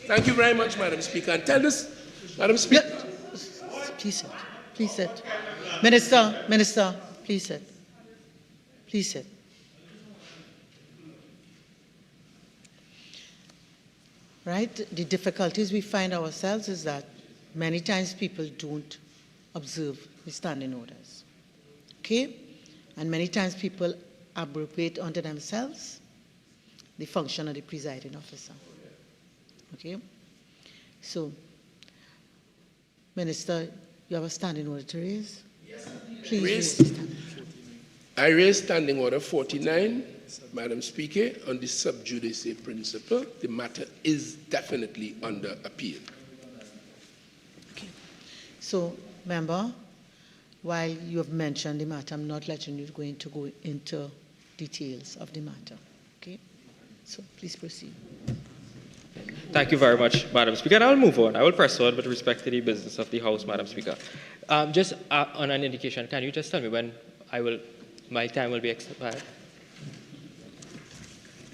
Speaker 16: Thank you very much, Madam Speaker. And tell this, Madam Speaker.
Speaker 1: Please sit. Please sit. Minister, please sit. Please sit. Right? The difficulties we find ourselves is that many times people don't observe the standing orders. Okay? And many times people abrogate unto themselves the function of the presiding officer. Okay? So, Minister, you have a standing order to raise? Yes. Please raise the standing order.
Speaker 16: I raise standing order 49, Madam Speaker, on the sub judice principle. The matter is definitely under appeal.
Speaker 1: Okay. So, member, while you have mentioned the matter, I'm not letting you go into details of the matter. Okay? So, please proceed.
Speaker 15: Thank you very much, Madam Speaker. And I will move on. I will press on with respect to the business of the House, Madam Speaker. Just on an indication, can you just tell me when my time will be expired?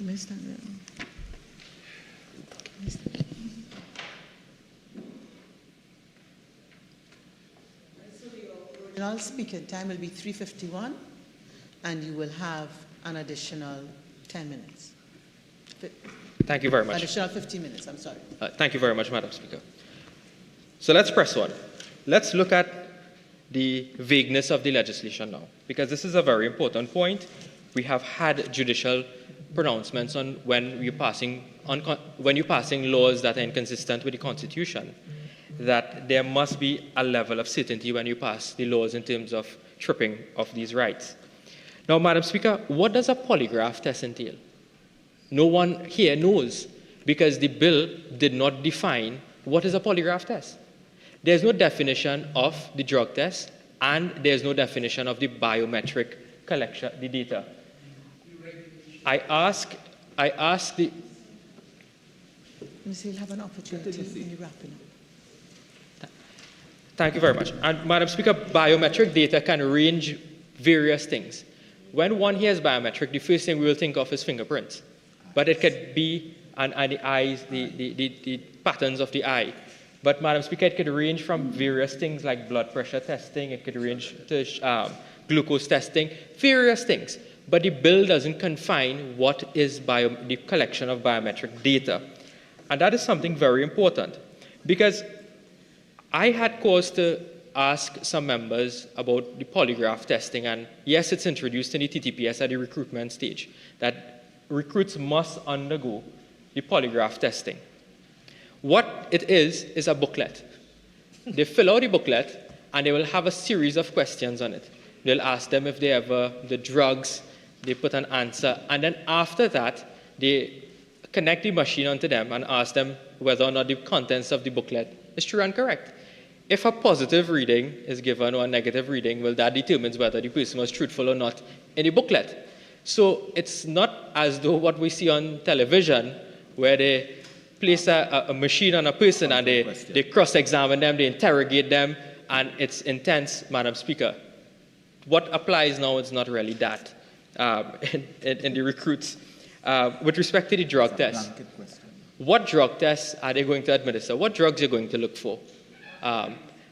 Speaker 1: Mr. Original speaking time will be 3:51, and you will have an additional 10 minutes.
Speaker 15: Thank you very much.
Speaker 1: Additional 15 minutes, I'm sorry.
Speaker 15: Thank you very much, Madam Speaker. So let's press on. Let's look at the vagueness of the legislation now, because this is a very important point. We have had judicial pronouncements on when you're passing laws that are inconsistent with the Constitution, that there must be a level of certainty when you pass the laws in terms of tripping of these rights. Now, Madam Speaker, what does a polygraph test entail? No one here knows, because the bill did not define what is a polygraph test. There's no definition of the drug test, and there's no definition of the biometric collection, the data. I ask the...
Speaker 1: You'll have an opportunity when you're wrapping up.
Speaker 15: Thank you very much. And Madam Speaker, biometric data can range various things. When one hears biometric, the first thing we will think of is fingerprints. But it could be the eyes, the patterns of the eye. But Madam Speaker, it could range from various things like blood pressure testing, it could range to glucose testing, various things. But the bill doesn't confine what is the collection of biometric data. And that is something very important, because I had cause to ask some members about the polygraph testing, and yes, it's introduced in the TTPS at the recruitment stage, that recruits must undergo the polygraph testing. What it is a booklet. They fill out the booklet, and they will have a series of questions on it. They'll ask them if they ever the drugs, they put an answer, and then after that, they connect the machine onto them and ask them whether or not the contents of the booklet is true and correct. If a positive reading is given or a negative reading, well, that determines whether the person was truthful or not in the booklet. So it's not as though what we see on television, where they place a machine on a person and they cross-examine them, they interrogate them, and it's intense, Madam Speaker. What applies now is not really that in the recruits. With respect to the drug test, what drug tests are they going to administer? What drugs are you going to look for?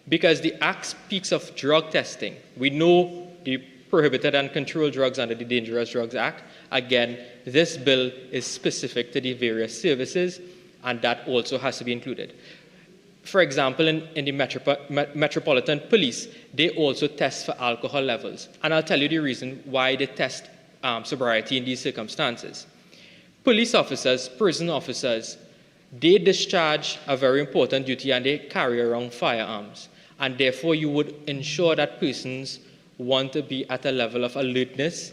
Speaker 15: Because the Act speaks of drug testing. We know the Prohibited and Controlled Drugs under the Dangerous Drugs Act. Again, this bill is specific to the various services, and that also has to be included. For example, in the Metropolitan Police, they also test for alcohol levels. And I'll tell you the reason why they test sobriety in these circumstances. Police officers, prison officers, they discharge a very important duty, and they carry around firearms. And therefore, you would ensure that persons want to be at a level of alertness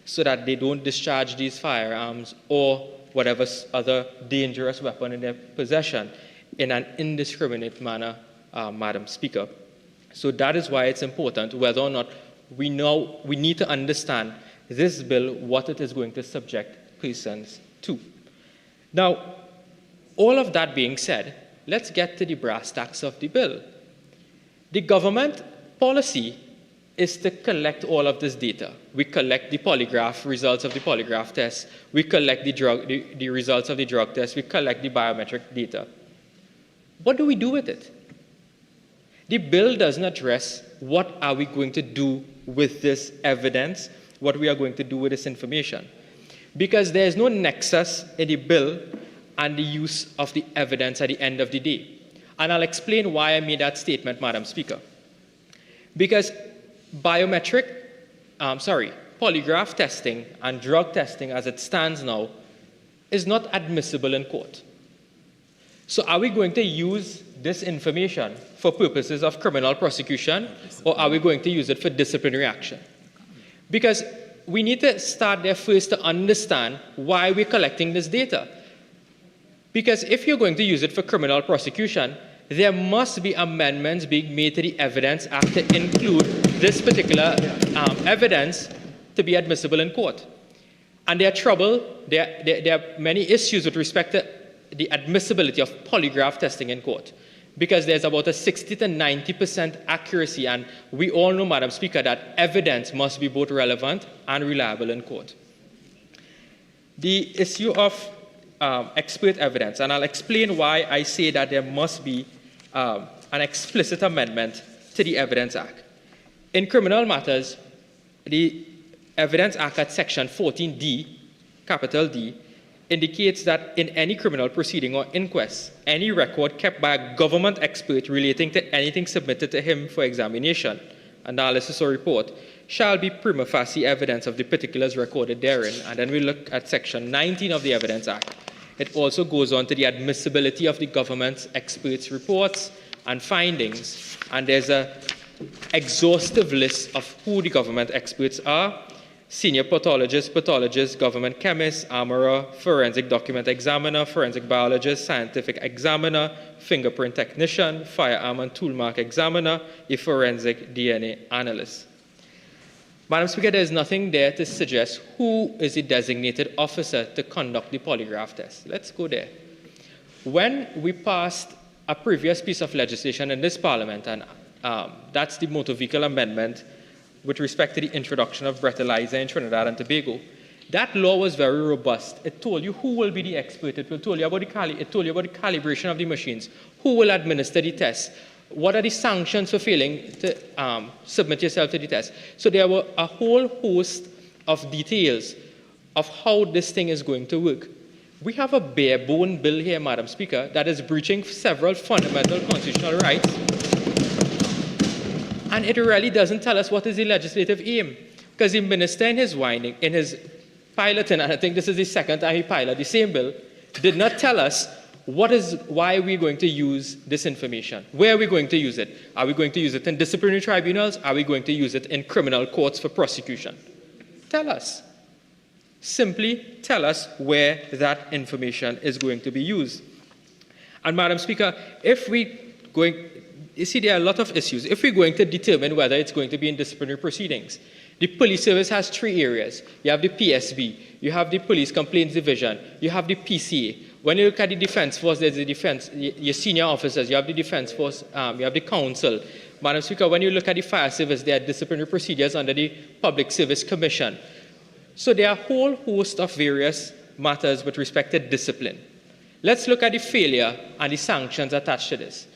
Speaker 15: so that they don't discharge these firearms or whatever other dangerous weapon in their possession in an indiscriminate manner, Madam Speaker. So that is why it's important whether or not we need to understand this bill, what it is going to subject persons to. Now, all of that being said, let's get to the brass tacks of the bill. The government policy is to collect all of this data. We collect the polygraph results of the polygraph test. We collect the results of the drug test. We collect the biometric data. What do we do with it? The bill doesn't address what are we going to do with this evidence, what we are going to do with this information. Because there is no nexus in the bill and the use of the evidence at the end of the day. And I'll explain why I made that statement, Madam Speaker. Because polygraph testing and drug testing as it stands now is not admissible in court. So are we going to use this information for purposes of criminal prosecution, or are we going to use it for disciplinary action? Because we need to start there first to understand why we're collecting this data. Because if you're going to use it for criminal prosecution, there must be amendments being made to the Evidence Act to include this particular evidence to be admissible in court. And there are many issues with respect to the admissibility of polygraph testing in court, because there's about a 60 to 90% accuracy, and we all know, Madam Speaker, that evidence must be both relevant and reliable in court. The issue of expert evidence, and I'll explain why I say that there must be an explicit amendment to the Evidence Act. In criminal matters, the Evidence Act at Section 14D, capital D, indicates that in any criminal proceeding or inquest, any record kept by a government expert relating to anything submitted to him for examination, analysis, or report shall be prima facie evidence of the particulars recorded therein. And then we look at Section 19 of the Evidence Act. It also goes on to the admissibility of the government's experts' reports and findings, and there's an exhaustive list of who the government experts are: senior pathologist, government chemist, armorer, forensic document examiner, forensic biologist, scientific examiner, fingerprint technician, firearm and toolmark examiner, a forensic DNA analyst. Madam Speaker, there is nothing there to suggest who is the designated officer to conduct the polygraph test. Let's go there. When we passed a previous piece of legislation in this Parliament, and that's the Motor Vehicle Amendment, with respect to the introduction of breathalyzer in Trinidad and Tobago, that law was very robust. It told you who will be the expert. It told you about the calibration of the machines, who will administer the test, what are the sanctions for failing to submit yourself to the test. So there were a whole host of details of how this thing is going to work. We have a bare-bone bill here, Madam Speaker, that is breaching several fundamental constitutional rights. And it really doesn't tell us what is the legislative aim. Because the minister in his piloting, and I think this is the second time he piloted the same bill, did not tell us why we're going to use this information. Where are we going to use it? Are we going to use it in disciplinary tribunals? Are we going to use it in criminal courts for prosecution? Tell us. Simply tell us where that information is going to be used. And Madam Speaker, you see, there are a lot of issues. If we're going to determine whether it's going to be in disciplinary proceedings, the police service has 3 areas. You have the PSB, you have the Police Complaints Division, you have the PCA. When you look at the Defense Force, there's the defense, your senior officers, you have the Defense Force, you have the Council. Madam Speaker, when you look at the Fire Service, there are disciplinary procedures under the Public Service Commission. So there are a whole host of various matters with respect to discipline. Let's look at the failure and the sanctions attached to this.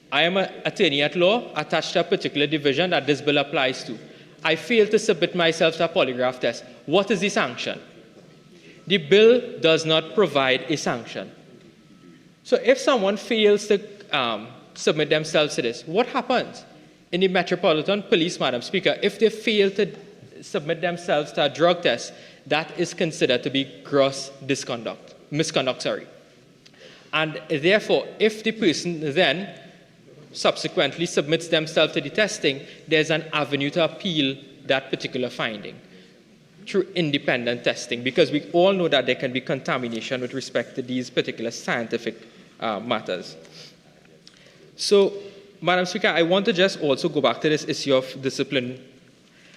Speaker 15: I am an attorney at law attached to a particular division that this bill applies to. I failed to submit myself to a polygraph test. What is the sanction? The bill does not provide a sanction. So if someone fails to submit themselves to this, what happens? In the Metropolitan Police, Madam Speaker, if they fail to submit themselves to a drug test, that is considered to be gross misconduct. And therefore, if the person then subsequently submits themselves to the testing, there's an avenue to appeal that particular finding through independent testing, because we all know that there can be contamination with respect to these particular scientific matters. So, Madam Speaker, I want to just also go back to this issue of discipline,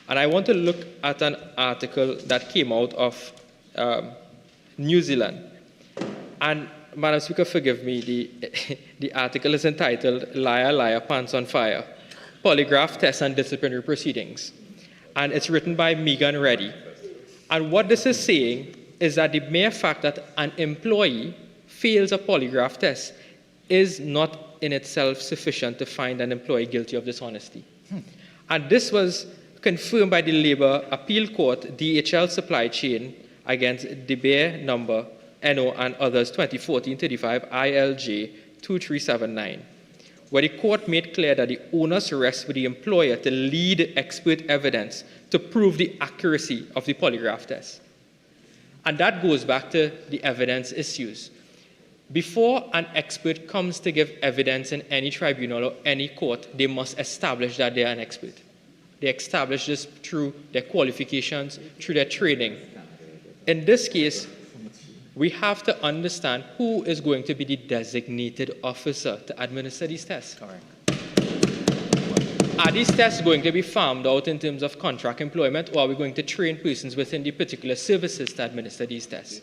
Speaker 15: and I want to look at an article that came out of New Zealand. And Madam Speaker, forgive me, the article is entitled "Liar, Liar, Pants on Fire, Polygraph Tests and Disciplinary Proceedings." And it's written by Megan Reddy. And what this is saying is that the mere fact that an employee fails a polygraph test is not in itself sufficient to find an employee guilty of dishonesty. And this was confirmed by the Labour Appeal Court, DHL Supply Chain, against DeBeer number NO and others 2014-35 ILJ 2379, where the court made clear that the onus rests with the employer to lead expert evidence to prove the accuracy of the polygraph test. And that goes back to the evidence issues. Before an expert comes to give evidence in any tribunal or any court, they must establish that they are an expert. They establish this through their qualifications, through their training. In this case, we have to understand who is going to be the designated officer to administer these tests.
Speaker 10: Correct.
Speaker 15: Are these tests going to be farmed out in terms of contract employment, or are we going to train persons within the particular services to administer these tests?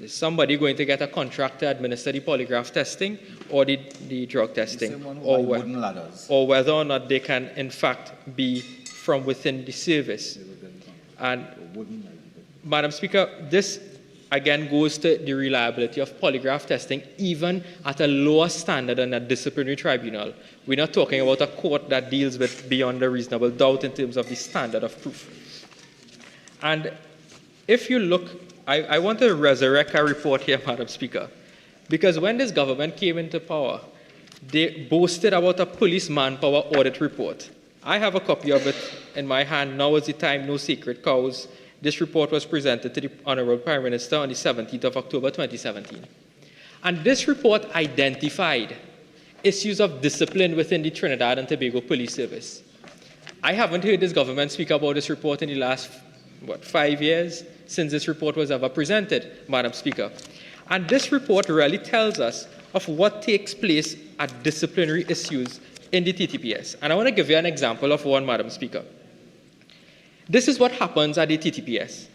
Speaker 15: Is somebody going to get a contract to administer the polygraph testing or the drug testing, or whether or not they can in fact be from within the service? And Madam Speaker, this again goes to the reliability of polygraph testing, even at a lower standard than a disciplinary tribunal. We're not talking about a court that deals with beyond a reasonable doubt in terms of the standard of proof. And if you look, I want to resurrect a report here, Madam Speaker, because when this government came into power, they boasted about a police manpower audit report. I have a copy of it in my hand. Now is the time, no sacred cows. This report was presented to the Honorable Prime Minister on the 17th of October 2017. And this report identified issues of discipline within the Trinidad and Tobago Police Service. I haven't heard this government speak about this report in the last, 5 years since this report was ever presented, Madam Speaker. And this report really tells us of what takes place at disciplinary issues in the TTPS. And I want to give you an example of one, Madam Speaker. This is what happens at the TTPS.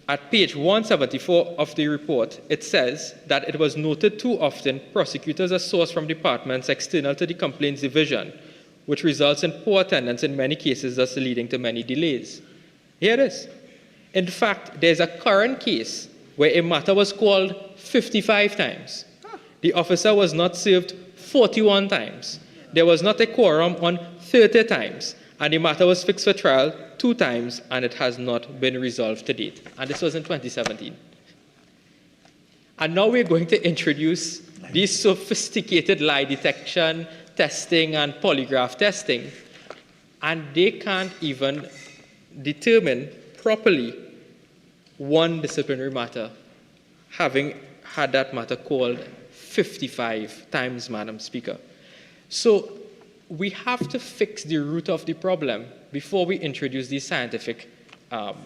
Speaker 15: At page 174 of the report, it says that it was noted too often prosecutors are sourced from departments external to the complaints division, which results in poor attendance in many cases, thus leading to many delays. Here it is. In fact, there's a current case where a matter was called 55 times. The officer was not served 41 times. There was not a quorum on 30 times. And the matter was fixed for trial 2 times, and it has not been resolved to date. And this was in 2017. And now we're going to introduce these sophisticated lie detection testing and polygraph testing, and they can't even determine properly one disciplinary matter, having had that matter called 55 times, Madam Speaker. So we have to fix the root of the problem before we introduce these scientific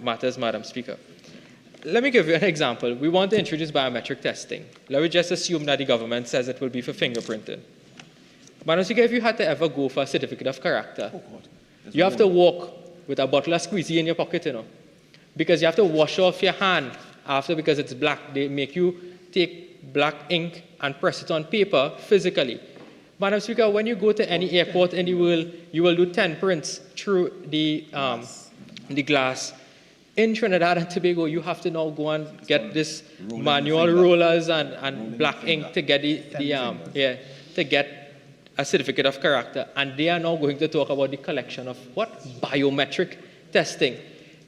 Speaker 15: matters, Madam Speaker. Let me give you an example. We want to introduce biometric testing. Let me just assume that the government says it will be for fingerprinting. Madam Speaker, if you had to ever go for a certificate of character, you have to walk with a bottle of squeezy in your pocket, you know, because you have to wash off your hand after, because it's black. They make you take black ink and press it on paper physically. Madam Speaker, when you go to any airport in the world, you will do 10 prints through the glass. In Trinidad and Tobago, you have to now go and get this manual rollers and black ink to get to get a certificate of character. And they are now going to talk about the collection of what? Biometric testing.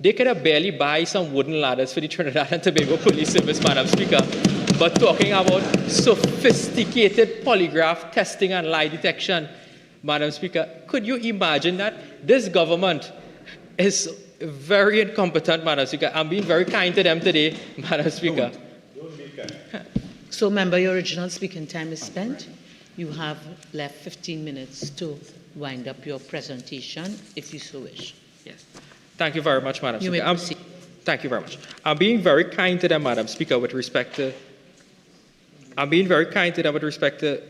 Speaker 15: They could have barely buy some wooden ladders for the Trinidad and Tobago Police Service, Madam Speaker. But talking about sophisticated polygraph testing and lie detection, Madam Speaker, could you imagine that? This government is very incompetent, Madam Speaker. I'm being very kind to them today, Madam Speaker.
Speaker 1: So, member, your original speaking time is spent. You have left 15 minutes to wind up your presentation, if you so wish.
Speaker 15: Yes. Thank you very much, Madam
Speaker 1: You
Speaker 15: Speaker.
Speaker 1: may proceed.
Speaker 15: Thank you very much. I'm being very kind to them, Madam Speaker, with respect to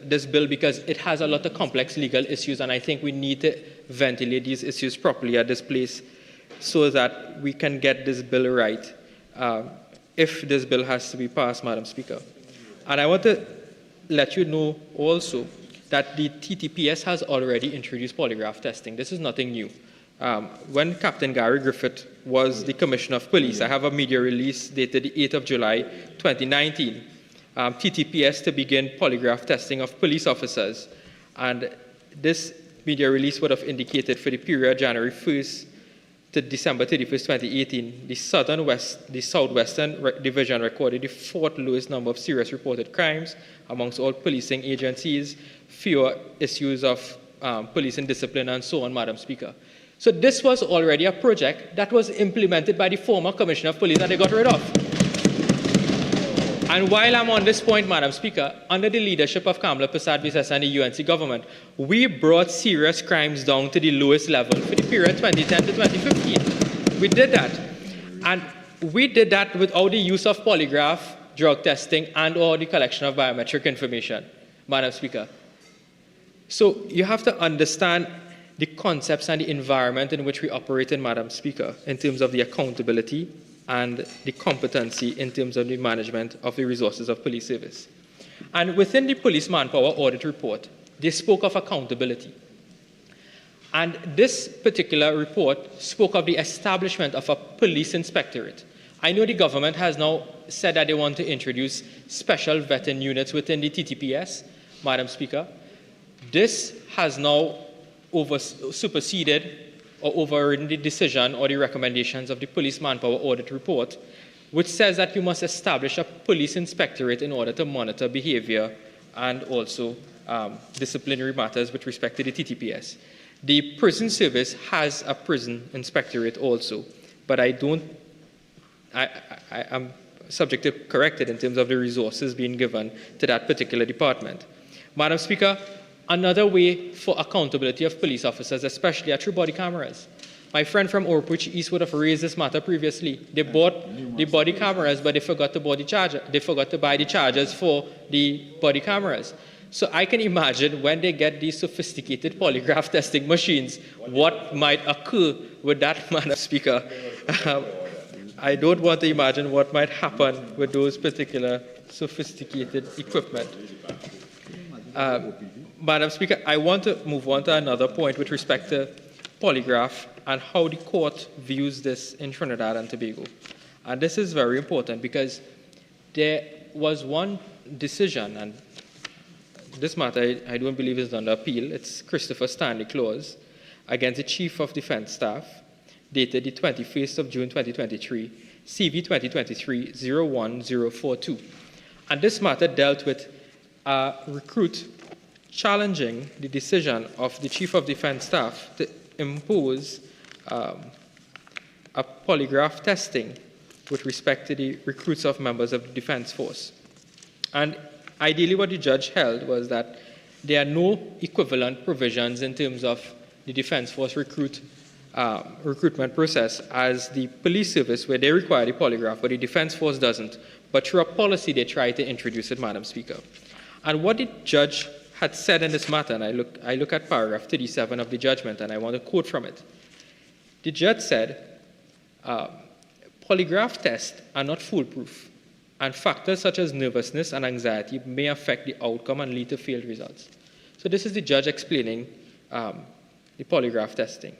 Speaker 15: this bill, because it has a lot of complex legal issues, and I think we need to ventilate these issues properly at this place so that we can get this bill right, if this bill has to be passed, Madam Speaker. And I want to let you know also that the TTPS has already introduced polygraph testing. This is nothing new. When Captain Gary Griffith was the Commissioner of Police, I have a media release dated the 8th of July, 2019, TTPS to begin polygraph testing of police officers. And this media release would have indicated for the period January 1st to December 31st, 2018, the Southwestern Division recorded the 4th lowest number of serious reported crimes amongst all policing agencies, fewer issues of police indiscipline, and so on, Madam Speaker. So this was already a project that was implemented by the former Commissioner of Police that they got rid of. And while I'm on this point, Madam Speaker, under the leadership of Kamala Persad-Bissessar and the UNC government, we brought serious crimes down to the lowest level for the period 2010 to 2015. We did that. And we did that without the use of polygraph, drug testing, and or the collection of biometric information, Madam Speaker. So you have to understand the concepts and the environment in which we operate in, Madam Speaker, in terms of the accountability and the competency in terms of the management of the resources of police service. And within the police manpower audit report, they spoke of accountability. And this particular report spoke of the establishment of a police inspectorate. I know the government has now said that they want to introduce special vetting units within the TTPS, Madam Speaker. This has now superseded or overridden the decision or the recommendations of the police manpower audit report, which says that you must establish a police inspectorate in order to monitor behavior and also disciplinary matters with respect to the TTPS. The prison service has a prison inspectorate also, but I'm subject to corrected in terms of the resources being given to that particular department. Madam Speaker, another way for accountability of police officers, especially are through body cameras. My friend from Orpwich East would have raised this matter previously. They bought the body cameras, but they forgot to buy the charger. They forgot to buy the chargers for the body cameras. So I can imagine when they get these sophisticated polygraph testing machines, what might occur with that, Madam Speaker. I don't want to imagine what might happen with those particular sophisticated equipment. Madam Speaker, I want to move on to another point with respect to polygraph and how the court views this in Trinidad and Tobago. And this is very important because there was one decision, and this matter I don't believe is under appeal. It's Christopher Stanley Claus against the Chief of Defense Staff, dated the 21st of June 2023, CV 2023-01042. And this matter dealt with a recruit challenging the decision of the Chief of Defense Staff to impose a polygraph testing with respect to the recruits of members of the Defense Force. And ideally what the judge held was that there are no equivalent provisions in terms of the Defense Force recruitment process as the police service, where they require the polygraph, but the Defense Force doesn't. But through a policy, they try to introduce it, Madam Speaker. And what the judge had said in this matter, and I look at paragraph 37 of the judgment, and I want to quote from it. The judge said, polygraph tests are not foolproof, and factors such as nervousness and anxiety may affect the outcome and lead to failed results. So this is the judge explaining the polygraph testing.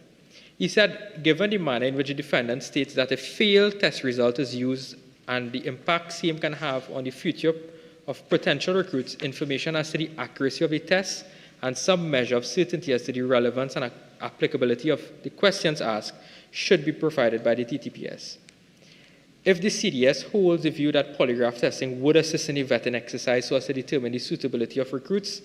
Speaker 15: He said, given the manner in which the defendant states that a failed test result is used and the impact same can have on the future of potential recruits, information as to the accuracy of the test and some measure of certainty as to the relevance and applicability of the questions asked should be provided by the TTPS. If the CDS holds the view that polygraph testing would assist in the vetting exercise so as to determine the suitability of recruits,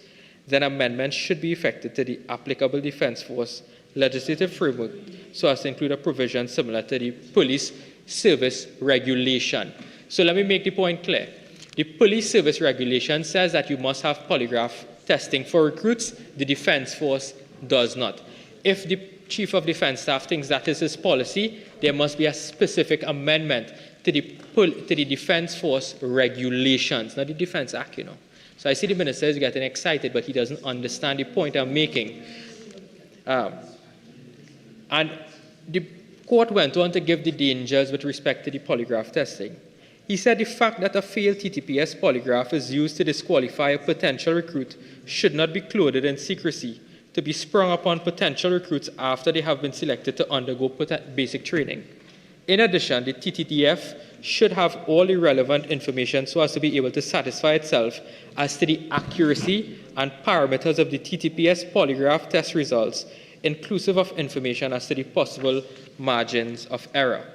Speaker 15: then amendments should be effected to the applicable Defense Force legislative framework so as to include a provision similar to the police service regulation. So let me make the point clear. The police service regulation says that you must have polygraph testing for recruits. The Defense Force does not. If the Chief of Defense Staff thinks that is his policy, there must be a specific amendment to the Defense Force regulations, not the Defense Act, you know. So I see the minister is getting excited, but he doesn't understand the point I'm making. And the court went on to give the dangers with respect to the polygraph testing. He said the fact that a failed TTPS polygraph is used to disqualify a potential recruit should not be clothed in secrecy to be sprung upon potential recruits after they have been selected to undergo basic training. In addition, the TTDF should have all the relevant information so as to be able to satisfy itself as to the accuracy and parameters of the TTPS polygraph test results, inclusive of information as to the possible margins of error.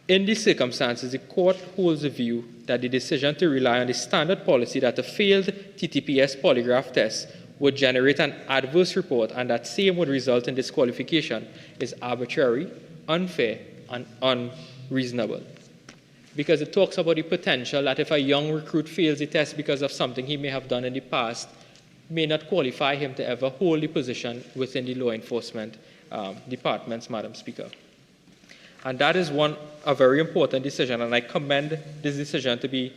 Speaker 15: In these circumstances, the court holds the view that the decision to rely on the standard policy that a failed TTPS polygraph test would generate an adverse report and that same would result in disqualification is arbitrary, unfair, and unreasonable. Because it talks about the potential that if a young recruit fails the test because of something he may have done in the past, may not qualify him to ever hold the position within the law enforcement departments, Madam Speaker. And that is a very important decision, and I commend this decision to be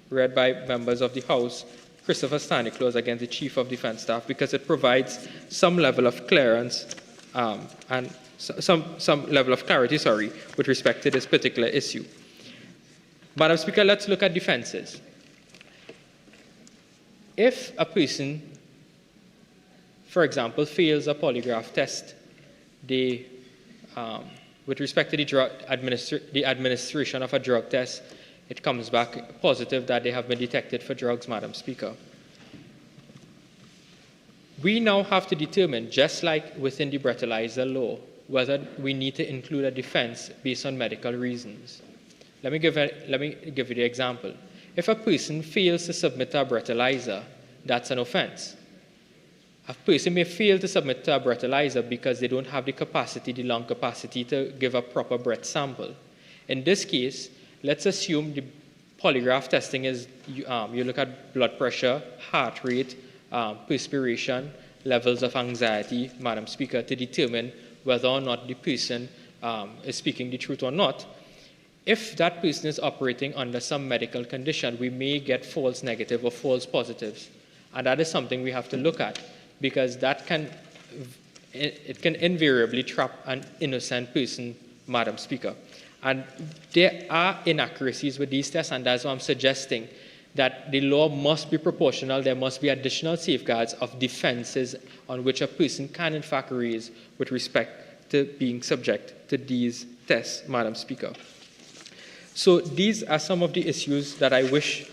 Speaker 15: read by members of the House, Christopher Staniklaus against the Chief of Defense Staff, because it provides some level of clearance and some level of clarity, with respect to this particular issue. Madam Speaker, let's look at defenses. If a person, for example, fails a polygraph test, with respect to the administration of a drug test, it comes back positive that they have been detected for drugs, Madam Speaker. We now have to determine, just like within the breathalyzer law, whether we need to include a defense based on medical reasons. Let me give you the example. If a person fails to submit a breathalyzer, that's an offense. A person may fail to submit to a breathalyzer because they don't have the lung capacity to give a proper breath sample. In this case, let's assume the polygraph testing is, you look at blood pressure, heart rate, perspiration, levels of anxiety, Madam Speaker, to determine whether or not the person is speaking the truth or not. If that person is operating under some medical condition, we may get false negative or false positives. And that is something we have to look at, because that can invariably trap an innocent person, Madam Speaker. And there are inaccuracies with these tests, and that's why I'm suggesting that the law must be proportional. There must be additional safeguards of defenses on which a person can in fact raise with respect to being subject to these tests, Madam Speaker. So these are some of the issues that I wish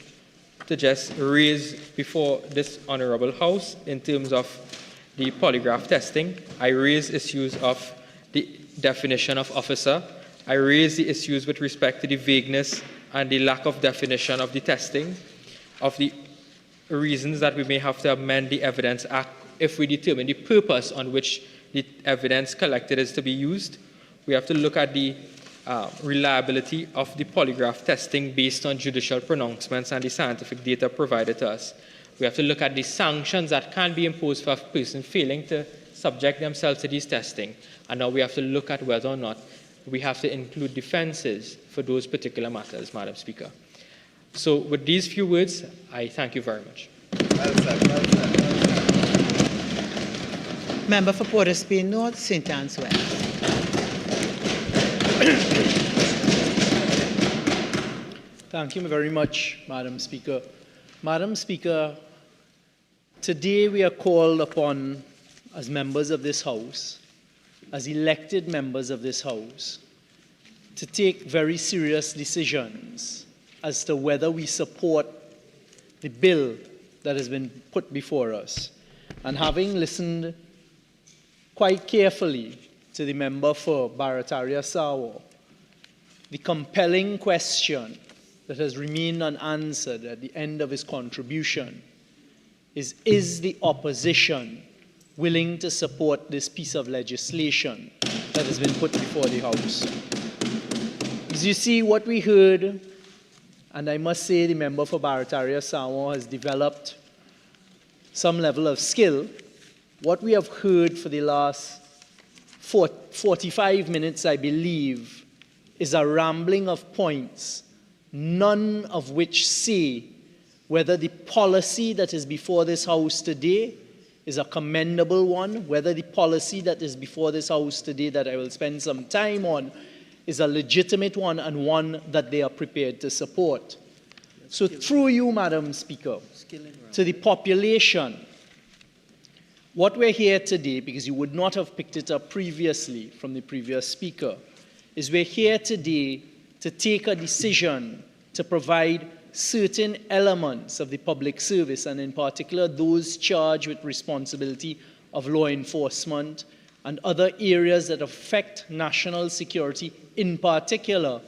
Speaker 15: to just raise before this Honorable House in terms of the polygraph testing. I raise issues of the definition of officer. I raise the issues with respect to the vagueness and the lack of definition of the testing, of the reasons that we may have to amend the Evidence Act if we determine the purpose on which the evidence collected is to be used. We have to look at the reliability of the polygraph testing based on judicial pronouncements and the scientific data provided to us. We have to look at the sanctions that can be imposed for a person failing to subject themselves to these testing. And now we have to look at whether or not we have to include defenses for those particular matters, Madam Speaker. So with these few words, I thank you very much.
Speaker 1: Member for Port of Spain North, St. Anne's West.
Speaker 17: Thank you very much, Madam Speaker. Madam Speaker, today we are called upon as members of this House, as elected members of this House, to take very serious decisions as to whether we support the bill that has been put before us. And having listened quite carefully to the member for Barataria Sawo, the compelling question that has remained unanswered at the end of his contribution is the opposition willing to support this piece of legislation that has been put before the House? As you see, what we heard, and I must say the member for Barataria Sawo has developed some level of skill. What we have heard for the last 45 minutes, I believe, is a rambling of points, none of which say whether the policy that is before this House today is a commendable one, whether the policy that is before this House today that I will spend some time on is a legitimate one and one that they are prepared to support. So through you, Madam Speaker, to the population, what we're here today, because you would not have picked it up previously from the previous speaker, is we're here today to take a decision to provide certain elements of the public service, and in particular those charged with responsibility of law enforcement and other areas that affect national security, in particular,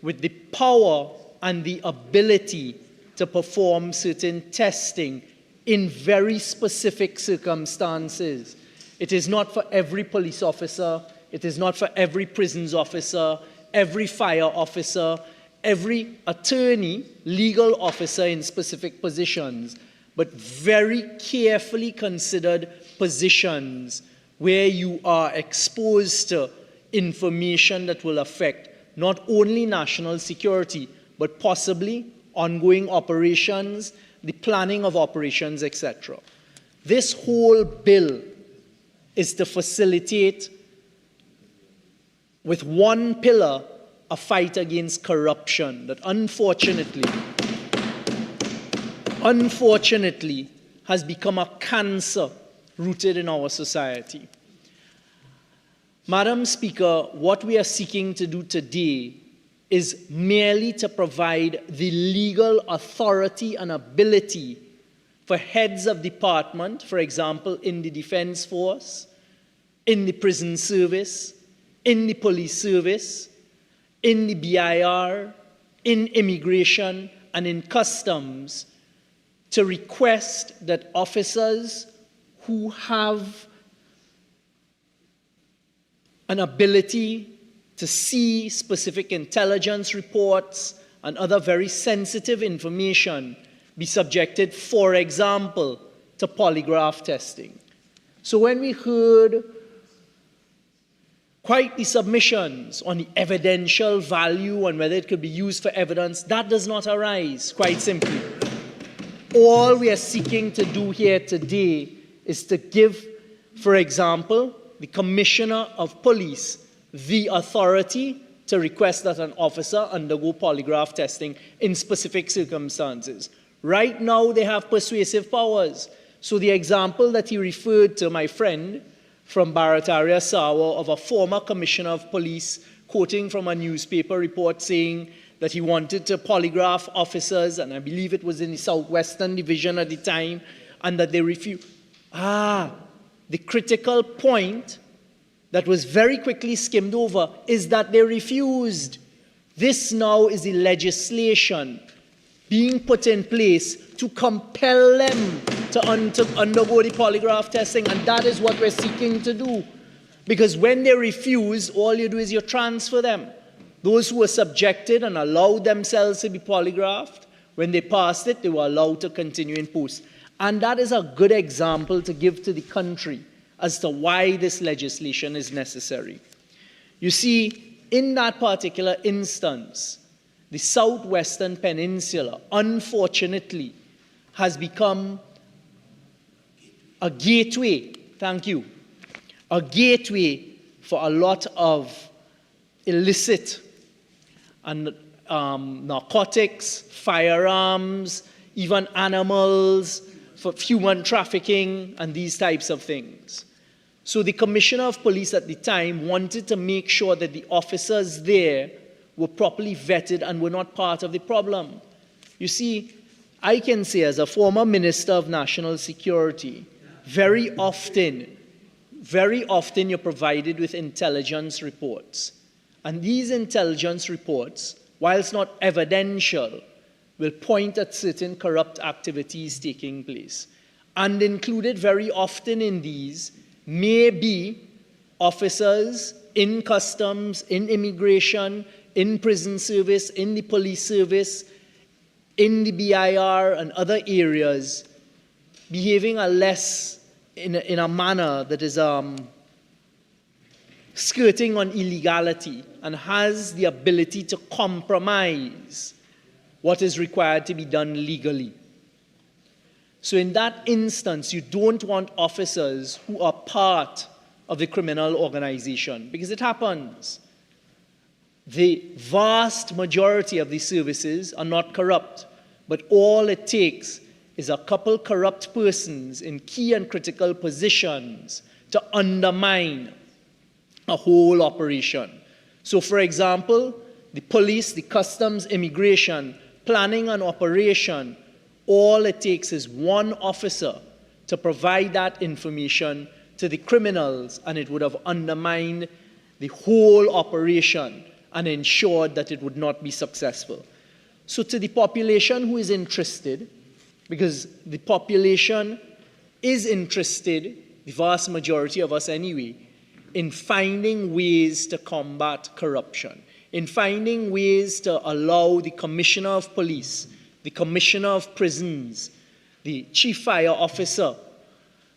Speaker 17: with the power and the ability to perform certain testing in very specific circumstances. It is not for every police officer, it is not for every prisons officer, every fire officer, every attorney, legal officer in specific positions, but very carefully considered positions where you are exposed to information that will affect not only national security, but possibly ongoing operations, the planning of operations, etc. This whole bill is to facilitate, with one pillar, a fight against corruption that unfortunately has become a cancer rooted in our society. Madam Speaker, what we are seeking to do today is merely to provide the legal authority and ability for heads of department, for example, in the Defense Force, in the prison service, in the police service, in the BIR, in immigration, and in customs, to request that officers who have an ability to see specific intelligence reports and other very sensitive information be subjected, for example, to polygraph testing. So when we heard quite the submissions on the evidential value and whether it could be used for evidence, that does not arise, quite simply. All we are seeking to do here today is to give, for example, the Commissioner of Police the authority to request that an officer undergo polygraph testing in specific circumstances. Right now, they have persuasive powers. So the example that he referred to, my friend, from Barataria Sawa, of a former Commissioner of Police quoting from a newspaper report saying that he wanted to polygraph officers, and I believe it was in the Southwestern Division at the time, and that they refused. The critical point that was very quickly skimmed over is that they refused. This now is the legislation being put in place to compel them to undergo the polygraph testing, and that is what we're seeking to do. Because when they refuse, all you do is you transfer them. Those who were subjected and allowed themselves to be polygraphed, when they passed it, they were allowed to continue in post. And that is a good example to give to the country as to why this legislation is necessary. You see, in that particular instance, the Southwestern Peninsula, unfortunately, has become a gateway, a gateway for a lot of illicit and narcotics, firearms, even animals, for human trafficking, and these types of things. So the Commissioner of Police at the time wanted to make sure that the officers there were properly vetted and were not part of the problem. You see, I can say as a former Minister of National Security, very often you're provided with intelligence reports. And these intelligence reports, whilst not evidential, will point at certain corrupt activities taking place. And included very often in these may be officers in customs, in immigration, in prison service, in the police service, in the BIR and other areas, behaving in a manner that is skirting on illegality and has the ability to compromise what is required to be done legally. So in that instance, you don't want officers who are part of the criminal organization, because it happens. The vast majority of these services are not corrupt, but all it takes is a couple corrupt persons in key and critical positions to undermine a whole operation. So, for example, the police, the customs, immigration, planning and operation, all it takes is one officer to provide that information to the criminals, and it would have undermined the whole operation and ensured that it would not be successful. So to the population who is interested, because the population is interested, the vast majority of us anyway, in finding ways to combat corruption, in finding ways to allow the Commissioner of Police, the Commissioner of Prisons, the Chief Fire Officer,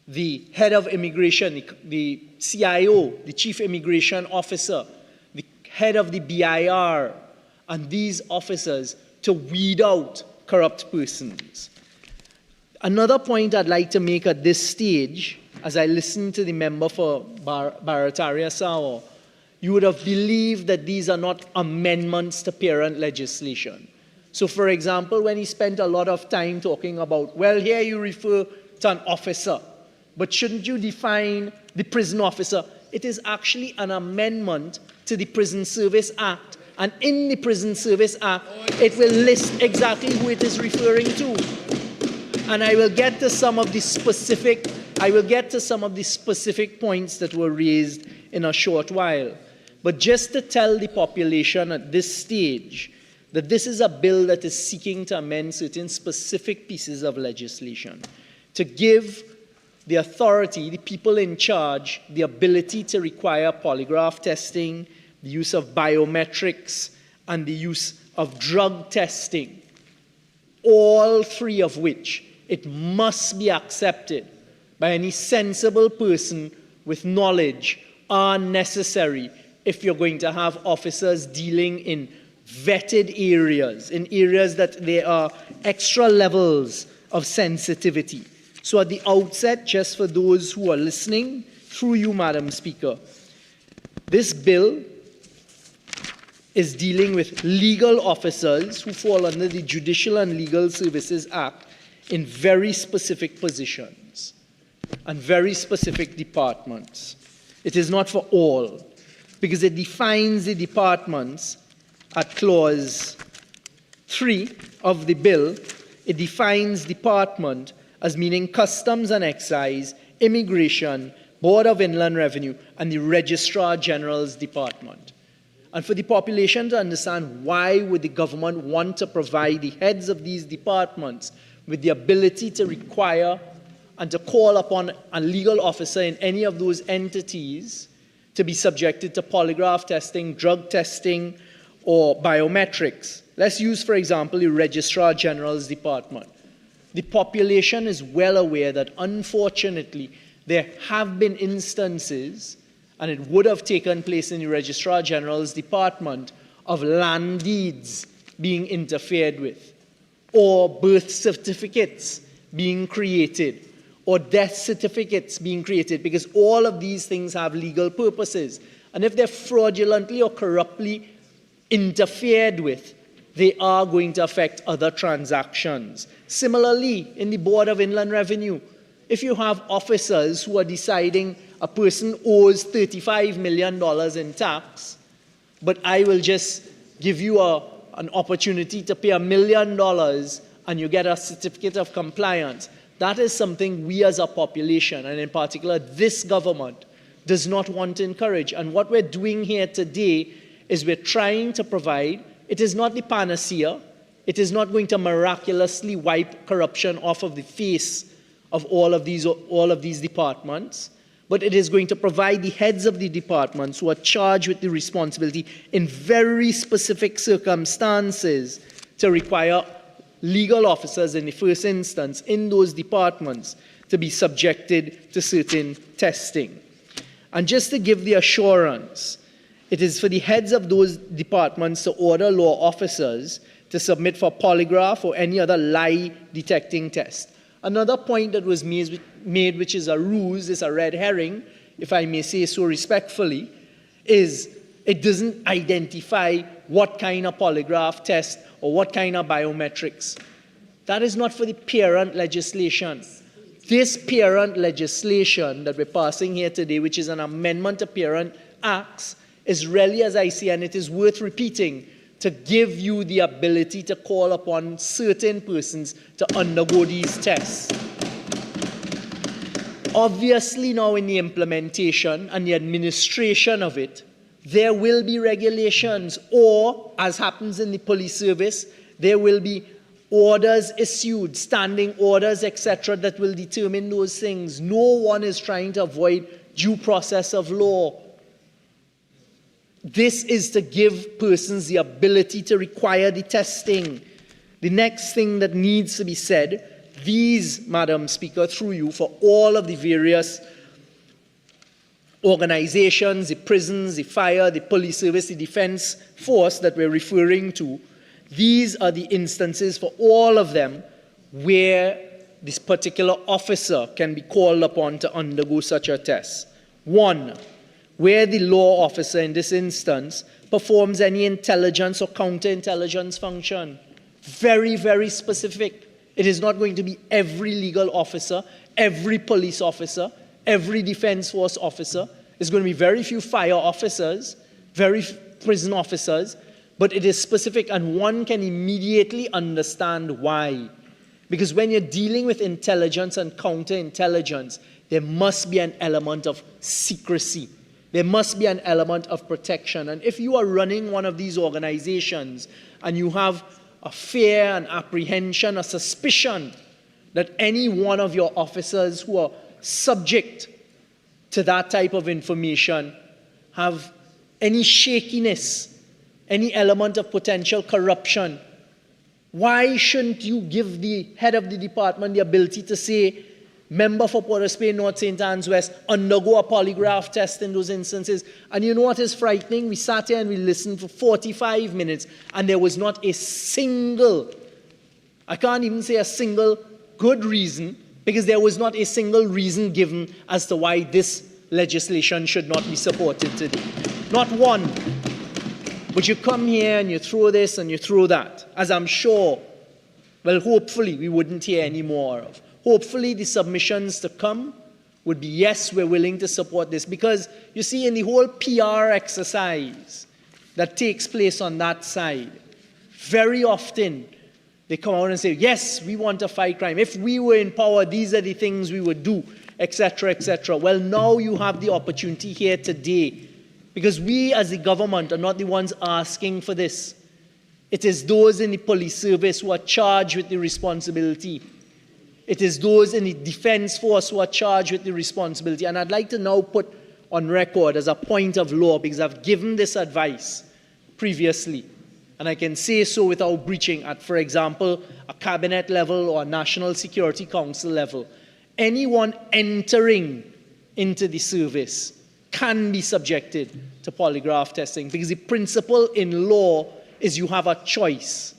Speaker 17: the Head of Immigration, the CIO, the Chief Immigration Officer, the Head of the BIR, and these officers to weed out corrupt persons. Another point I'd like to make at this stage, as I listen to the member for Barataria Sawa, you would have believed that these are not amendments to parent legislation. So, for example, when he spent a lot of time talking about, well, here you refer to an officer, but shouldn't you define the prison officer? It is actually an amendment to the Prison Service Act. And in the Prison Service Act, it will list exactly who it is referring to. And I will get to some of the specific points that were raised in a short while. But just to tell the population at this stage that this is a bill that is seeking to amend certain specific pieces of legislation, to give the authority, the people in charge, the ability to require polygraph testing, the use of biometrics, and the use of drug testing, all three of which it must be accepted by any sensible person with knowledge are necessary if you're going to have officers dealing in vetted areas, in areas that there are extra levels of sensitivity. So at the outset, just for those who are listening, through you, Madam Speaker, this bill is dealing with legal officers who fall under the Judicial and Legal Services Act in very specific positions and very specific departments. It is not for all, because it defines the departments at Clause 3 of the bill. It defines department as meaning Customs and Excise, Immigration, Board of Inland Revenue, and the Registrar General's Department. And for the population to understand why would the government want to provide the heads of these departments with the ability to require and to call upon a legal officer in any of those entities to be subjected to polygraph testing, drug testing, or biometrics. Let's use, for example, the Registrar General's Department. The population is well aware that, unfortunately, there have been instances, and it would have taken place in the Registrar General's Department, of land deeds being interfered with, or birth certificates being created, or death certificates being created, because all of these things have legal purposes. And if they're fraudulently or corruptly interfered with, they are going to affect other transactions. Similarly, in the Board of Inland Revenue, if you have officers who are deciding a person owes $35 million in tax, but I will just give you an opportunity to pay $1 million and you get a certificate of compliance, that is something we as a population, and in particular this government, does not want to encourage. And what we're doing here today is we're trying to provide. It is not the panacea. It is not going to miraculously wipe corruption off of the face of all of these departments, but it is going to provide the heads of the departments who are charged with the responsibility in very specific circumstances to require legal officers in the first instance in those departments to be subjected to certain testing. And just to give the assurance, it is for the heads of those departments to order law officers to submit for polygraph or any other lie detecting test. Another point that was made, which is a ruse, is a red herring, if I may say so respectfully, is it doesn't identify what kind of polygraph test or what kind of biometrics. That is not for the parent legislation. This parent legislation that we're passing here today, which is an amendment to parent acts, is really, as I say, and it is worth repeating, to give you the ability to call upon certain persons to undergo these tests. Obviously, now in the implementation and the administration of it, there will be regulations, or, as happens in the police service, there will be orders issued, standing orders, etc., that will determine those things. No one is trying to avoid due process of law. This is to give persons the ability to require the testing. The next thing that needs to be said, these, Madam Speaker, through you, for all of the various organizations, the prisons, the fire, the police service, the defense force that we're referring to, these are the instances for all of them where this particular officer can be called upon to undergo such a test. One, where the law officer in this instance performs any intelligence or counterintelligence function. Very, very specific. It is not going to be every legal officer, every police officer, every defense force officer. It's going to be very few fire officers, very few prison officers, but it is specific, and one can immediately understand why. Because when you're dealing with intelligence and counterintelligence, there must be an element of secrecy. There must be an element of protection. And if you are running one of these organizations and you have a fear, an apprehension, a suspicion that any one of your officers who are subject to that type of information have any shakiness, any element of potential corruption, why shouldn't you give the head of the department the ability to say, member for Port of Spain, North St. Anne's West, undergo a polygraph test in those instances? And you know what is frightening? We sat here and we listened for 45 minutes, and there was not a single, I can't even say a single good reason, because there was not a single reason given as to why this legislation should not be supported today. Not one. But you come here and you throw this and you throw that, as I'm sure, well, hopefully we wouldn't hear any more of. Hopefully the submissions to come would be, yes, we're willing to support this. Because, you see, in the whole PR exercise that takes place on that side, very often they come out and say, yes, we want to fight crime. If we were in power, these are the things we would do, etc., etc. Well, now you have the opportunity here today, because we as the government are not the ones asking for this. It is those in the police service who are charged with the responsibility. It is those in the defense force who are charged with the responsibility. And I'd like to now put on record as a point of law, because I've given this advice previously, and I can say so without breaching at, for example, a cabinet level or a National Security Council level. Anyone entering into the service can be subjected to polygraph testing, because the principle in law is you have a choice.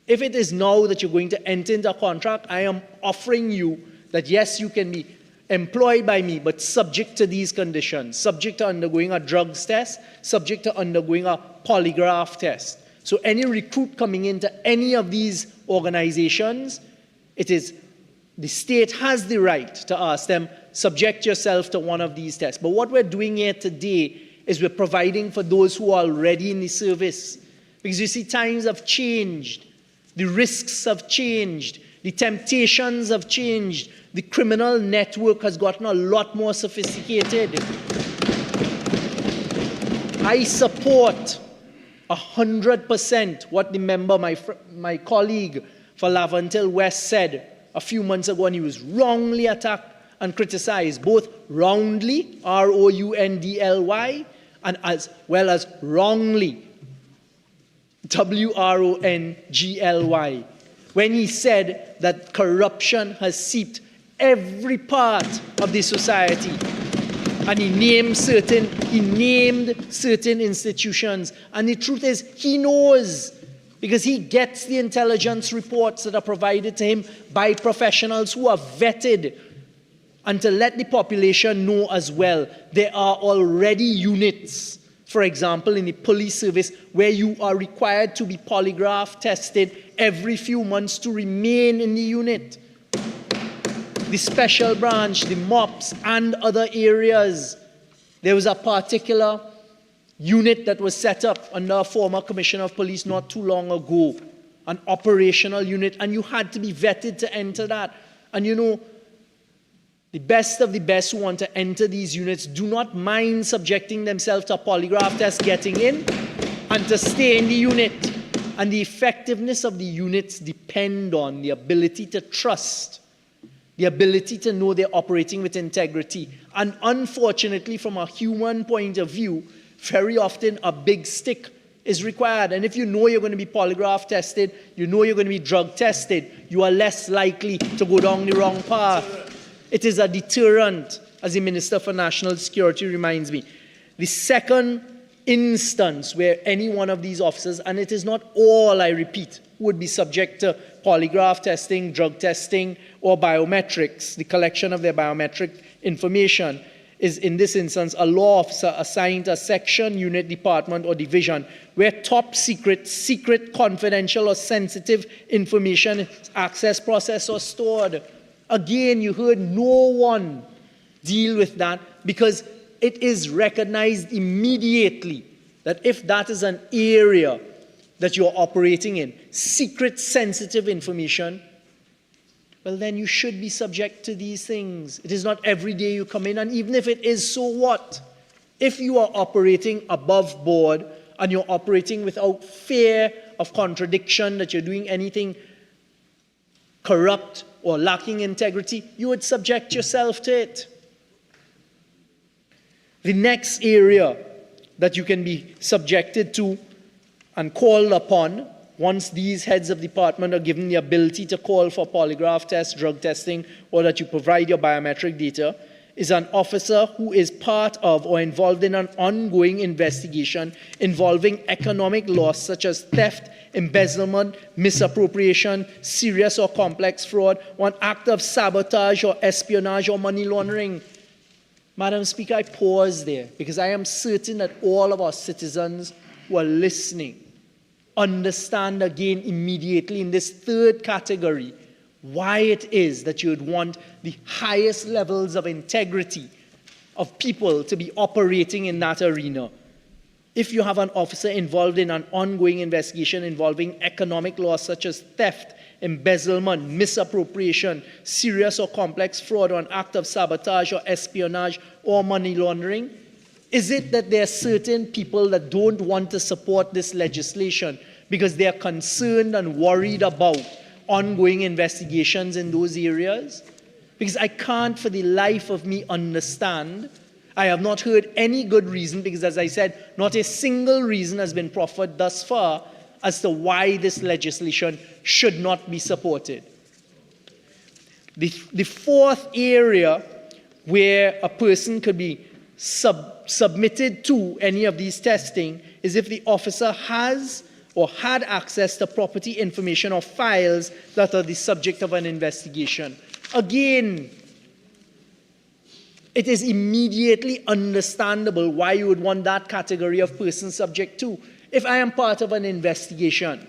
Speaker 17: If it is now that you're going to enter into a contract, I am offering you that, yes, you can be employed by me, but subject to these conditions, subject to undergoing a drugs test, subject to undergoing a polygraph test. So any recruit coming into any of these organizations, it is the state has the right to ask them, subject yourself to one of these tests. But what we're doing here today is we're providing for those who are already in the service. Because you see, times have changed. The risks have changed. The temptations have changed. The criminal network has gotten a lot more sophisticated. I support 100% what the member, my colleague for Laventille West said a few months ago, and he was wrongly attacked and criticized, both roundly, R-O-U-N-D-L-Y, and as well as wrongly, W-R-O-N-G-L-Y, when he said that corruption has seeped every part of the society. And he named certain institutions. And the truth is, he knows, because he gets the intelligence reports that are provided to him by professionals who are vetted. And to let the population know as well, there are already units, for example, in the police service, where you are required to be polygraph tested every few months to remain in the unit. The special branch, the MOPS, and other areas. There was a particular unit that was set up under a former commissioner of police not too long ago, an operational unit, and you had to be vetted to enter that. And you know, the best of the best who want to enter these units do not mind subjecting themselves to a polygraph test getting in and to stay in the unit. And the effectiveness of the units depend on the ability to trust, the ability to know they're operating with integrity. And unfortunately, from a human point of view, very often a big stick is required. And if you know you're going to be polygraph tested, you know you're going to be drug tested, you are less likely to go down the wrong path. It is a deterrent, as the Minister for National Security reminds me. The second instance where any one of these officers, and it is not all, I repeat, would be subject to polygraph testing, drug testing, or biometrics, the collection of their biometric information, is in this instance a law officer assigned to a section, unit, department, or division where top secret, confidential, or sensitive information, access, process, or stored. Again, you heard no one deal with that because it is recognized immediately that if that is an area that you're operating in, secret, sensitive information, well, then you should be subject to these things. It is not every day you come in, and even if it is, so what? If you are operating above board and you're operating without fear of contradiction, that you're doing anything corrupt or lacking integrity, you would subject yourself to it. The next area that you can be subjected to and called upon once these heads of department are given the ability to call for polygraph tests, drug testing, or that you provide your biometric data, is an officer who is part of or involved in an ongoing investigation involving economic loss such as theft, embezzlement, misappropriation, serious or complex fraud, or an act of sabotage or espionage or money laundering. Madam Speaker, I pause there because I am certain that all of our citizens who are listening understand again immediately in this third category why it is that you would want the highest levels of integrity of people to be operating in that arena. If you have an officer involved in an ongoing investigation involving economic loss such as theft, embezzlement, misappropriation, serious or complex fraud, or an act of sabotage or espionage or money laundering, is it that there are certain people that don't want to support this legislation because they are concerned and worried about ongoing investigations in those areas? Because I can't for the life of me understand. I have not heard any good reason, because as I said, not a single reason has been proffered thus far as to why this legislation should not be supported. The fourth area where a person could be submitted to any of these testing is if the officer has or had access to property information or files that are the subject of an investigation. Again, it is immediately understandable why you would want that category of person subject to. If I am part of an investigation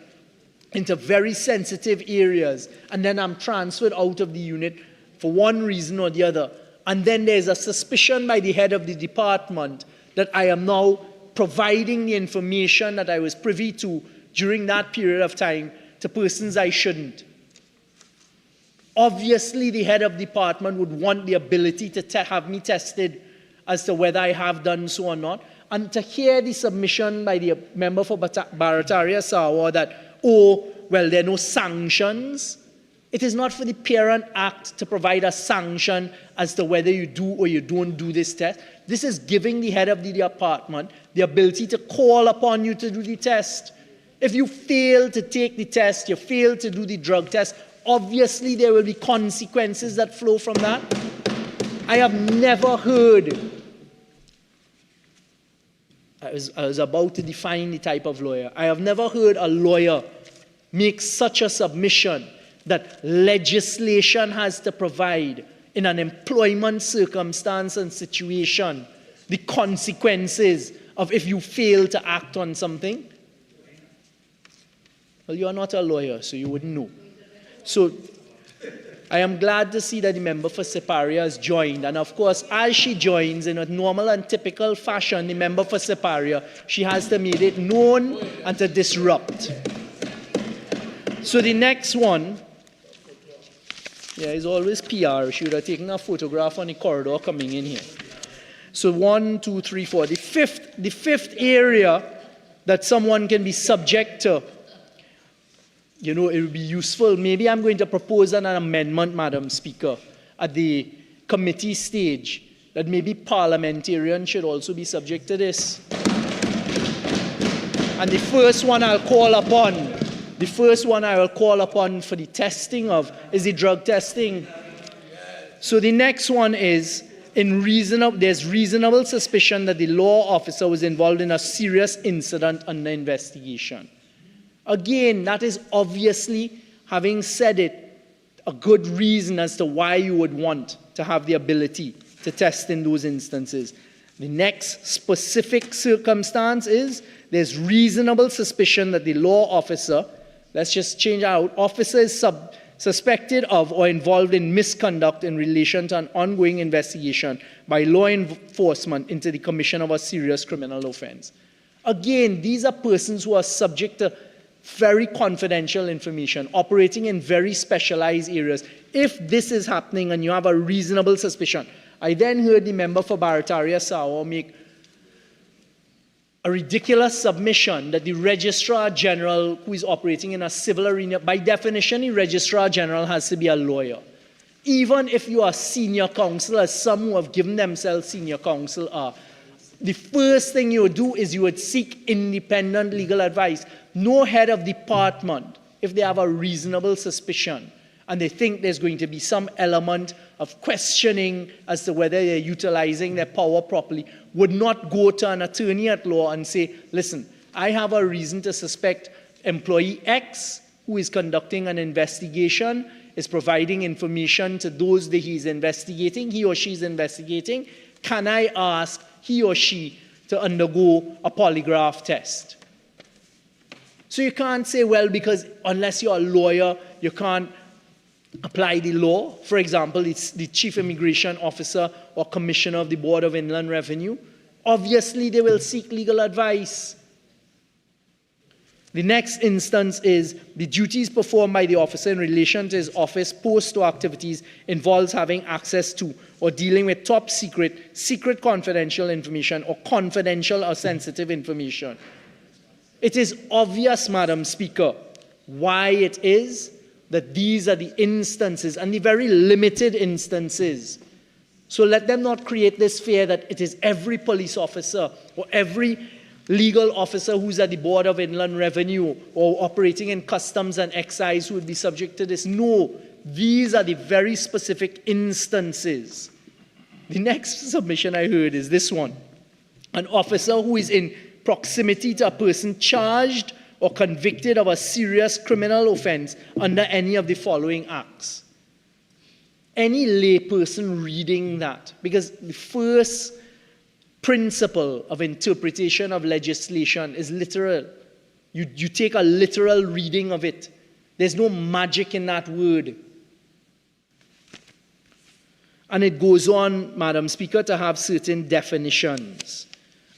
Speaker 17: into very sensitive areas, and then I'm transferred out of the unit for one reason or the other, and then there's a suspicion by the head of the department that I am now providing the information that I was privy to during that period of time to persons I shouldn't. Obviously, the head of department would want the ability to have me tested as to whether I have done so or not. And to hear the submission by the member for Barataria Sawa that, oh, well, there are no sanctions. It is not for the Parent Act to provide a sanction as to whether you do or you don't do this test. This is giving the head of the department the ability to call upon you to do the test. If you fail to take the test, you fail to do the drug test, obviously there will be consequences that flow from that. I have never heard, I was about to define the type of lawyer. I have never heard a lawyer make such a submission that legislation has to provide in an employment circumstance and situation the consequences of if you fail to act on something. Well, you are not a lawyer, so you wouldn't know. So I am glad to see that the member for Siparia has joined. And of course, as she joins in a normal and typical fashion, the member for Siparia, she has to make it known and to disrupt. So the next one, is always PR. She would have taken a photograph on the corridor coming in here. So 1, 2, 3, 4. The fifth area that someone can be subject to, it would be useful. Maybe I'm going to propose an amendment, Madam Speaker, at the committee stage, that maybe parliamentarians should also be subject to this. And the first one I will call upon for the testing of is the drug testing. So the next one is, there's reasonable suspicion that the law officer was involved in a serious incident under investigation. Again, that is obviously, having said it, a good reason as to why you would want to have the ability to test in those instances. The next specific circumstance is there's reasonable suspicion that the law officer, let's just change out, officer is suspected of or involved in misconduct in relation to an ongoing investigation by law enforcement into the commission of a serious criminal offense. Again, these are persons who are subject to very confidential information, operating in very specialized areas. If this is happening and you have a reasonable suspicion, I then heard the member for Barataria Sawa make a ridiculous submission that the Registrar General who is operating in a civil arena, by definition, the Registrar General has to be a lawyer. Even if you are senior counsel, as some who have given themselves senior counsel are, the first thing you would do is you would seek independent legal advice. No head of department, if they have a reasonable suspicion and they think there's going to be some element of questioning as to whether they're utilizing their power properly, would not go to an attorney at law and say, listen, I have a reason to suspect employee X, who is conducting an investigation, is providing information to those that he or she is investigating. Can I ask he or she to undergo a polygraph test? So you can't say, well, because unless you're a lawyer, you can't apply the law. For example, it's the Chief Immigration Officer or Commissioner of the Board of Inland Revenue. Obviously, they will seek legal advice. The next instance is the duties performed by the officer in relation to his office post or activities involves having access to or dealing with top secret, secret confidential information, or confidential or sensitive information. It is obvious, Madam Speaker, why it is that these are the instances, and the very limited instances. So let them not create this fear that it is every police officer or every legal officer who's at the Board of Inland Revenue or operating in customs and excise who would be subject to this. No, these are the very specific instances. The next submission I heard is this one. An officer who is in proximity to a person charged or convicted of a serious criminal offense under any of the following acts. Any layperson reading that, because the first principle of interpretation of legislation is literal. You take a literal reading of it. There's no magic in that word. And it goes on, Madam Speaker, to have certain definitions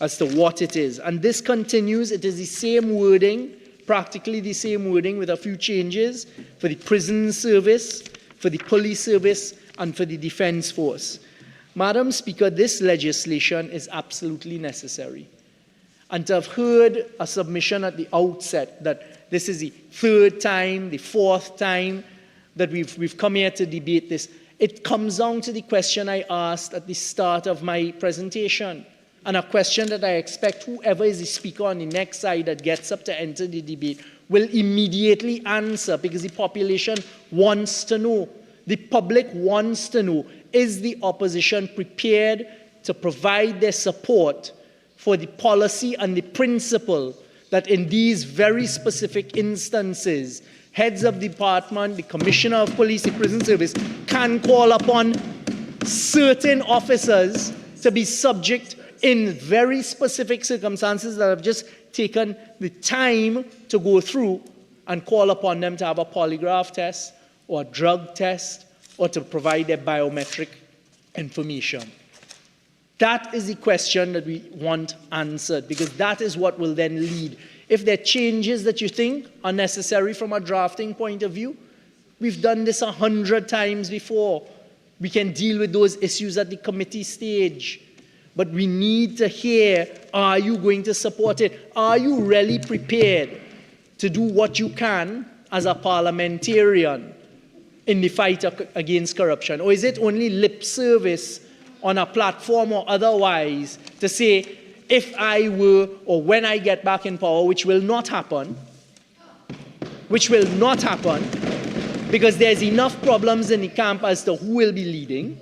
Speaker 17: as to what it is. And this continues. It is the same wording, practically the same wording with a few changes for the prison service, for the police service, and for the defense force. Madam Speaker, this legislation is absolutely necessary. And to have heard a submission at the outset that this is the third time, the fourth time that we've come here to debate this, it comes down to the question I asked at the start of my presentation, and a question that I expect whoever is the speaker on the next side that gets up to enter the debate will immediately answer, because the population wants to know. The public wants to know, is the opposition prepared to provide their support for the policy and the principle that in these very specific instances, heads of department, the Commissioner of Police, the Prison Service, can call upon certain officers to be subject in very specific circumstances that have just taken the time to go through, and call upon them to have a polygraph test or a drug test or to provide their biometric information? That is the question that we want answered, because that is what will then lead. If there are changes that you think are necessary from a drafting point of view, we've done this 100 times before. We can deal with those issues at the committee stage. But we need to hear, are you going to support it? Are you really prepared to do what you can as a parliamentarian in the fight against corruption? Or is it only lip service on a platform or otherwise to say, if I were, or when I get back in power, which will not happen, because there's enough problems in the camp as to who will be leading.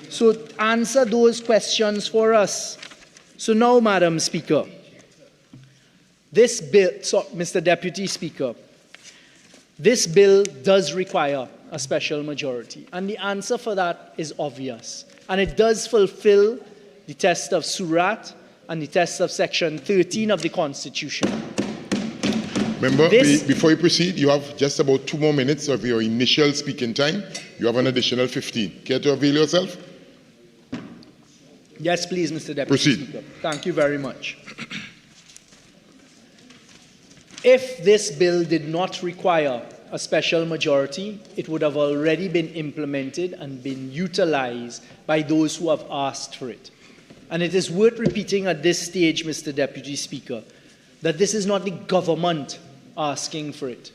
Speaker 17: So answer those questions for us. So now, Madam Speaker, this bill, Mr. Deputy Speaker, this bill does require a special majority. And the answer for that is obvious. And it does fulfill the test of Surat and the test of Section 13 of the Constitution.
Speaker 4: Member, before you proceed, you have just about 2 more minutes of your initial speaking time. You have an additional 15. Care to avail yourself?
Speaker 17: Yes, please, Mr. Deputy
Speaker 4: Proceed.
Speaker 17: Speaker. Thank you very much. If this bill did not require a special majority, it would have already been implemented and been utilized by those who have asked for it. And it is worth repeating at this stage, Mr. Deputy Speaker, that this is not the government asking for it.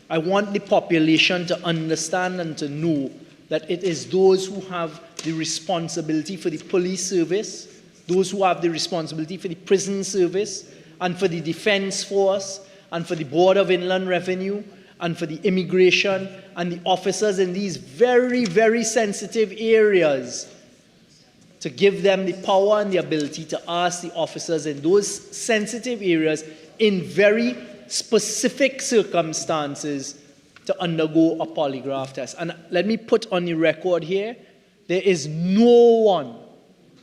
Speaker 17: I want the population to understand and to know that it is those who have the responsibility for the police service, those who have the responsibility for the prison service, and for the defense force, and for the Board of Inland Revenue, and for the immigration, and the officers in these very, very sensitive areas, to give them the power and the ability to ask the officers in those sensitive areas in very specific circumstances to undergo a polygraph test. And let me put on the record here, there is no one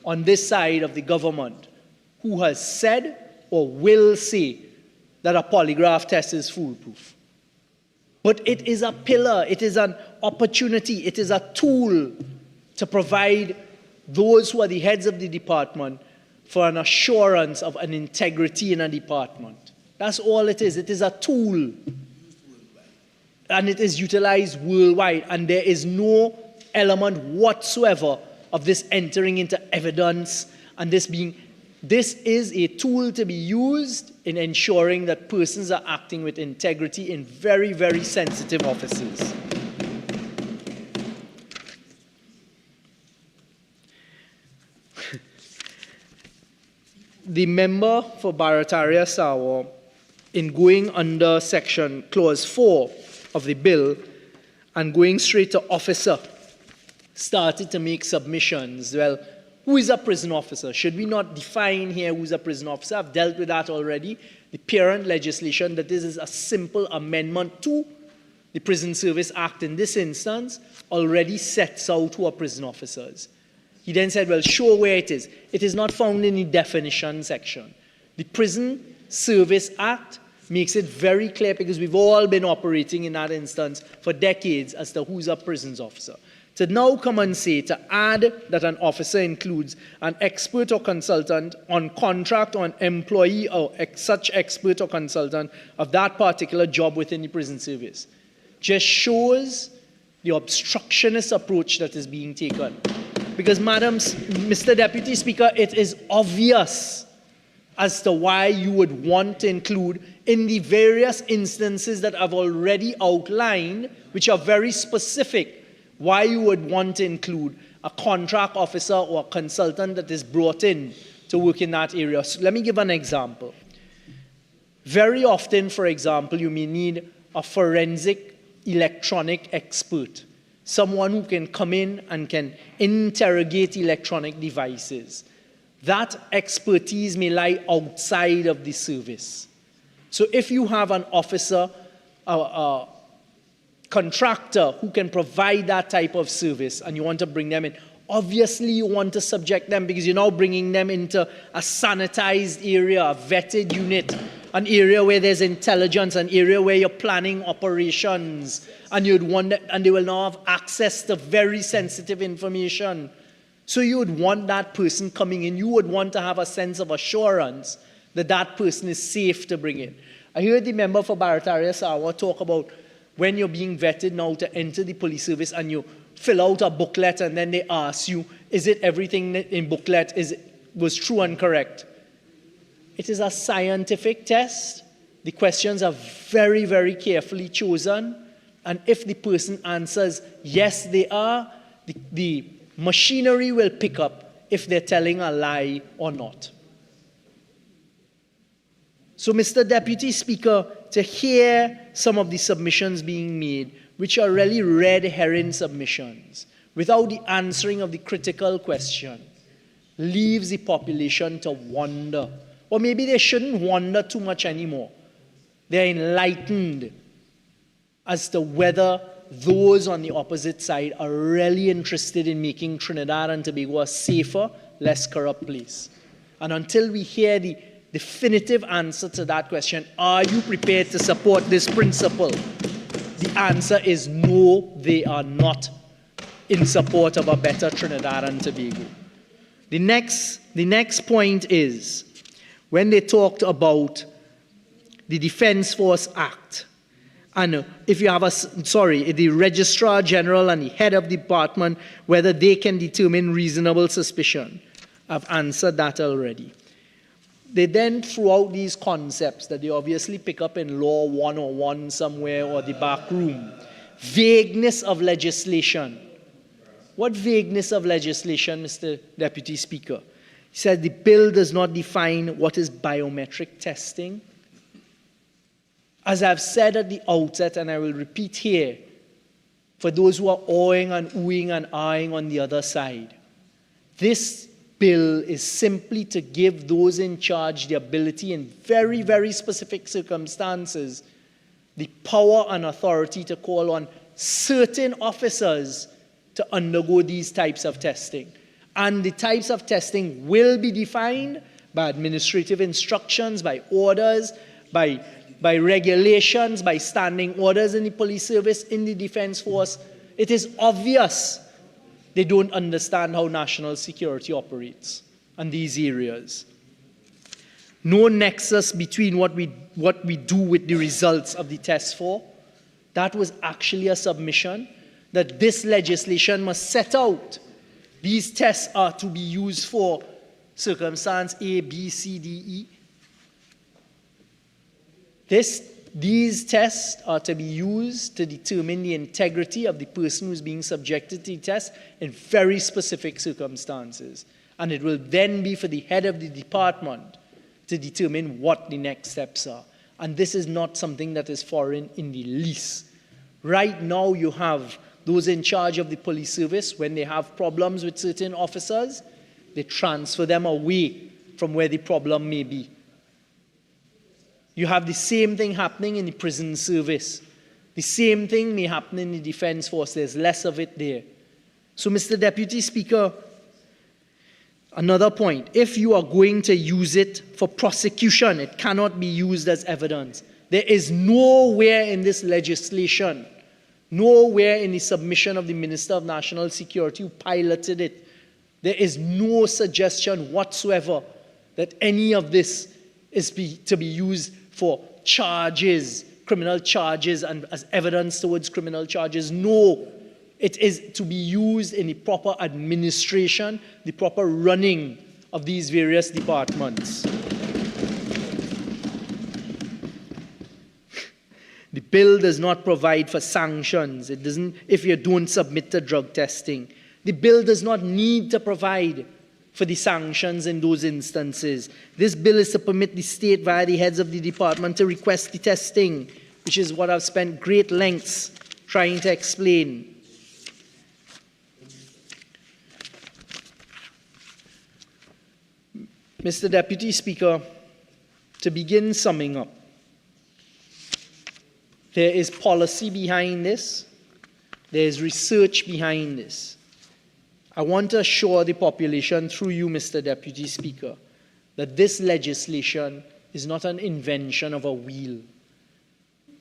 Speaker 17: on this side of the government who has said or will say that a polygraph test is foolproof. But it is a pillar, it is an opportunity, it is a tool to provide those who are the heads of the department for an assurance of an integrity in a department. That's all it is. It is a tool. And it is utilized worldwide. And there is no element whatsoever of this entering into evidence and this is a tool to be used in ensuring that persons are acting with integrity in very, very sensitive offices. The member for Barataria Sawa, in going under section clause 4 of the bill and going straight to officer, started to make submissions. Well, who is a prison officer? Should we not define here who's a prison officer? I've dealt with that already. The parent legislation, that this is a simple amendment to the Prison Service Act in this instance, already sets out who are prison officers. He then said, well, show where it is. It is not found in the definition section. The Prison Service Act makes it very clear, because we've all been operating in that instance for decades, as to who's a prisons officer. To now come and say, to add that an officer includes an expert or consultant on contract or an employee or such expert or consultant of that particular job within the prison service, just shows the obstructionist approach that is being taken. Because, Mr. Deputy Speaker, it is obvious as to why you would want to include in the various instances that I've already outlined, which are very specific, why you would want to include a contract officer or a consultant that is brought in to work in that area. So let me give an example. Very often, for example, you may need a forensic electronic expert, someone who can come in and can interrogate electronic devices. That expertise may lie outside of the service. So if you have an officer, a contractor who can provide that type of service and you want to bring them in, obviously you want to subject them, because you're now bringing them into a sanitized area, a vetted unit, an area where there's intelligence, an area where you're planning operations, and you'd want, and they will now have access to very sensitive information. So you would want that person coming in, you would want to have a sense of assurance that that person is safe to bring in. I heard the member for Barataria Sawa talk about when you're being vetted now to enter the police service and you fill out a booklet and then they ask you, is it everything in booklet was true and correct? It is a scientific test. The questions are very, very carefully chosen. And if the person answers, yes, they are, the machinery will pick up if they're telling a lie or not. So, Mr. Deputy Speaker, to hear some of the submissions being made, which are really red herring submissions, without the answering of the critical question, leaves the population to wonder. Or maybe they shouldn't wonder too much anymore. They're enlightened as to whether those on the opposite side are really interested in making Trinidad and Tobago a safer, less corrupt place. And until we hear the definitive answer to that question, are you prepared to support this principle? The answer is no, they are not in support of a better Trinidad and Tobago. The next point is, when they talked about the Defense Force Act, and if you have the Registrar General and the head of the department, whether they can determine reasonable suspicion. I've answered that already. They then threw out these concepts that they obviously pick up in Law 101 somewhere or the back room. Vagueness of legislation. What vagueness of legislation, Mr. Deputy Speaker? He said the bill does not define what is biometric testing. As I've said at the outset, and I will repeat here, for those who are awing and oohing and eyeing on the other side, this bill is simply to give those in charge the ability in very, very specific circumstances, the power and authority to call on certain officers to undergo these types of testing. And the types of testing will be defined by administrative instructions, by orders, by regulations, by standing orders in the police service, in the defense force. It is obvious they don't understand how national security operates in these areas. No nexus between what we do with the results of the test for. That was actually a submission that this legislation must set out. These tests are to be used for circumstance A, B, C, D, E. These tests are to be used to determine the integrity of the person who's being subjected to the test in very specific circumstances. And it will then be for the head of the department to determine what the next steps are. And this is not something that is foreign in the least. Right now you have those in charge of the police service, when they have problems with certain officers, they transfer them away from where the problem may be. You have the same thing happening in the prison service. The same thing may happen in the defense force. There's less of it there. So, Mr. Deputy Speaker, another point. If you are going to use it for prosecution, it cannot be used as evidence. There is nowhere in this legislation, nowhere in the submission of the Minister of National Security who piloted it, there is no suggestion whatsoever that any of this is to be used for charges, criminal charges, and as evidence towards criminal charges. No, it is to be used in the proper administration, the proper running of these various departments. The bill does not provide for sanctions. It doesn't, if you don't submit to drug testing. The bill does not need to provide for the sanctions in those instances. This bill is to permit the state via the heads of the department to request the testing, which is what I've spent great lengths trying to explain. Mr. Deputy Speaker, to begin summing up, there is policy behind this. There is research behind this. I want to assure the population through you, Mr. Deputy Speaker, that this legislation is not an invention of a wheel.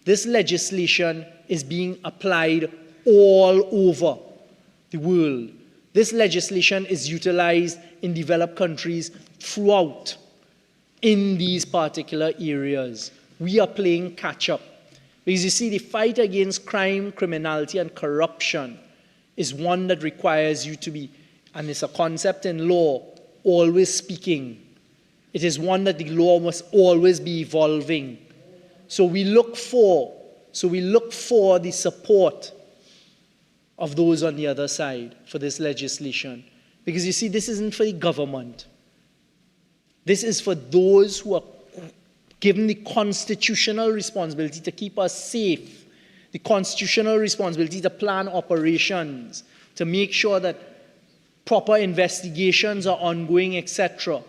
Speaker 17: This legislation is being applied all over the world. This legislation is utilized in developed countries throughout in these particular areas. We are playing catch up. Because you see, the fight against crime, criminality, and corruption is one that requires you to be, and it's a concept in law, always speaking. It is one that the law must always be evolving. So we look for the support of those on the other side for this legislation. Because you see, this isn't for the government. This is for those who are given the constitutional responsibility to keep us safe, the constitutional responsibility to plan operations, to make sure that proper investigations are ongoing, etc.,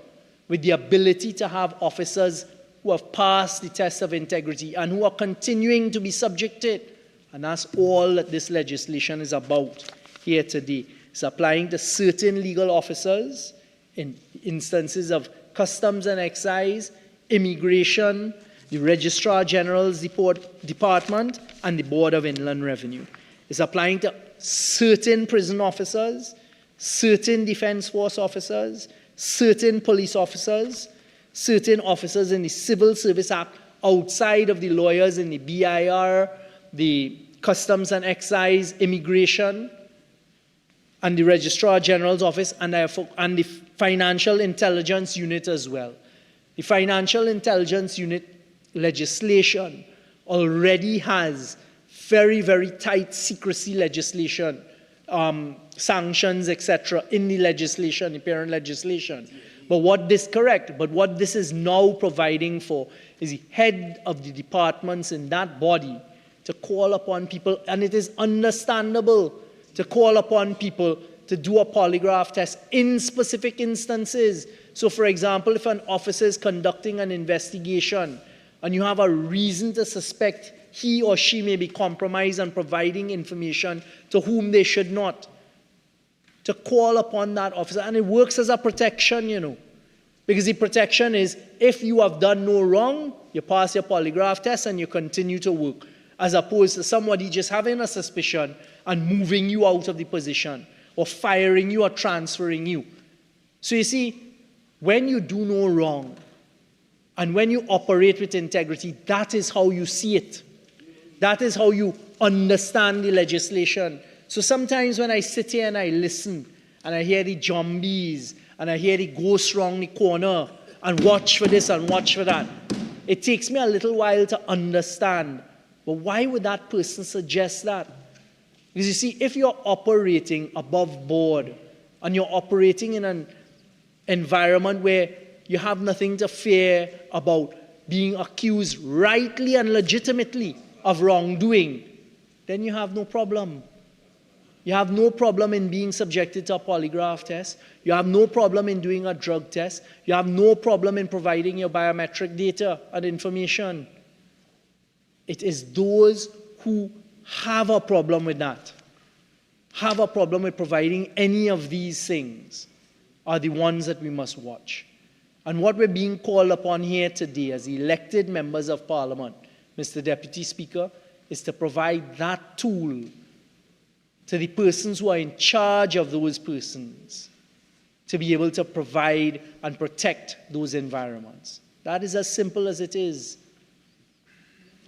Speaker 17: with the ability to have officers who have passed the test of integrity and who are continuing to be subjected. And that's all that this legislation is about here today. It's applying to certain legal officers in instances of customs and excise, immigration, the Registrar General's Department, and the Board of Inland Revenue. It's applying to certain prison officers, certain Defense Force officers, certain police officers, certain officers in the Civil Service Act outside of the lawyers in the BIR, the Customs and Excise, Immigration, and the Registrar General's Office, and the Financial Intelligence Unit as well. The Financial Intelligence Unit legislation already has very, very tight secrecy legislation, sanctions, etc., in the legislation, the parent legislation. But what this is now providing for is the head of the departments in that body to call upon people, and it is understandable to call upon people to do a polygraph test in specific instances. So, for example, if an officer is conducting an investigation and you have a reason to suspect he or she may be compromised and providing information to whom they should not, to call upon that officer. And it works as a protection, you know, because the protection is if you have done no wrong, you pass your polygraph test and you continue to work, as opposed to somebody just having a suspicion and moving you out of the position or firing you or transferring you. So you see, when you do no wrong and when you operate with integrity, that is how you see it. That is how you understand the legislation. So sometimes when I sit here and I listen and I hear the zombies and I hear the ghosts round the corner and watch for this and watch for that, it takes me a little while to understand. But why would that person suggest that? Because you see, if you're operating above board and you're operating in an environment where you have nothing to fear about being accused rightly and legitimately of wrongdoing, then you have no problem. You have no problem in being subjected to a polygraph test. You have no problem in doing a drug test. You have no problem in providing your biometric data and information. It is those who have a problem with that, have a problem with providing any of these things, are the ones that we must watch. And what we're being called upon here today as elected members of Parliament, Mr. Deputy Speaker, is to provide that tool to the persons who are in charge of those persons to be able to provide and protect those environments. That is as simple as it is.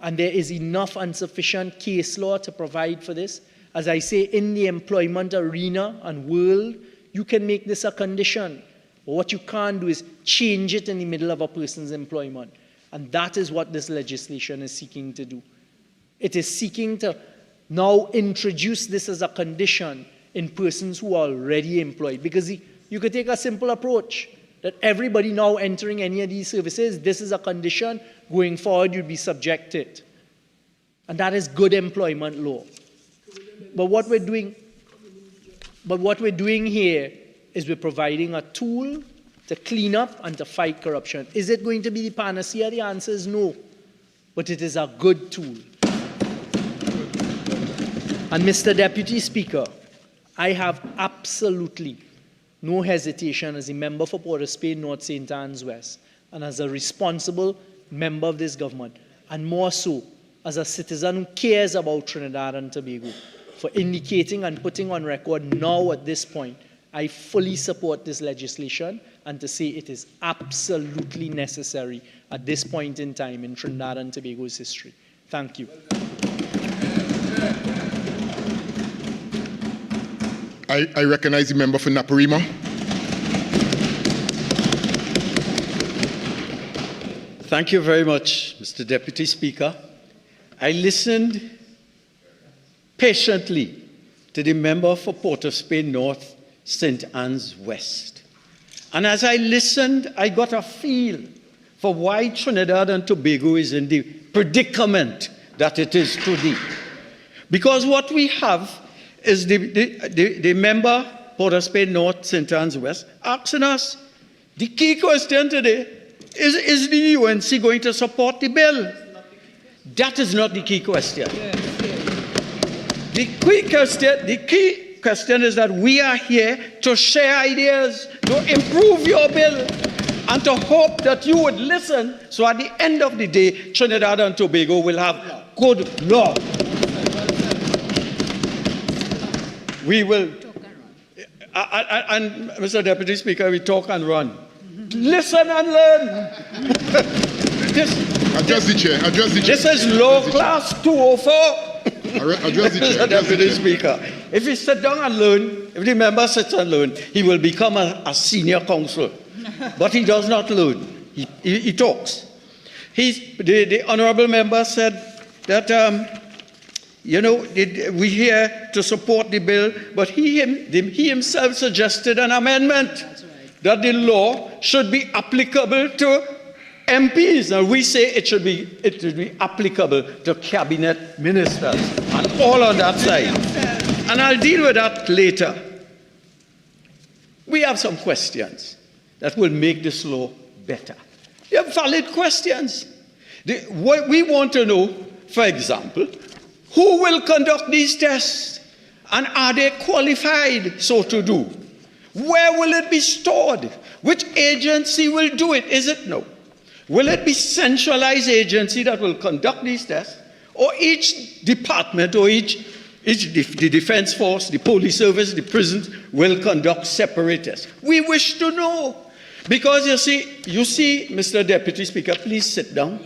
Speaker 17: And there is enough and sufficient case law to provide for this. As I say, in the employment arena and world, you can make this a condition. But what you can't do is change it in the middle of a person's employment. And that is what this legislation is seeking to do. It is seeking to now introduce this as a condition in persons who are already employed. Because you could take a simple approach that everybody now entering any of these services, this is a condition, going forward you'd be subjected. And that is good employment law. But what we're doing here is we're providing a tool to clean up and to fight corruption. Is it going to be the panacea? The answer is no. But it is a good tool. And Mr. Deputy Speaker, I have absolutely no hesitation as a member for Port of Spain, North St. Anne's West, and as a responsible member of this government, and more so as a citizen who cares about Trinidad and Tobago, for indicating and putting on record now at this point, I fully support this legislation, and to say it is absolutely necessary at this point in time in Trinidad and Tobago's history. Thank you.
Speaker 4: I recognize the member for Naparima.
Speaker 18: Thank you very much, Mr. Deputy Speaker. I listened patiently to the member for Port of Spain North, St. Anne's West. And as I listened, I got a feel for why Trinidad and Tobago is in the predicament that it is today. Because what we have is the member, Port of Spain North, St. Anne's West, asking us, the key question today is the UNC going to support the bill? That is not the key question. The key question is that we are here to share ideas, to improve your bill, and to hope that you would listen, so at the end of the day, Trinidad and Tobago will have good law. We will, and Mr. Deputy Speaker, we talk and run. Listen and learn.
Speaker 4: Address the chair.
Speaker 18: This is law class 204.
Speaker 4: Address the chair.
Speaker 18: Mr. Deputy Speaker, if he sit down and learn, if the member sits and learn, he will become a senior counsel. But he does not learn. He talks. The honourable member said that, we're here to support the bill, but he himself suggested an amendment that the law should be applicable to MPs, and we say it should be applicable to cabinet ministers, and all on that side. And I'll deal with that later. We have some questions that will make this law better. They are valid questions. What we want to know, for example, who will conduct these tests, and are they qualified so to do? Where will it be stored? Which agency will do it? Is it no? Will it be centralized agency that will conduct these tests, or each department or the defense force, the police service, the prisons will conduct separate tests? We wish to know, because you see, Mr. Deputy Speaker, please sit down.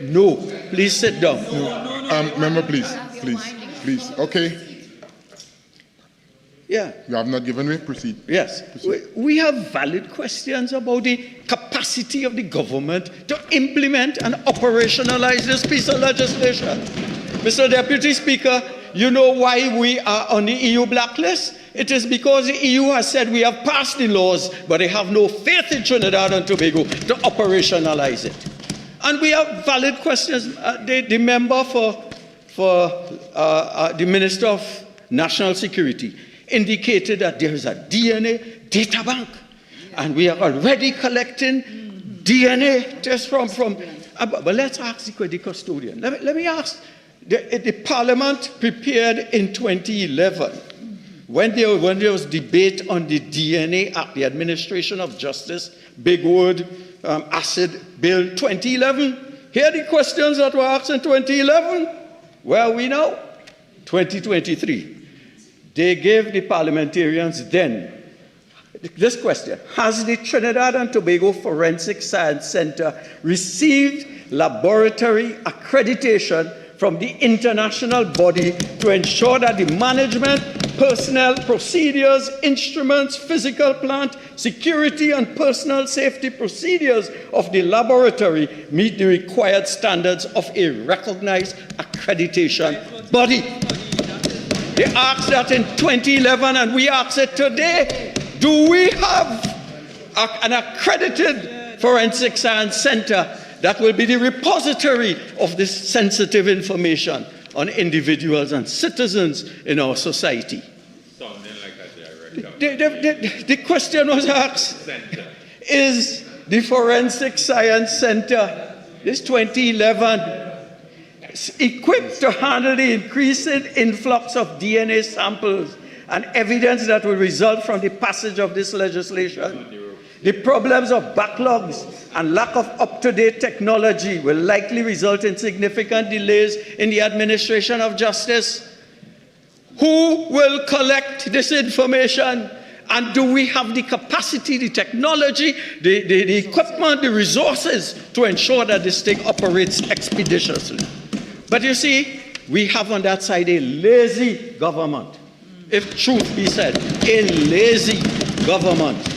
Speaker 18: No, please sit down.
Speaker 4: Member, please. Okay.
Speaker 18: Yeah.
Speaker 4: You have not given me. Proceed.
Speaker 18: Yes. We have valid questions about the capacity of the government to implement and operationalize this piece of legislation. Mr. Deputy Speaker, you know why we are on the EU blacklist? It is because the EU has said we have passed the laws, but they have no faith in Trinidad and Tobago to operationalize it. And we have valid questions. The member for the Minister of National Security indicated that there is a DNA data bank, and we are already collecting DNA tests from but let's ask the custodian. Let me ask, the Parliament prepared in 2011, when there was debate on the DNA Act, the Administration of Justice, big word, acid bill 2011. Here are the questions that were asked in 2011. Where are we now? 2023. They gave the parliamentarians then this question: has the Trinidad and Tobago Forensic Science Center received laboratory accreditation from the international body to ensure that the management, personnel, procedures, instruments, physical plant, security and personal safety procedures of the laboratory meet the required standards of a recognized accreditation body? They asked that in 2011, and we ask it today. Do we have an accredited forensic science center that will be the repository of this sensitive information on individuals and citizens in our society? The question was asked, is the Forensic Science Center, this 2011, equipped to handle the increasing influx of DNA samples and evidence that will result from the passage of this legislation? The problems of backlogs and lack of up-to-date technology will likely result in significant delays in the administration of justice. Who will collect this information? And do we have the capacity, the technology, the equipment, the resources to ensure that this thing operates expeditiously? But you see, we have on that side a lazy government. If truth be said, a lazy government.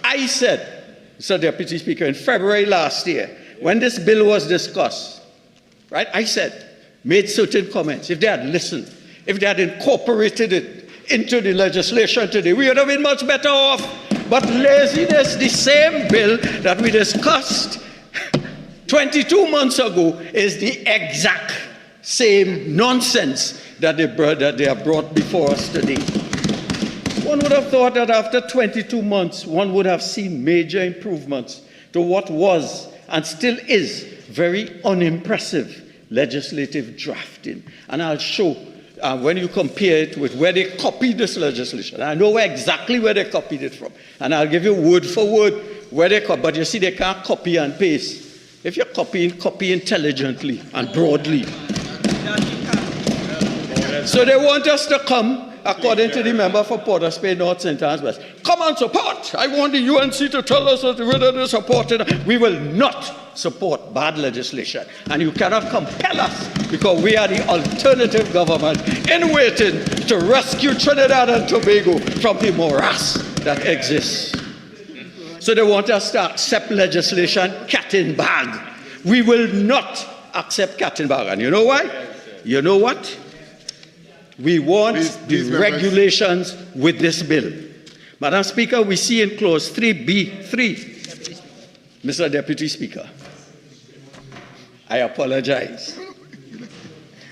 Speaker 18: I said, Mr. Deputy Speaker, in February last year, when this bill was discussed, right, I said, made certain comments. If they had listened, if they had incorporated it into the legislation today, we would have been much better off. But laziness, the same bill that we discussed 22 months ago, is the exact same nonsense that they have brought before us today. One would have thought that after 22 months, one would have seen major improvements to what was and still is very unimpressive legislative drafting. And I'll show when you compare it with where they copied this legislation. I know exactly where they copied it from. And I'll give you word for word where they copied. But you see, they can't copy and paste. If you're copying, copy intelligently and broadly. So they want us to come, according to the member for Port of Spain, North St. Anne's West, come and support. I want the UNC to tell us whether they support it. We will not support bad legislation. And you cannot compel us, because we are the alternative government in waiting to rescue Trinidad and Tobago from the morass that exists. So they want us to accept legislation cat in bag. We will not accept cat in bag. And you know why? You know what? We want the regulations with this bill. Madam Speaker, we see in clause 3B3, Mr. Deputy Speaker, I apologize.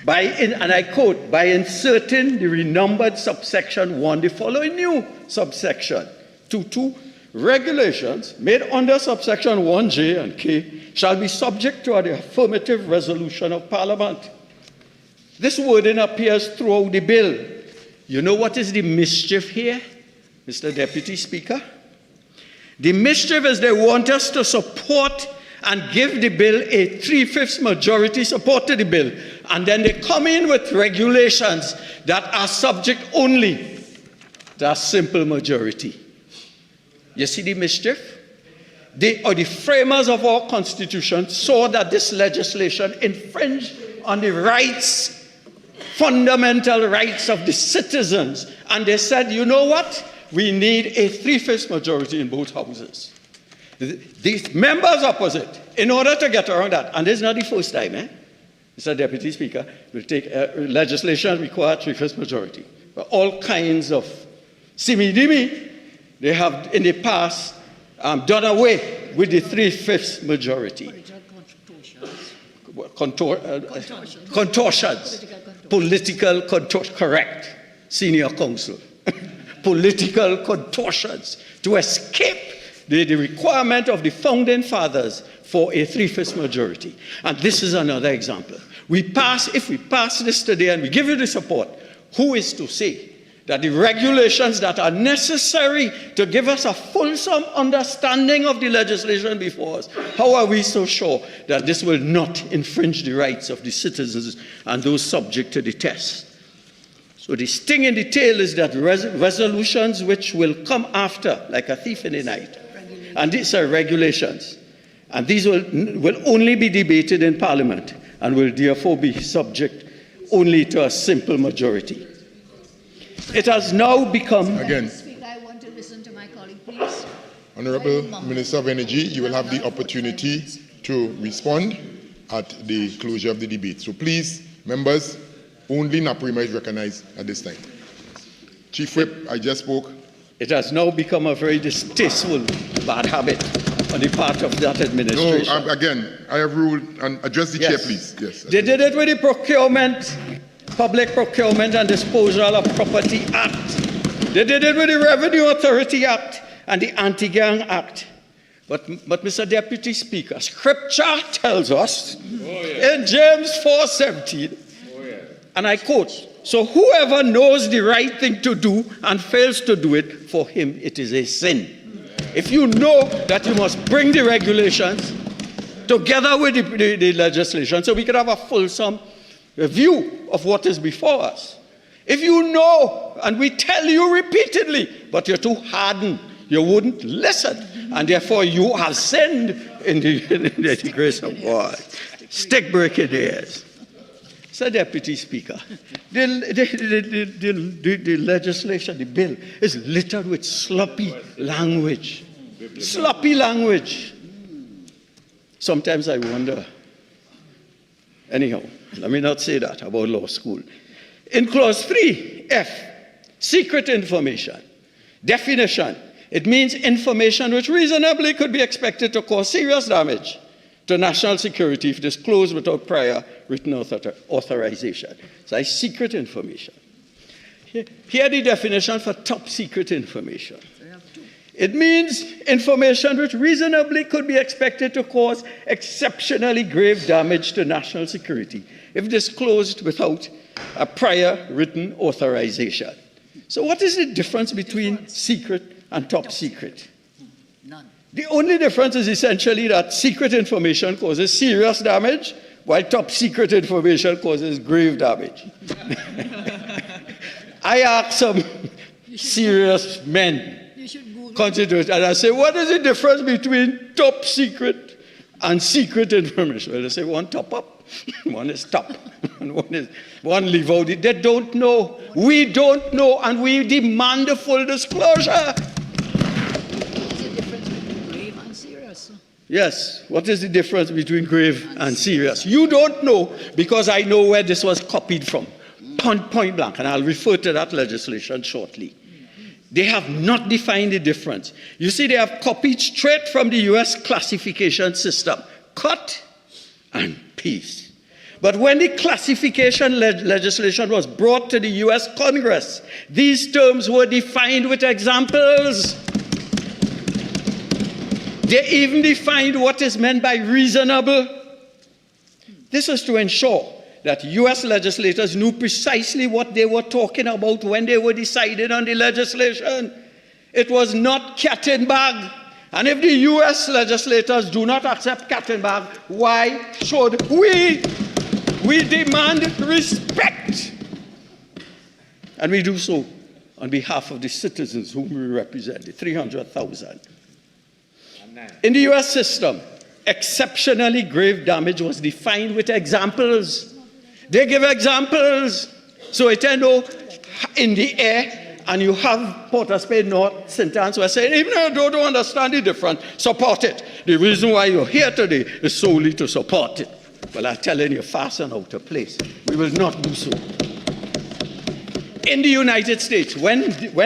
Speaker 18: And I quote, by inserting the renumbered subsection 1, the following new subsection 2.2, regulations made under subsection 1J and K shall be subject to the affirmative resolution of Parliament. This wording appears throughout the bill. You know what is the mischief here, Mr. Deputy Speaker? The mischief is they want us to support and give the bill a 3/5 majority support to the bill. And then they come in with regulations that are subject only to a simple majority. You see the mischief? The framers of our Constitution saw that this legislation infringed on the rights, fundamental rights of the citizens. And they said, you know what? We need a 3/5 majority in both houses. These members opposite, in order to get around that, and this is not the first time, Mr. Deputy Speaker, will take legislation require 3/5 majority. But all kinds of simi-dimi, they have in the past done away with the 3/5 majority. Contortions. Political contortions. Correct. Senior counsel. Political contortions to escape the requirement of the founding fathers for a 3/5 majority. And this is another example. If we pass this today and we give you the support, who is to say that the regulations that are necessary to give us a fulsome understanding of the legislation before us, how are we so sure that this will not infringe the rights of the citizens and those subject to the test? So the sting in the tail is that resolutions which will come after, like a thief in the night, and these are regulations, and these will only be debated in Parliament and will therefore be subject only to a simple majority. It has now become...
Speaker 19: Again, Speaker, I want to listen to my colleague, please.
Speaker 14: Honorable Minister of Energy, you will have the opportunity to respond at the closure of the debate. So please, members, only Naprima is recognized at this time. Chief Whip, I just spoke.
Speaker 18: It has now become a very distasteful bad habit on the part of that administration.
Speaker 14: No, again, I have ruled, and address the chair, please. Yes.
Speaker 18: They did it with the procurement, Public Procurement and Disposal of Property Act. They did it with the Revenue Authority Act and the Anti-Gang Act. But Mr. Deputy Speaker, Scripture tells us in James 4:17, and I quote, so whoever knows the right thing to do and fails to do it, for him it is a sin. if you know that you must bring the regulations together with the legislation so we can have a fulsome view of what is before us. If you know, and we tell you repeatedly, but you're too hardened, you wouldn't listen, and therefore you have sinned in the grace of God. Stick brigadiers. Sir Deputy Speaker, the legislation, the bill, is littered with sloppy language. Sloppy language. Sometimes I wonder. Anyhow, let me not say that about law school. In clause 3F, secret information. Definition. It means information which reasonably could be expected to cause serious damage to national security if disclosed without prior written authorization. So it's secret information. Here the definition for top secret information. It means information which reasonably could be expected to cause exceptionally grave damage to national security if disclosed without a prior written authorization. So what is the difference between secret and top secret?
Speaker 19: None.
Speaker 18: The only difference is essentially that secret information causes serious damage, while top secret information causes grave damage. I asked some serious men, constituents, and I say, what is the difference between top secret and secret information? And they say, one top up, one is top, and one leave out. They don't know. We don't know, and we demand a full disclosure. Yes, what is the difference between grave and serious? You don't know, because I know where this was copied from. Point blank, and I'll refer to that legislation shortly. They have not defined the difference. You see, they have copied straight from the US classification system. Cut and paste. But when the classification legislation was brought to the US Congress, these terms were defined with examples. They even defined what is meant by reasonable. This is to ensure that US legislators knew precisely what they were talking about when they were deciding on the legislation. It was not cat and bag. And if the US legislators do not accept cat and bag, why should we? We demand respect. And we do so on behalf of the citizens whom we represent, the 300,000. In the US system, exceptionally grave damage was defined with examples. They give examples. So it ain't no in the air, and you have Port of Spain North sentence where saying, even though you don't understand the difference, support it. The reason why you're here today is solely to support it. Well, I'm telling you, fasten out of place. We will not do so. In the United States, when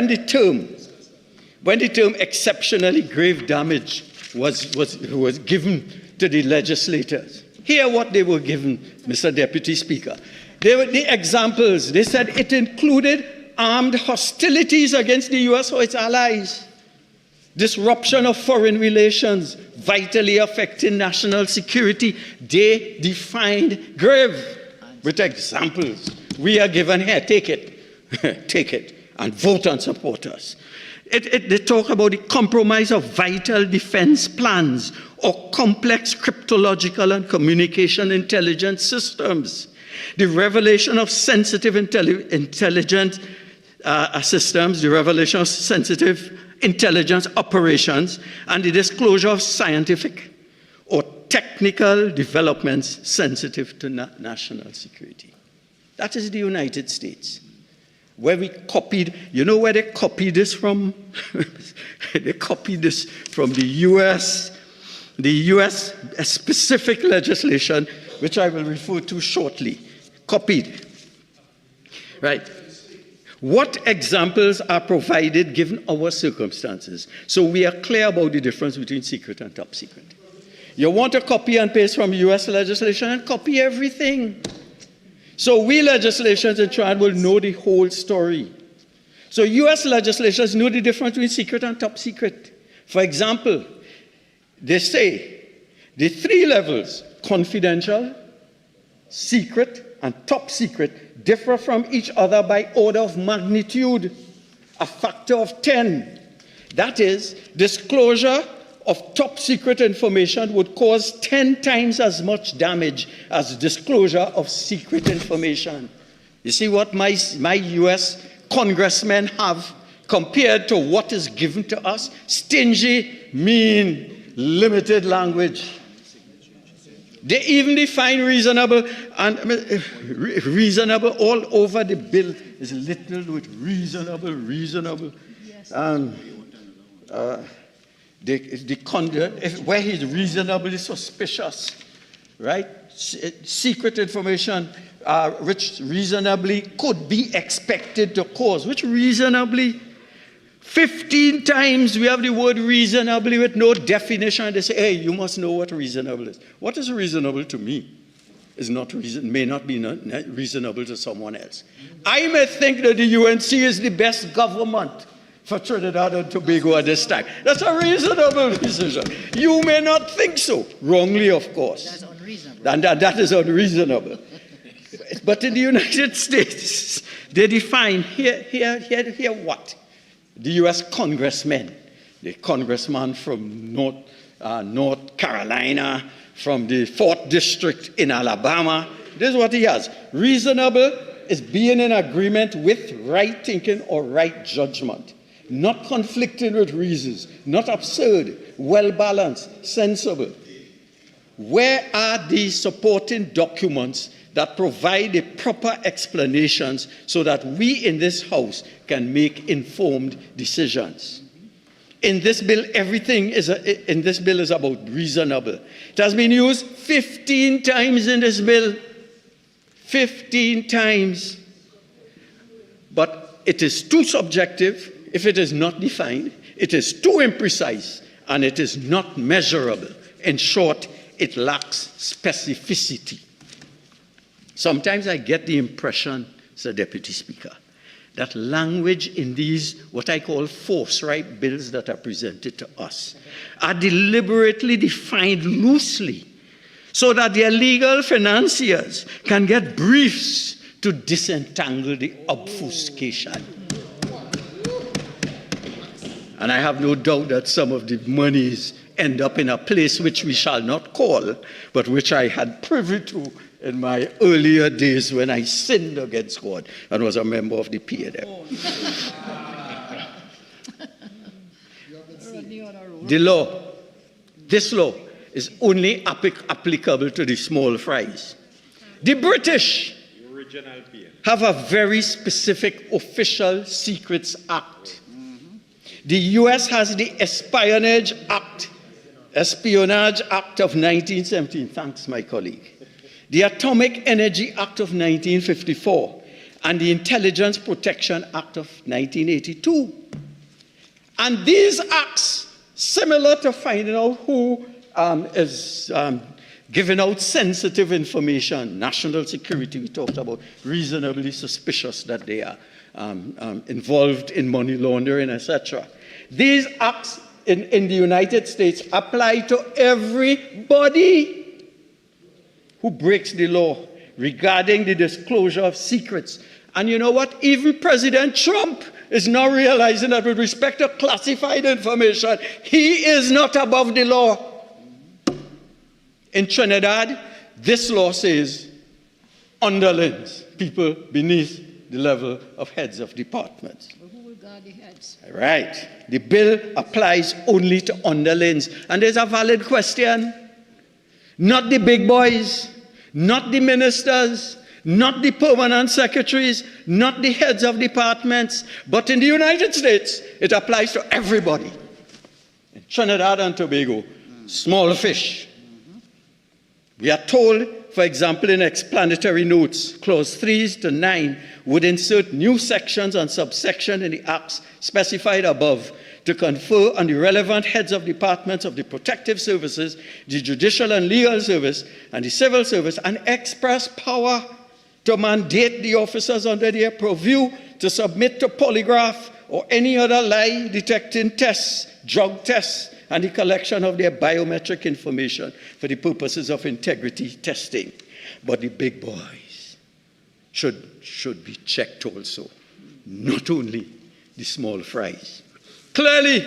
Speaker 18: the term exceptionally grave damage was given to the legislators, hear what they were given, Mr. Deputy Speaker. They were the examples. They said it included armed hostilities against the US or its allies, disruption of foreign relations, vitally affecting national security. They defined grave with examples. We are given here, take it, take it, and vote and support us. They talk about the compromise of vital defense plans or complex cryptological and communication intelligence systems, the revelation of sensitive intelligence systems, the revelation of sensitive intelligence operations, and the disclosure of scientific or technical developments sensitive to national security. That is the United States. Where we copied, you know where they copied this from? They copied this from the US specific legislation, which I will refer to shortly. Copied. Right. What examples are provided given our circumstances? So we are clear about the difference between secret and top secret. You want to copy and paste from US legislation and copy everything. So we legislators in Trinidad will know the whole story. So US legislators know the difference between secret and top secret. For example, they say the three levels, confidential, secret, and top secret, differ from each other by order of magnitude, a factor of 10. That is, disclosure of top secret information would cause 10 times as much damage as disclosure of secret information. You see what my US congressmen have compared to what is given to us? Stingy, mean, limited language. They even define reasonable, and reasonable all over the bill is littered with reasonable. Yes. Where he's reasonably suspicious, right? Secret information which reasonably could be expected to cause, which reasonably, 15 times we have the word reasonably with no definition. They say, hey, you must know what reasonable is. What is reasonable to me is not may not be reasonable to someone else. I may think that the UNC is the best government for Trinidad and Tobago at this time. That's a reasonable decision. You may not think so. Wrongly, of course. That's unreasonable. And that is unreasonable. But in the United States, they define here what? The U.S. congressmen, the congressman from North Carolina, from the 4th District in Alabama, this is what he has. Reasonable is being in agreement with right thinking or right judgment, not conflicting with reasons, not absurd, well-balanced, sensible. Where are the supporting documents that provide the proper explanations so that we in this House can make informed decisions? In this bill, everything is about reasonable. It has been used 15 times in this bill. 15 times. But it is too subjective if it is not defined. It is too imprecise, and it is not measurable. In short, it lacks specificity. Sometimes I get the impression, Sir Deputy Speaker, that language in these, what I call forthright bills that are presented to us, are deliberately defined loosely so that their legal financiers can get briefs to disentangle the obfuscation. And I have no doubt that some of the monies end up in a place which we shall not call, but which I had privy to in my earlier days when I sinned against God and was a member of the PNM. The law, this law, is only applicable to the small fries. The British have a very specific Official Secrets Act. The US has the Espionage Act of 1917. Thanks, my colleague. The Atomic Energy Act of 1954 and the Intelligence Protection Act of 1982. And these acts, similar to finding out who is giving out sensitive information, national security, we talked about, reasonably suspicious that they are involved in money laundering, etc. These acts in the United States apply to everybody who breaks the law regarding the disclosure of secrets. And you know what? Even President Trump is now realizing that with respect to classified information, he is not above the law. In Trinidad, this law says underlings, people beneath the level of heads of departments.
Speaker 19: But who will guard the heads?
Speaker 18: Right. The bill applies only to underlings. And there's a valid question. Not the big boys, not the ministers, not the permanent secretaries, not the heads of departments, but in the United States, it applies to everybody. In Trinidad and Tobago, small fish. We are told, for example, in explanatory notes, clause 3 to 9 would insert new sections and subsections in the acts specified above to confer on the relevant heads of departments of the protective services, the judicial and legal service, and the civil service, and express power to mandate the officers under their purview to submit to polygraph or any other lie detecting tests, drug tests, and the collection of their biometric information for the purposes of integrity testing. But the big boys should be checked also, not only the small fries. Clearly,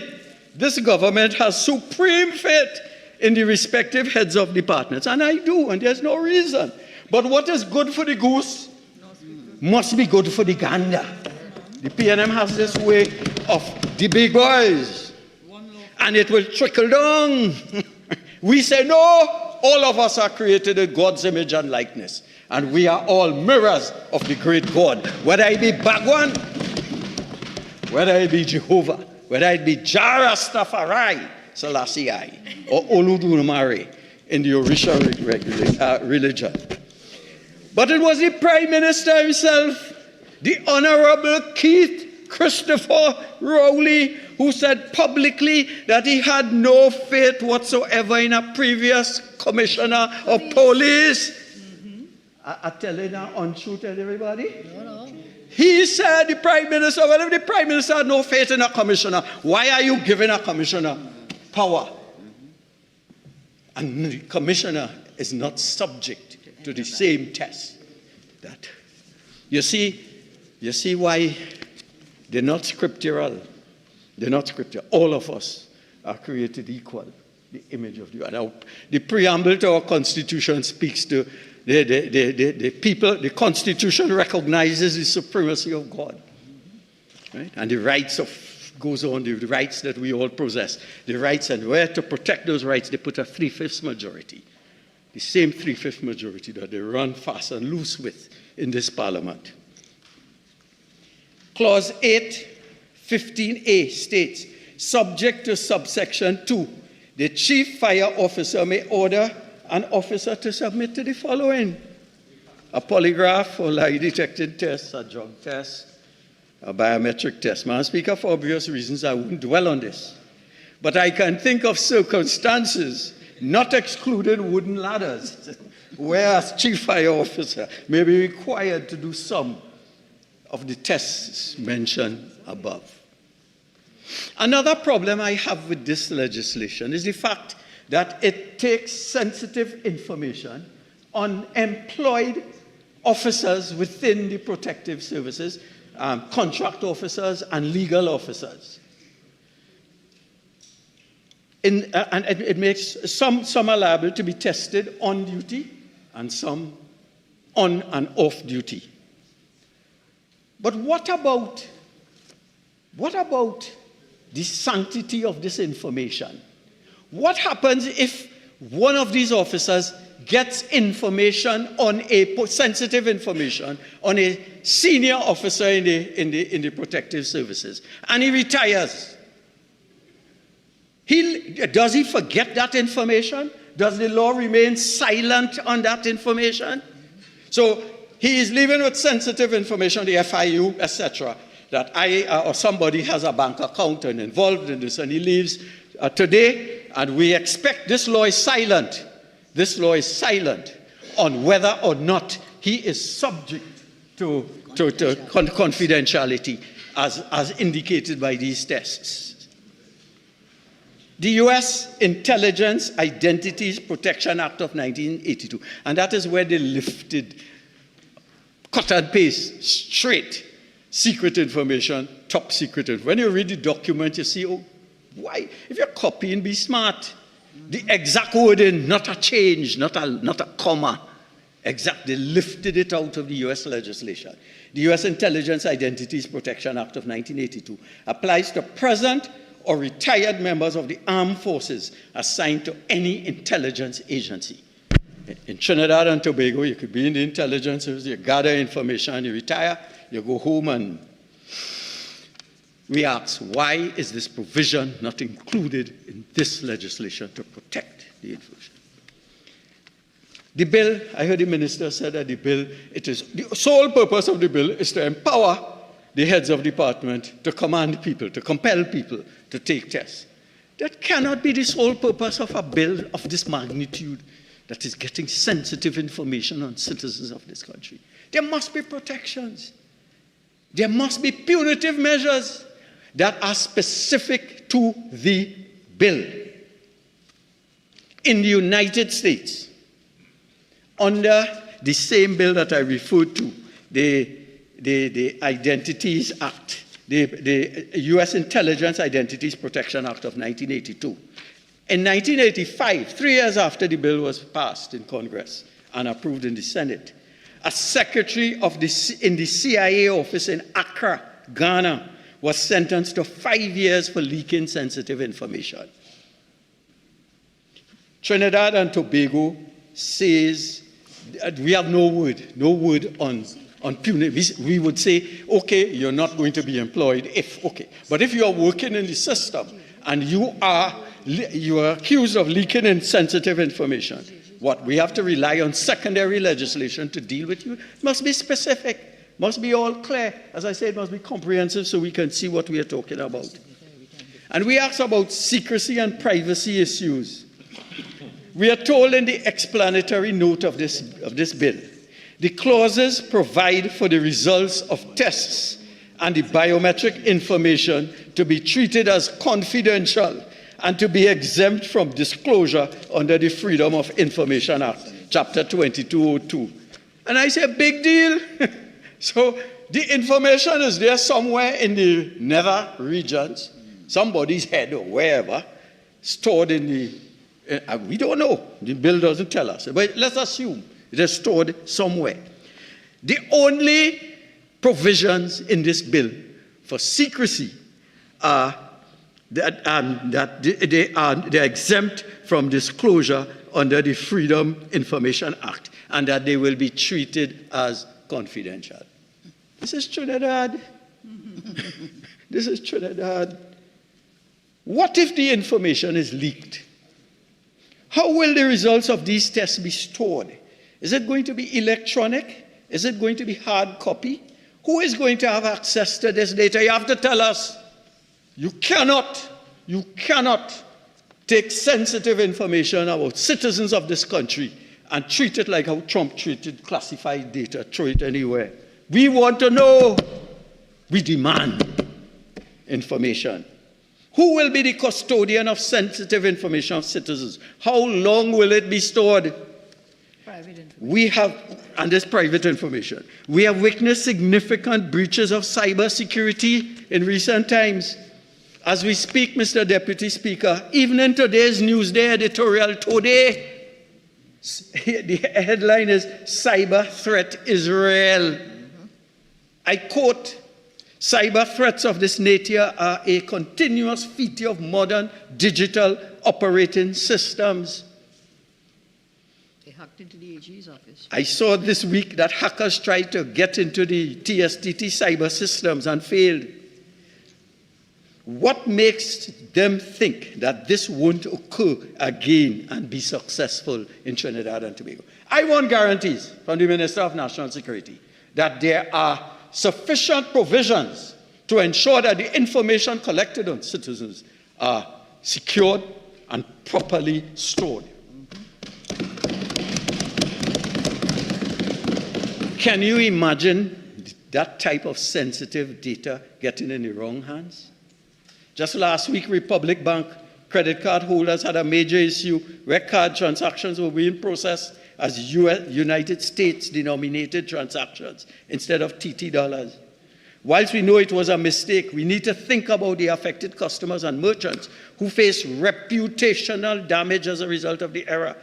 Speaker 18: this government has supreme faith in the respective heads of departments, and I do, and there's no reason. But what is good for the goose must be good for the gander. The PNM has this way of the big boys, and it will trickle down. We say, no, all of us are created in God's image and likeness, and we are all mirrors of the great God. Whether it be Bhagwan, whether it be Jehovah, whether it be Jah Rastafari, Selassie I, or Oludunamare in the Orisha religion. But it was the Prime Minister himself, the Honorable Keith Christopher Rowley, who said publicly that he had no faith whatsoever in a previous commissioner of police. I tell you now, untruth, everybody. He said, the Prime Minister, well, if the Prime Minister had no faith in a commissioner, why are you giving a commissioner power? And the commissioner is not subject to the same test. That you see why they're not scriptural. They're not scriptural. All of us are created equal, the image of God. Now, the preamble to our Constitution speaks to the people. The Constitution recognizes the supremacy of God, right? And the rights goes on, the rights that we all possess, the rights, and where to protect those rights, they put a 3/5 majority, the same 3/5 majority that they run fast and loose with in this Parliament. Clause 8, 15A states, subject to subsection 2, the Chief Fire Officer may order an officer to submit to the following: a polygraph or lie detecting test, a drug test, a biometric test. Madam Speaker, for obvious reasons, I wouldn't dwell on this. But I can think of circumstances, not excluded wooden ladders, where a Chief Fire Officer may be required to do some of the tests mentioned above. Another problem I have with this legislation is the fact that it takes sensitive information on employed officers within the protective services, contract officers and legal officers. And it makes some are liable to be tested on duty and some on and off duty. But what about the sanctity of this information? What happens if one of these officers gets information on sensitive information on a senior officer in the protective services, and he retires? Does he forget that information? Does the law remain silent on that information? So he is leaving with sensitive information, the FIU, etc., that or somebody has a bank account and involved in this, and he leaves today, and we expect this law is silent. This law is silent on whether or not he is subject to confidentiality as indicated by these tests. The U.S. Intelligence Identities Protection Act of 1982, and that is where they lifted, cut and paste, straight, secret information, top secret information. When you read the document, you see, oh, why? If you're copying, be smart. The exact wording, not a change, not a comma. Exact, they lifted it out of the U.S. legislation. The U.S. Intelligence Identities Protection Act of 1982 applies to present or retired members of the armed forces assigned to any intelligence agency. In Trinidad and Tobago, you could be in the intelligence service, you gather information, you retire, you go home, and we ask, why is this provision not included in this legislation to protect the information? The bill, I heard the minister said that the sole purpose of the bill is to empower the heads of department to command people, to compel people to take tests. That cannot be the sole purpose of a bill of this magnitude that is getting sensitive information on citizens of this country. There must be protections. There must be punitive measures that are specific to the bill. In the United States, under the same bill that I referred to, the Identities Act, the U.S. Intelligence Identities Protection Act of 1982. In 1985, 3 years after the bill was passed in Congress and approved in the Senate, a secretary in the CIA office in Accra, Ghana, was sentenced to 5 years for leaking sensitive information. Trinidad and Tobago says we have no word on punishment. We would say, okay, you're not going to be employed if, okay. But if you are working in the system and you are accused of leaking sensitive information, what we have to rely on secondary legislation to deal with you must be specific, must be all clear. As I said, it must be comprehensive so we can see what we are talking about. And we ask about secrecy and privacy issues. We are told in the explanatory note of this bill, the clauses provide for the results of tests and the biometric information to be treated as confidential and to be exempt from disclosure under the Freedom of Information Act, Chapter 2202. And I say, big deal. So the information is there somewhere in the nether regions, somebody's head or wherever, stored in the, we don't know. The bill doesn't tell us. But let's assume it is stored somewhere. The only provisions in this bill for secrecy are that they're exempt from disclosure under the Freedom Information Act and that they will be treated as confidential. This is Trinidad. This is Trinidad. What if the information is leaked? How will the results of these tests be stored? Is it going to be electronic? Is it going to be hard copy? Who is going to have access to this data? You have to tell us. You cannot take sensitive information about citizens of this country and treat it like how Trump treated classified data, throw it anywhere. We want to know. We demand information. Who will be the custodian of sensitive information of citizens? How long will it be stored?
Speaker 19: Private information.
Speaker 18: We have, and this private information, we have witnessed significant breaches of cybersecurity in recent times. As we speak, Mr. Deputy Speaker, even in today's Newsday editorial today, the headline is Cyber Threat Israel. I quote, cyber threats of this nature are a continuous feature of modern digital operating systems.
Speaker 19: They hacked into the AG's office.
Speaker 18: I saw this week that hackers tried to get into the TSTT cyber systems and failed. What makes them think that this won't occur again and be successful in Trinidad and Tobago? I want guarantees from the Minister of National Security that there are sufficient provisions to ensure that the information collected on citizens are secured and properly stored. Can you imagine that type of sensitive data getting in the wrong hands? Just last week, Republic Bank credit card holders had a major issue where card transactions were being processed as United States denominated transactions instead of TT dollars. Whilst we know it was a mistake, we need to think about the affected customers and merchants who face reputational damage as a result of the error.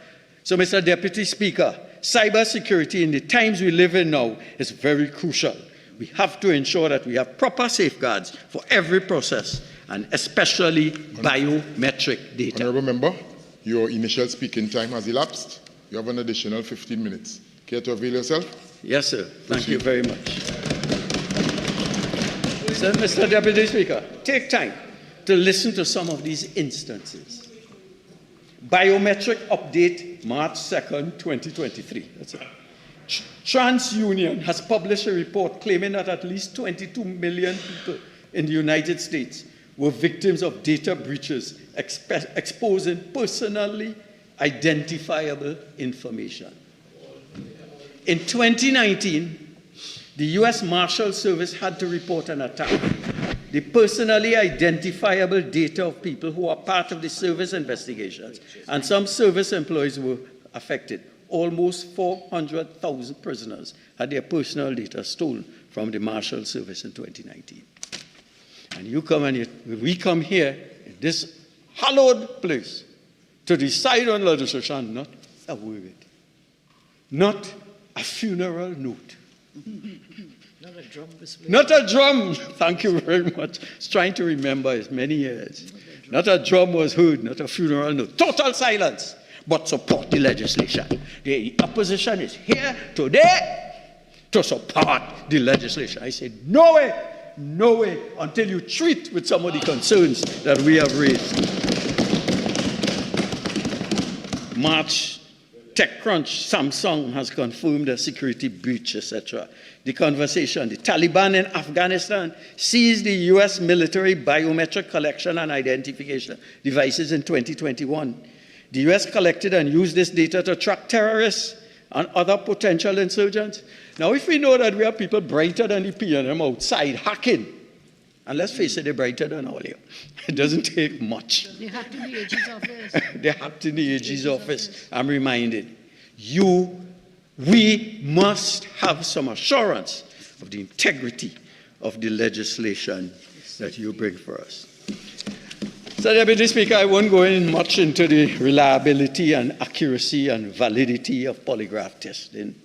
Speaker 18: So, Mr. Deputy Speaker, cybersecurity in the times we live in now is very crucial. We have to ensure that we have proper safeguards for every process, and especially biometric data.
Speaker 4: Honourable Member, your initial speaking time has elapsed. You have an additional 15 minutes. Care to avail yourself?
Speaker 18: Yes, sir. Thank you very much. So, Mr. Deputy Speaker, take time to listen to some of these instances. Biometric update, March 2nd, 2023. That's it. TransUnion has published a report claiming that at least 22 million people in the United States were victims of data breaches exposing personally identifiable information. In 2019, the U.S. Marshal Service had to report an attack. The personally identifiable data of people who are part of the service investigations, and some service employees were affected. Almost 400,000 prisoners had their personal data stolen from the Marshal Service in 2019. And you come and we come here in this hallowed place to decide on legislation, not a word, not a funeral note.
Speaker 19: Not a drum whistle.
Speaker 18: Not a drum. Thank you very much. I was trying to remember it's many years. Not a drum was heard, not a funeral note. Total silence, but support the legislation. The opposition is here today to support the legislation. I said, no way, until you treat with some of the concerns that we have raised. March, TechCrunch, Samsung has confirmed a security breach, etc. The conversation, the Taliban in Afghanistan seized the US military biometric collection and identification devices in 2021. The US collected and used this data to track terrorists and other potential insurgents. Now, if we know that we have people brighter than the PNM outside hacking, and let's face it, they're brighter than all you. It doesn't take much.
Speaker 19: They hacked in the AG's office.
Speaker 18: They hacked in the AG's office. I'm reminded. We must have some assurance of the integrity of the legislation that you bring for us. So, Deputy Speaker, I won't go in much into the reliability and accuracy and validity of polygraph testing.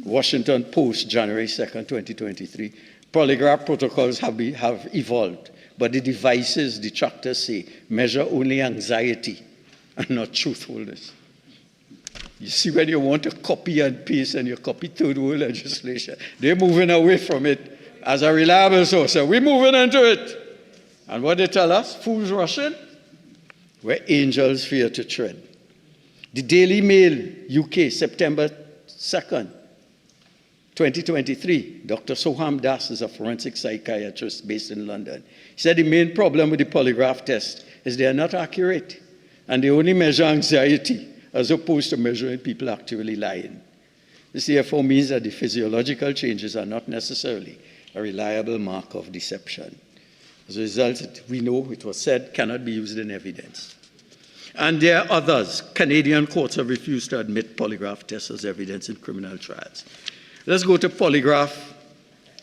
Speaker 18: Washington Post, January 2nd, 2023. Polygraph protocols have evolved, but the devices, detractors say, measure only anxiety and not truthfulness. You see, when you want to copy and paste and you copy third world legislation, they're moving away from it as a reliable source. So we're moving into it. And what they tell us, fools rushing, where angels fear to tread. The Daily Mail, UK, September 2nd, 2023, Dr. Soham Das is a forensic psychiatrist based in London. He said the main problem with the polygraph test is they are not accurate, and they only measure anxiety as opposed to measuring people actually lying. This therefore means that the physiological changes are not necessarily a reliable mark of deception. As a result, we know it was said cannot be used in evidence. And there are others. Canadian courts have refused to admit polygraph tests as evidence in criminal trials. Let's go to polygraph,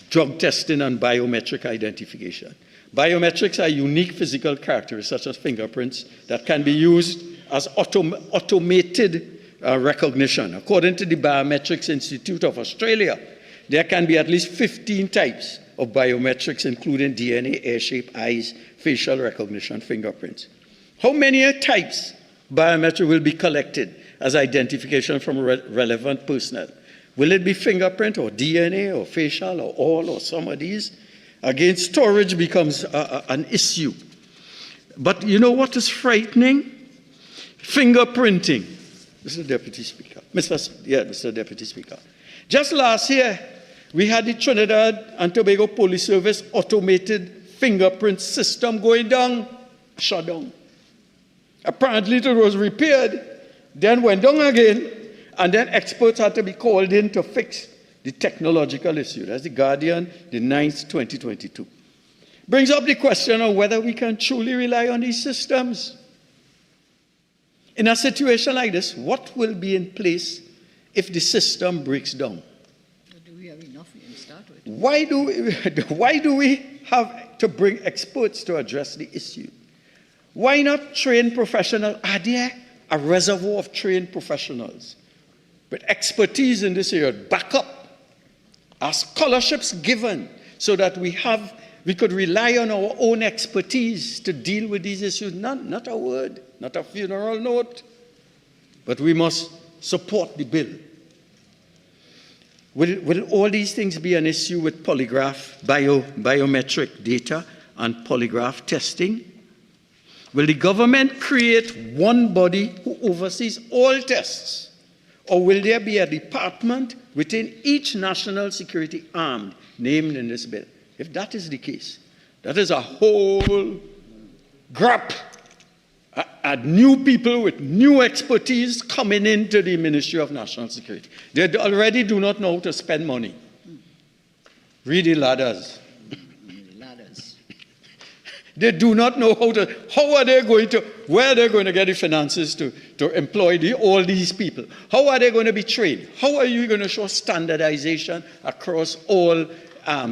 Speaker 18: drug testing, and biometric identification. Biometrics are unique physical characteristics, such as fingerprints, that can be used as automated recognition. According to the Biometrics Institute of Australia, there can be at least 15 types of biometrics, including DNA, air shape, eyes, facial recognition, fingerprints. How many types biometric will be collected as identification from relevant personnel? Will it be fingerprint or DNA or facial or all or some of these? Again, storage becomes an issue. But you know what is frightening? Fingerprinting. Mr. Deputy Speaker. Mr. Deputy Speaker. Just last year, we had the Trinidad and Tobago Police Service automated fingerprint system going down, shut down. Apparently it was repaired, then went down again, and then experts had to be called in to fix the technological issue. That's the Guardian, the 9th, 2022. Brings up the question of whether we can truly rely on these systems. In a situation like this, what will be in place if the system breaks down?
Speaker 19: Do we have enough to start with?
Speaker 18: Why do we have to bring experts to address the issue? Why not train professionals? Are there a reservoir of trained professionals with expertise in this area? Backup. Are scholarships given so that we could rely on our own expertise to deal with these issues? Not a word, not a funeral note, but we must support the bill. Will all these things be an issue with polygraph, biometric data and polygraph testing? Will the government create one body who oversees all tests? Or will there be a department within each national security arm named in this bill? If that is the case, that is a whole gap. New people with new expertise coming into the Ministry of National Security. They already do not know how to spend money. Read the ladders. They do not know where are they going to get the finances to employ all these people? How are they going to be trained? How are you going to show standardization across all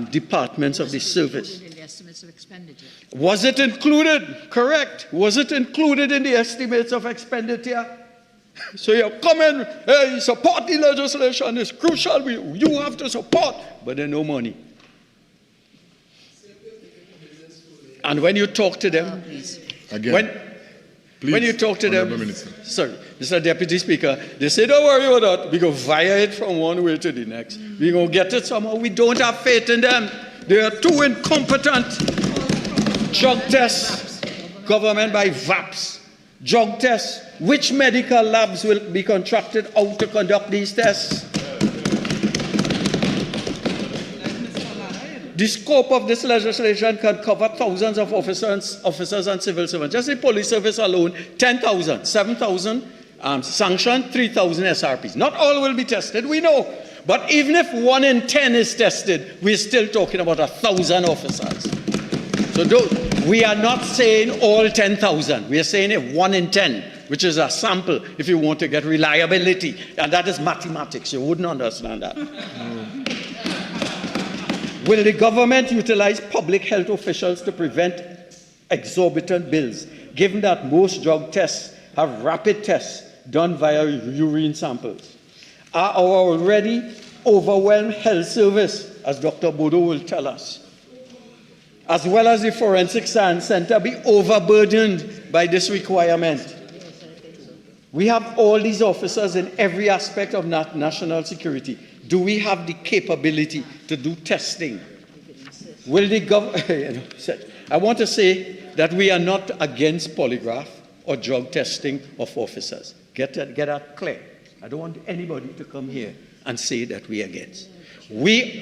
Speaker 18: departments of the service?
Speaker 19: estimates of expenditure.
Speaker 18: Was it included? Correct. Was it included in the estimates of expenditure? So you come in, hey, support the legislation, it's crucial, you have to support, but there's no money. And when you talk to them,
Speaker 4: Again,
Speaker 18: when you talk to them,
Speaker 4: Minister.
Speaker 18: sorry, Mr. Deputy Speaker, they say, don't worry about that, we go via it from one way to the next. We're going to get it somehow. We don't have faith in them. They are too incompetent. Drug tests, government by VAPs. Drug tests, which medical labs will be contracted out to conduct these tests? The scope of this legislation can cover thousands of officers and civil servants. Just the police service alone, 10,000, 7,000 sanctioned, 3,000 SRPs. Not all will be tested, we know. But even if 1 in 10 is tested, we're still talking about 1,000 officers. So we are not saying all 10,000. We are saying if 1 in 10, which is a sample, if you want to get reliability. And that is mathematics. You wouldn't understand that. Will the government utilize public health officials to prevent exorbitant bills, given that most drug tests have rapid tests done via urine samples? Are our already overwhelmed health service, as Dr. Bodo will tell us, as well as the Forensic Science Center, be overburdened by this requirement? We have all these officers in every aspect of national security. Do we have the capability to do testing? Will the government... I want to say that we are not against polygraph or drug testing of officers. Get that clear. I don't want anybody to come here and say that we are against.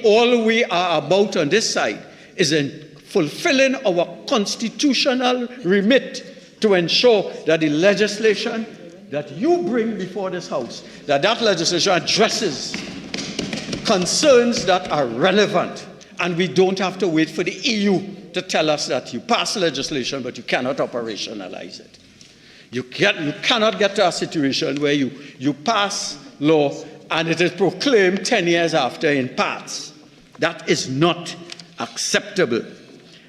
Speaker 18: All we are about on this side is in fulfilling our constitutional remit to ensure that the legislation that you bring before this House, that legislation addresses concerns that are relevant, and we don't have to wait for the EU to tell us that you pass legislation but you cannot operationalize it. You cannot get to a situation where you pass law and it is proclaimed 10 years after in parts. That is not acceptable.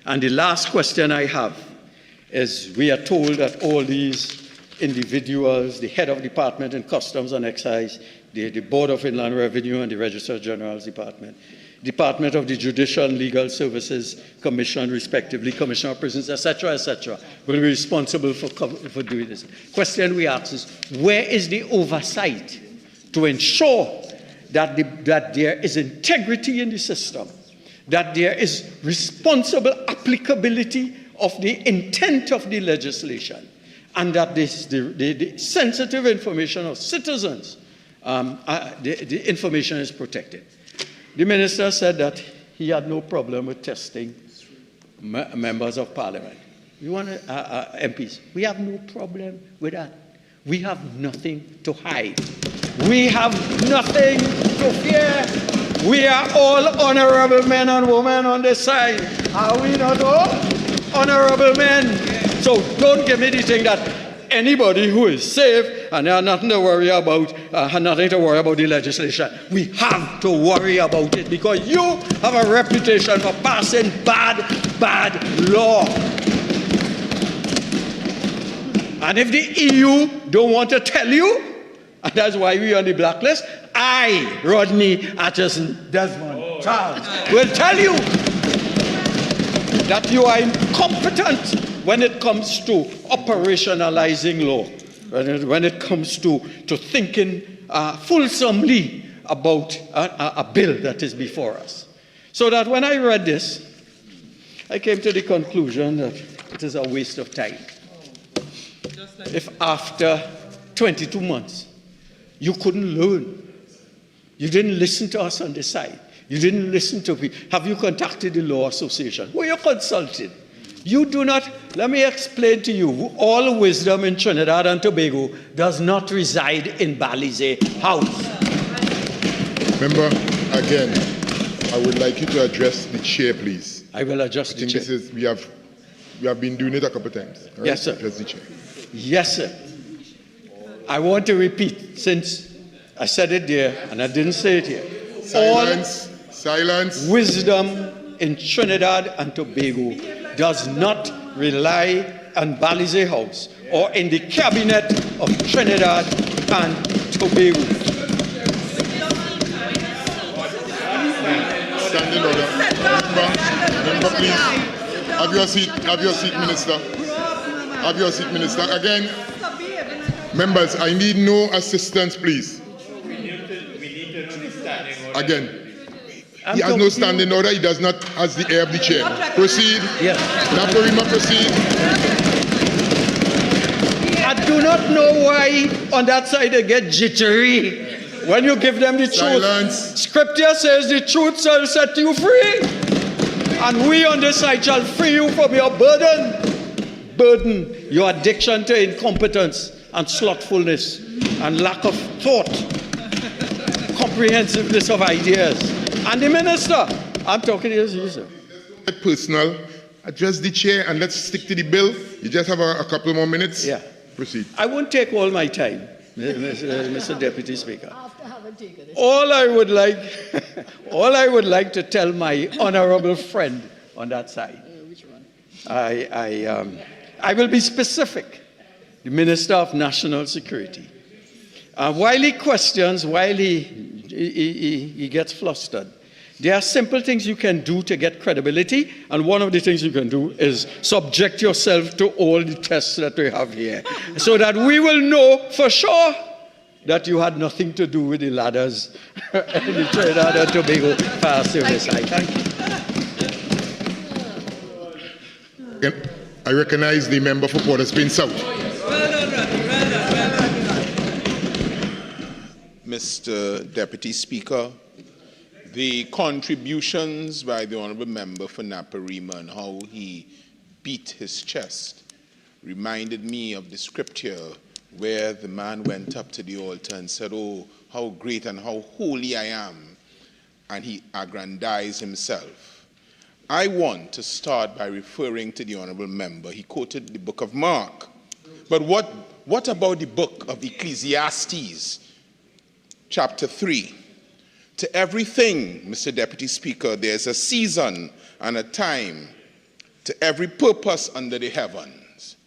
Speaker 18: And the last question I have is, we are told that all these individuals, the head of department in Customs and Excise, the Board of Inland Revenue and the Registrar General's Department, Department of the Judicial and Legal Services Commission, respectively, Commissioner of Prisons, etc., will be responsible for doing this. Question we ask is, where is the oversight to ensure that there is integrity in the system, that there is responsible applicability of the intent of the legislation, and that the sensitive information of citizens, the information is protected? The minister said that he had no problem with testing members of parliament. We want MPs. We have no problem with that. We have nothing to hide. We have nothing to fear. We are all honorable men and women on this side. Are we not all honorable men? So don't give me the thing that anybody who is safe and they have nothing to worry about, the legislation. We have to worry about it because you have a reputation for passing bad law. And if the EU don't want to tell you, and that's why we're on the blacklist, I, Rodney Atchison Desmond Charles, will tell you that you are incompetent when it comes to operationalizing law, when it comes to thinking fulsomely about a bill that is before us. So that when I read this, I came to the conclusion that it is a waste of time. If after 22 months, you couldn't learn, you didn't listen to us on this side, you didn't listen to people. Have you contacted the Law Association? Were you consulted? You do not, let me explain to you, all wisdom in Trinidad and Tobago does not reside in Balize House.
Speaker 4: Member, again, I would like you to address the chair, please.
Speaker 18: I will address the chair.
Speaker 4: We have been doing it a couple of times. Right?
Speaker 18: Yes, sir.
Speaker 4: Address the chair.
Speaker 18: Yes, sir. I want to repeat, since I said it there and I didn't say it here.
Speaker 4: Silence. Silence.
Speaker 18: Wisdom in Trinidad and Tobago does not rely on Balize House or in the cabinet of Trinidad and Tobago.
Speaker 4: Standing order. Member, please. Have your seat, Minister. Have your seat, Minister. Again, members, I need no assistance, please. Again. He has no standing order. He does not has the air of the chair. Proceed.
Speaker 18: Yes.
Speaker 4: Naparima, proceed.
Speaker 18: I do not know why on that side they get jittery when you give them the
Speaker 4: Silence.
Speaker 18: truth. Scripture says the truth shall set you free. And we on this side shall free you from your burden, your addiction to incompetence and slothfulness and lack of thought, comprehensiveness of ideas. And the minister, I'm talking to you, sir.
Speaker 4: Personal, address the chair and let's stick to the bill. You just have a couple more minutes.
Speaker 18: Yeah.
Speaker 4: Proceed.
Speaker 18: I won't take all my time, Mr. Deputy Speaker. All I would like to tell my honorable friend on that side.
Speaker 19: Which one?
Speaker 18: I will be specific. The Minister of National Security. While he questions, while he gets flustered, there are simple things you can do to get credibility, and one of the things you can do is subject yourself to all the tests that we have here, so that we will know for sure that you had nothing to do with the ladders in the Trinidad and Tobago Fire Service. I thank you.
Speaker 4: I recognize the member for Port of Spain South.
Speaker 20: Mr. Deputy Speaker, the contributions by the Honourable Member for Naparima and how he beat his chest reminded me of the scripture where the man went up to the altar and said, "Oh, how great and how holy I am," and he aggrandized himself. I want to start by referring to the Honourable Member. He quoted the book of Mark. But what about the book of Ecclesiastes, chapter 3? To everything, Mr. Deputy Speaker, there's a season and a time to every purpose under the heavens.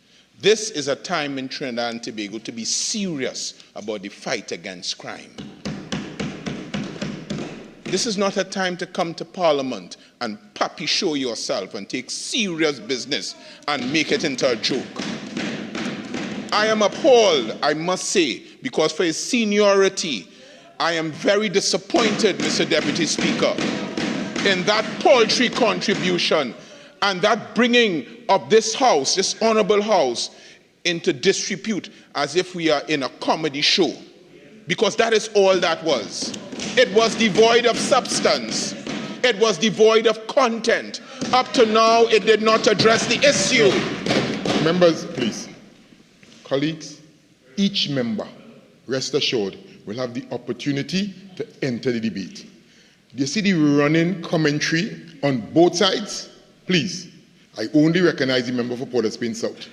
Speaker 20: This is a time in Trinidad and Tobago to be serious about the fight against crime. This is not a time to come to Parliament and puppy show yourself and take serious business and make it into a joke. I am appalled, I must say, because for his seniority, I am very disappointed, Mr. Deputy Speaker, in that paltry contribution and that bringing of this House, this honorable House, into disrepute as if we are in a comedy show. Because that is all that was. It was devoid of substance. It was devoid of content. Up to now, it did not address the issue.
Speaker 4: Members, please. Colleagues, each member, rest assured, will have the opportunity to enter the debate. Do you see the running commentary on both sides? Please, I only recognize the member for Port of Spain South.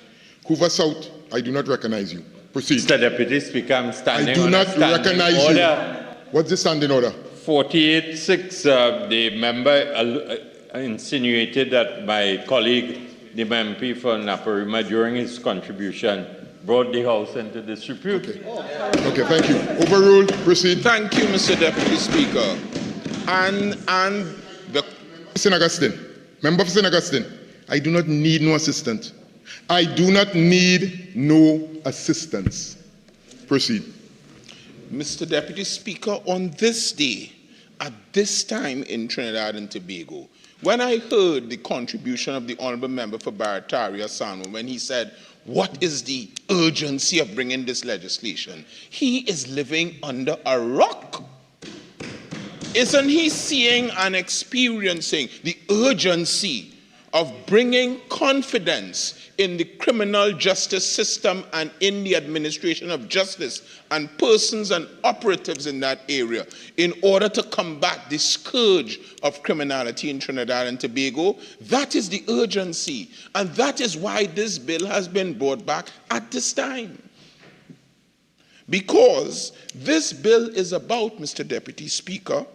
Speaker 4: Hoover South, I do not recognize you. Proceed.
Speaker 8: Mr. Deputy Speaker, I'm standing
Speaker 4: I do
Speaker 8: on
Speaker 4: not
Speaker 8: a standing
Speaker 4: recognize
Speaker 8: order.
Speaker 4: you. What's the standing order?
Speaker 8: 48.6, the member insinuated that my colleague, the MP for Naparima, during his contribution, brought the House into disrepute.
Speaker 4: Okay, thank you. Overruled. Proceed.
Speaker 20: Thank you, Mr. Deputy Speaker. And the
Speaker 4: St. Augustine, member for St. Augustine, I do not need no assistance. I do not need no assistance. Proceed.
Speaker 20: Mr. Deputy Speaker, on this day, at this time in Trinidad and Tobago, when I heard the contribution of the Honourable Member for Barataria Sanwo, when he said, "What is the urgency of bringing this legislation?" He is living under a rock. Isn't he seeing and experiencing the urgency of bringing confidence in the criminal justice system and in the administration of justice and persons and operatives in that area in order to combat the scourge of criminality in Trinidad and Tobago? That is the urgency, and that is why this bill has been brought back at this time. Because this bill is about, Mr. Deputy Speaker,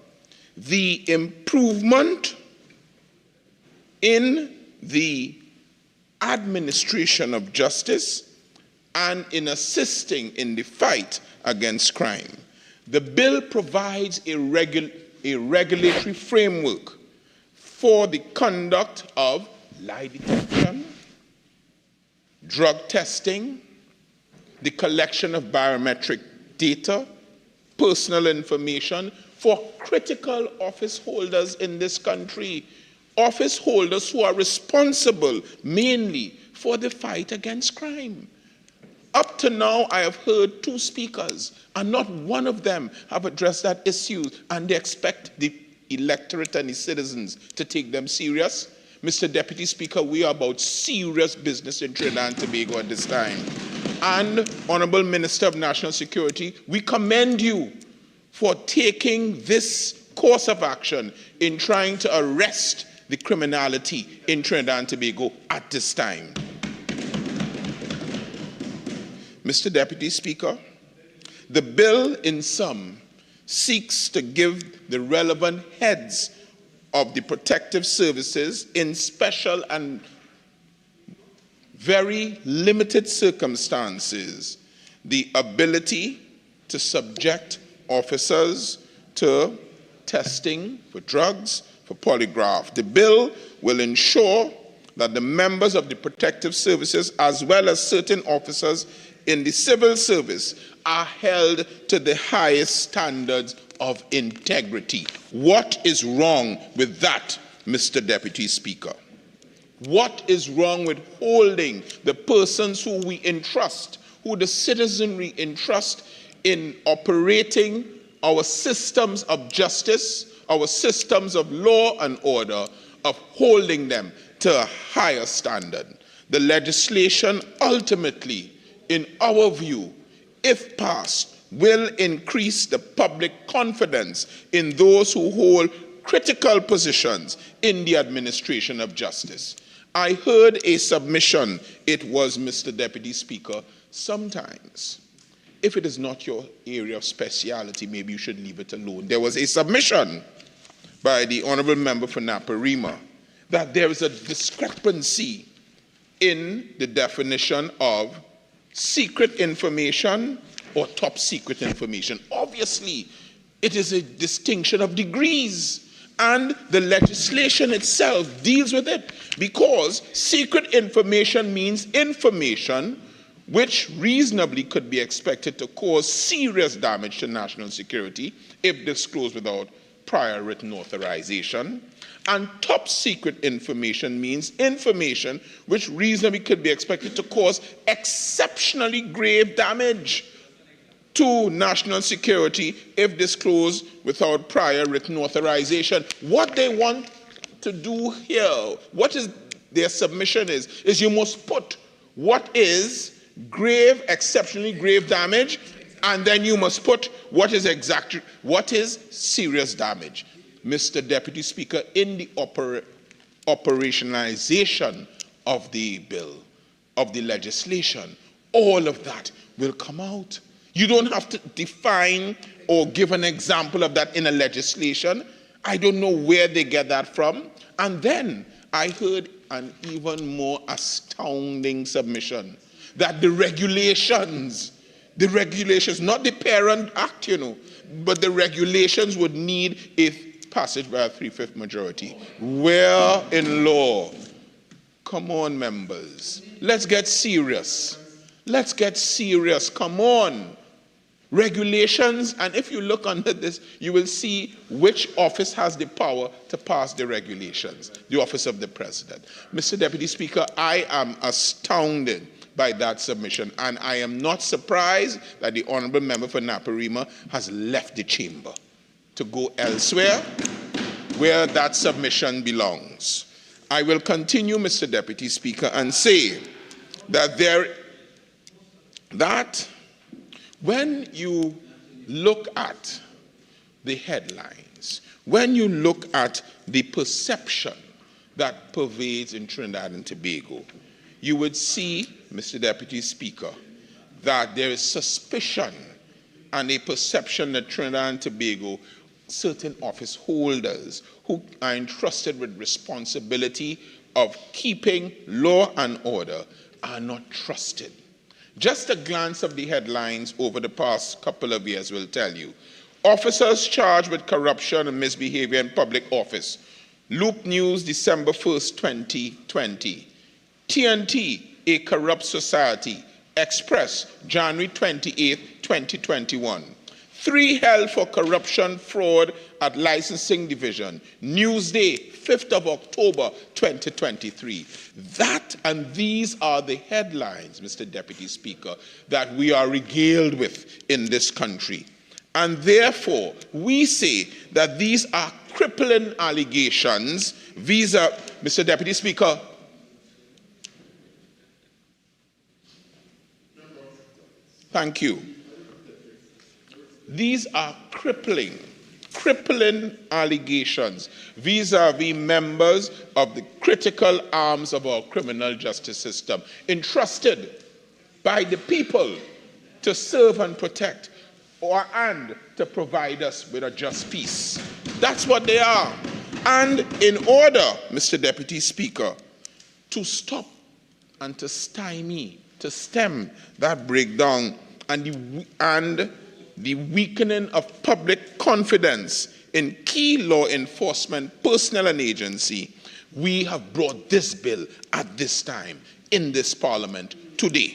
Speaker 20: the improvement in the administration of justice and in assisting in the fight against crime. The bill provides a regulatory framework for the conduct of lie detection, drug testing, the collection of biometric data, personal information for critical office holders in this country, office holders who are responsible mainly for the fight against crime. Up to now, I have heard 2 speakers, and not one of them have addressed that issue, and they expect the electorate and the citizens to take them serious. Mr. Deputy Speaker, we are about serious business in Trinidad and Tobago at this time. And Honorable Minister of National Security, we commend you for taking this course of action in trying to arrest the criminality in Trinidad and Tobago at this time. Mr. Deputy Speaker, the bill in sum seeks to give the relevant heads of the protective services in special and very limited circumstances the ability to subject officers to testing for drugs, for polygraph. The bill will ensure that the members of the protective services, as well as certain officers in the civil service, are held to the highest standards of integrity. What is wrong with that, Mr. Deputy Speaker? What is wrong with holding the persons who we entrust, who the citizenry entrust in operating our systems of justice, our systems of law and order, of holding them to a higher standard? The legislation ultimately, in our view, if passed, will increase the public confidence in those who hold critical positions in the administration of justice. I heard a submission, it was, Mr. Deputy Speaker, sometimes, if it is not your area of speciality, maybe you should leave it alone. There was a submission by the Honourable Member for Naparima that there is a discrepancy in the definition of secret information or top secret information. Obviously, it is a distinction of degrees, and the legislation itself deals with it, because secret information means information which reasonably could be expected to cause serious damage to national security if disclosed without prior written authorization. And top secret information means information which reasonably could be expected to cause exceptionally grave damage to national security if disclosed without prior written authorization. What they want to do here, what is their submission is you must put what is grave, exceptionally grave damage, and then you must put what is serious damage. Mr. Deputy Speaker, in the operationalization of the bill, of the legislation, all of that will come out. You don't have to define or give an example of that in a legislation. I don't know where they get that from. And then I heard an even more astounding submission that the regulations, not the Parent Act, but the regulations would need a passage by a 3/5 majority. Where in law? Come on, members. Let's get serious. Let's get serious. Come on. Regulations, and if you look under this, you will see which office has the power to pass the regulations. The office of the President. Mr. Deputy Speaker, I am astounded by that submission, and I am not surprised that the Honourable Member for Naparima has left the chamber to go elsewhere where that submission belongs. I will continue, Mr. Deputy Speaker, and say that when you look at the headlines, when you look at the perception that pervades in Trinidad and Tobago, you would see, Mr. Deputy Speaker, that there is suspicion and a perception that Trinidad and Tobago certain office holders who are entrusted with responsibility of keeping law and order are not trusted. Just a glance of the headlines over the past couple of years will tell you. Officers charged with corruption and misbehavior in public office. Loop News, December 1st, 2020. TNT, a corrupt society. Express, January 28, 2021. 3 held for corruption fraud at licensing division. Newsday, 5th of October, 2023. That and these are the headlines, Mr. Deputy Speaker, that we are regaled with in this country. And therefore, we say that these are crippling allegations Mr. Deputy Speaker. Thank you. These are crippling allegations vis-à-vis members of the critical arms of our criminal justice system, entrusted by the people to serve and protect and to provide us with a just peace. That's what they are. And in order, Mr. Deputy Speaker, to stop and to stymie, to stem that breakdown and the weakening of public confidence in key law enforcement personnel and agency, we have brought this bill at this time in this Parliament today.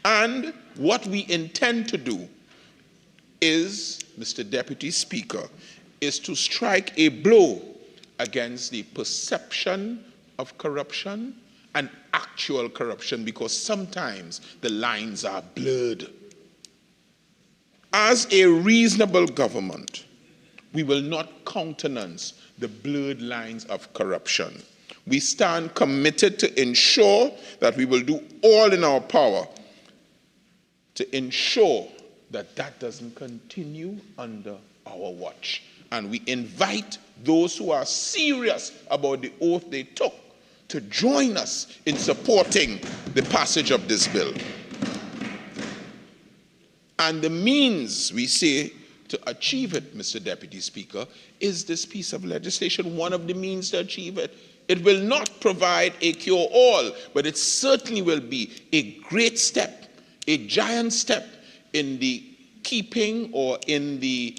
Speaker 20: And what we intend to do is, Mr. Deputy Speaker, is to strike a blow against the perception of corruption and actual corruption, because sometimes the lines are blurred. As a reasonable government, we will not countenance the blurred lines of corruption. We stand committed to ensure that we will do all in our power to ensure that that doesn't continue under our watch. And we invite those who are serious about the oath they took to join us in supporting the passage of this bill. And the means, we say, to achieve it, Mr. Deputy Speaker, is this piece of legislation one of the means to achieve it. It will not provide a cure-all, but it certainly will be a great step, a giant step in the keeping or in the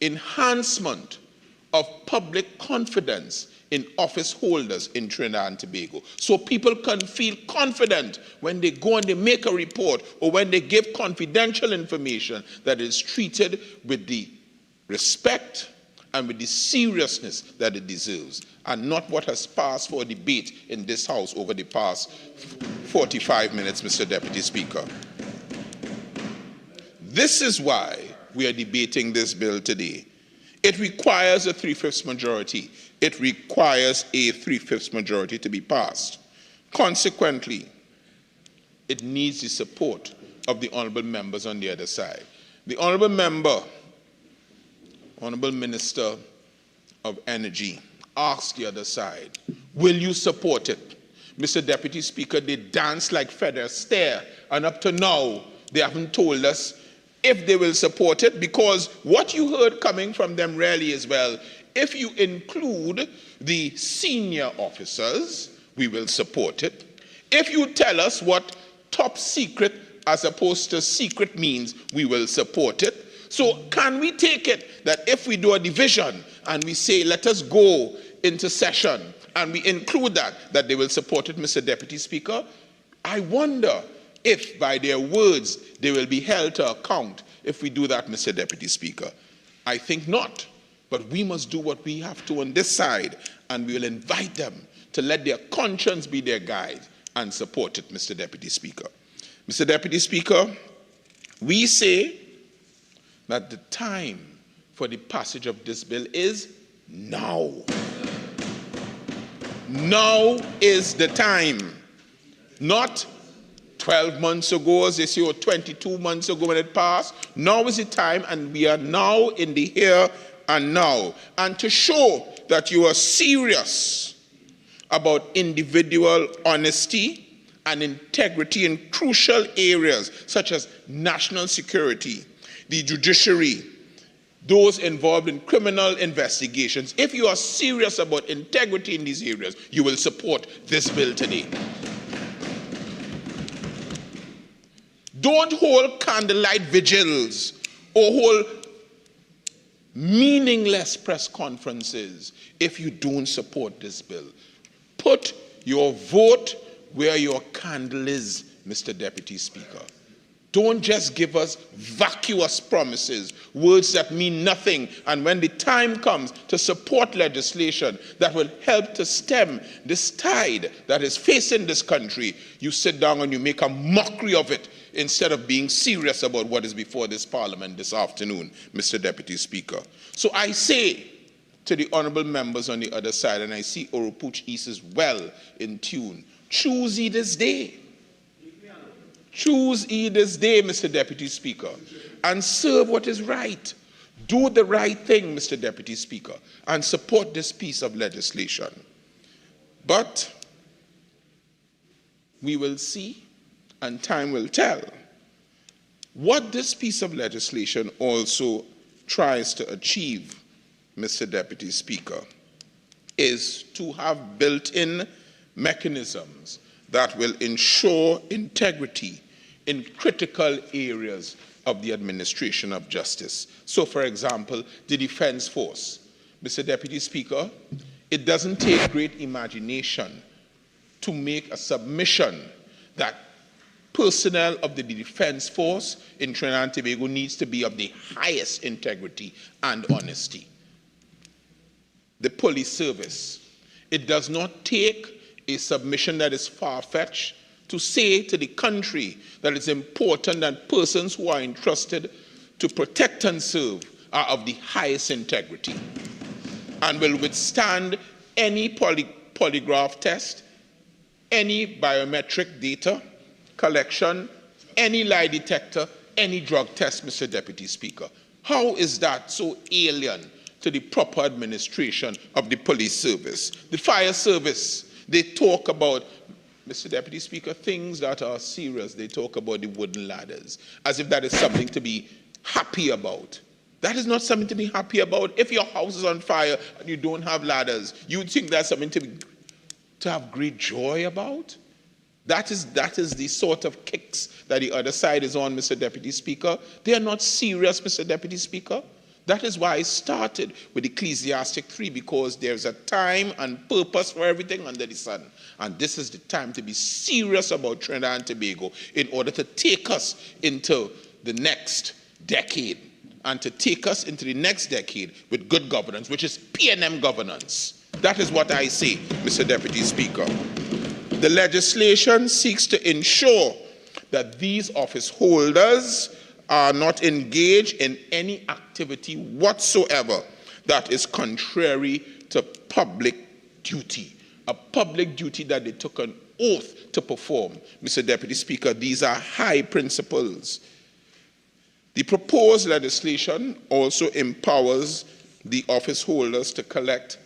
Speaker 20: enhancement of public confidence in office holders in Trinidad and Tobago, so people can feel confident when they go and they make a report or when they give confidential information that is treated with the respect and with the seriousness that it deserves, and not what has passed for debate in this House over the past 45 minutes, Mr. Deputy Speaker. This is why we are debating this bill today. It requires a 3/5 majority. It requires a 3/5 majority to be passed. Consequently, it needs the support of the honourable members on the other side. The honourable member, Honourable Minister of Energy, asked the other side, will you support it? Mr. Deputy Speaker, they dance like Fred Astaire, and up to now, they haven't told us if they will support it, because what you heard coming from them really is, well, if you include the senior officers, we will support it. If you tell us what top secret as opposed to secret means, we will support it. So can we take it that if we do a division and we say, let us go into session, and we include that they will support it, Mr. Deputy Speaker? I wonder if by their words they will be held to account if we do that, Mr. Deputy Speaker. I think not, but we must do what we have to on this side, and we will invite them to let their conscience be their guide and support it, Mr. Deputy Speaker. Mr. Deputy Speaker, we say that the time for the passage of this bill is now. Now is the time, not 12 months ago, as they say, or 22 months ago when it passed. Now is the time, and we are now in the here and now. And to show that you are serious about individual honesty and integrity in crucial areas such as national security, the judiciary, those involved in criminal investigations. If you are serious about integrity in these areas, you will support this bill today. Don't hold candlelight vigils or hold meaningless press conferences if you don't support this bill. Put your vote where your candle is, Mr. Deputy Speaker. Don't just give us vacuous promises, words that mean nothing, and when the time comes to support legislation that will help to stem this tide that is facing this country, you sit down and you make a mockery of it instead of being serious about what is before this Parliament this afternoon, Mr. Deputy Speaker. So I say to the honourable members on the other side, and I see Oropuch East is well in tune, choose ye this day. Choose ye this day, Mr. Deputy Speaker, and serve what is right. Do the right thing, Mr. Deputy Speaker, and support this piece of legislation. But we will see, and time will tell, what this piece of legislation also tries to achieve, Mr. Deputy Speaker, is to have built-in mechanisms that will ensure integrity in critical areas of the administration of justice. So, for example, the Defense Force. Mr. Deputy Speaker, it doesn't take great imagination to make a submission that personnel of the Defense Force in Trinidad and Tobago needs to be of the highest integrity and honesty. The police service. It does not take a submission that is far-fetched to say to the country that it's important that persons who are entrusted to protect and serve are of the highest integrity and will withstand any polygraph test, any biometric data collection, any lie detector, any drug test, Mr. Deputy Speaker. How is that so alien to the proper administration of the police service? The fire service, they talk about, Mr. Deputy Speaker, things that are serious. They talk about the wooden ladders, as if that is something to be happy about. That is not something to be happy about. If your house is on fire and you don't have ladders, you would think that's something to have great joy about? That is the sort of kicks that the other side is on, Mr. Deputy Speaker. They are not serious, Mr. Deputy Speaker. That is why I started with Ecclesiastic 3, because there's a time and purpose for everything under the sun. And this is the time to be serious about Trinidad and Tobago in order to take us into the next decade, and to take us into the next decade with good governance, which is P&M governance. That is what I say, Mr. Deputy Speaker. The legislation seeks to ensure that these office holders are not engaged in any activity whatsoever that is contrary to public duty, a public duty that they took an oath to perform. Mr. Deputy Speaker, these are high principles. The proposed legislation also empowers the office holders to collect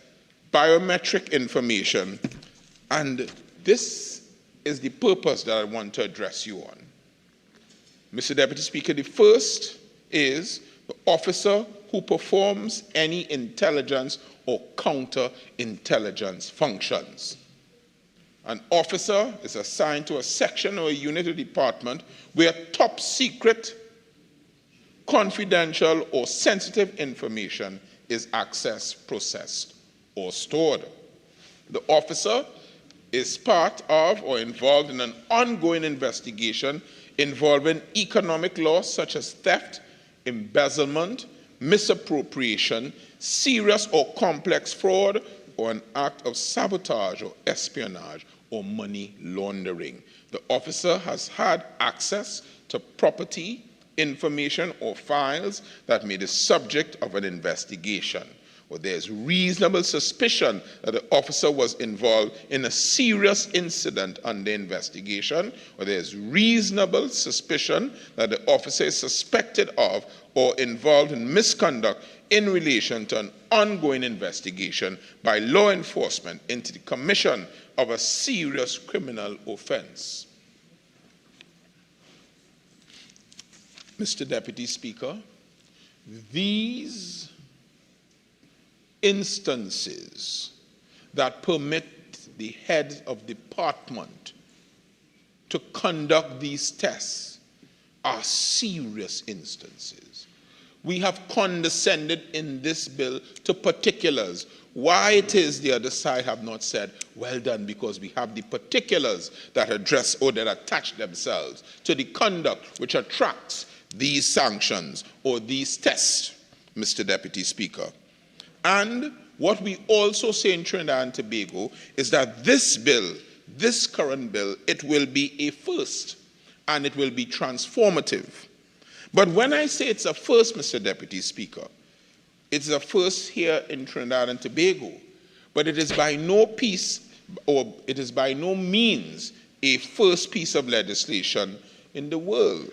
Speaker 20: biometric information, and this is the purpose that I want to address you on. Mr. Deputy Speaker, the first is the officer who performs any intelligence or counterintelligence functions. An officer is assigned to a section or a unit or department where top secret, confidential, or sensitive information is accessed, processed, or stored. The officer is part of or involved in an ongoing investigation involving economic laws such as theft, embezzlement, misappropriation, serious or complex fraud, or an act of sabotage or espionage or money laundering. The officer has had access to property, information, or files that may be the subject of an investigation, or there's reasonable suspicion that the officer was involved in a serious incident under investigation, or there's reasonable suspicion that the officer is suspected of or involved in misconduct in relation to an ongoing investigation by law enforcement into the commission of a serious criminal offense. Mr. Deputy Speaker, these instances that permit the head of department to conduct these tests are serious instances. We have condescended in this bill to particulars. Why it is the other side have not said, well done, because we have the particulars that address or that attach themselves to the conduct which attracts these sanctions or these tests, Mr. Deputy Speaker. And what we also say in Trinidad and Tobago is that this bill, this current bill, it will be a first and it will be transformative. But when I say it's a first, Mr. Deputy Speaker, it's a first here in Trinidad and Tobago, but it is by no means a first piece of legislation in the world.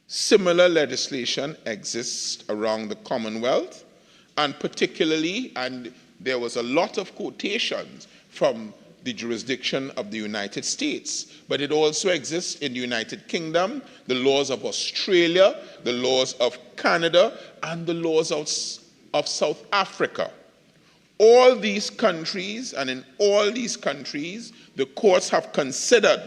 Speaker 20: Similar legislation exists around the Commonwealth, and particularly, and there was a lot of quotations from the jurisdiction of the United States, but it also exists in the United Kingdom, the laws of Australia, the laws of Canada, and the laws of South Africa. All these countries, and in all these countries, the courts have considered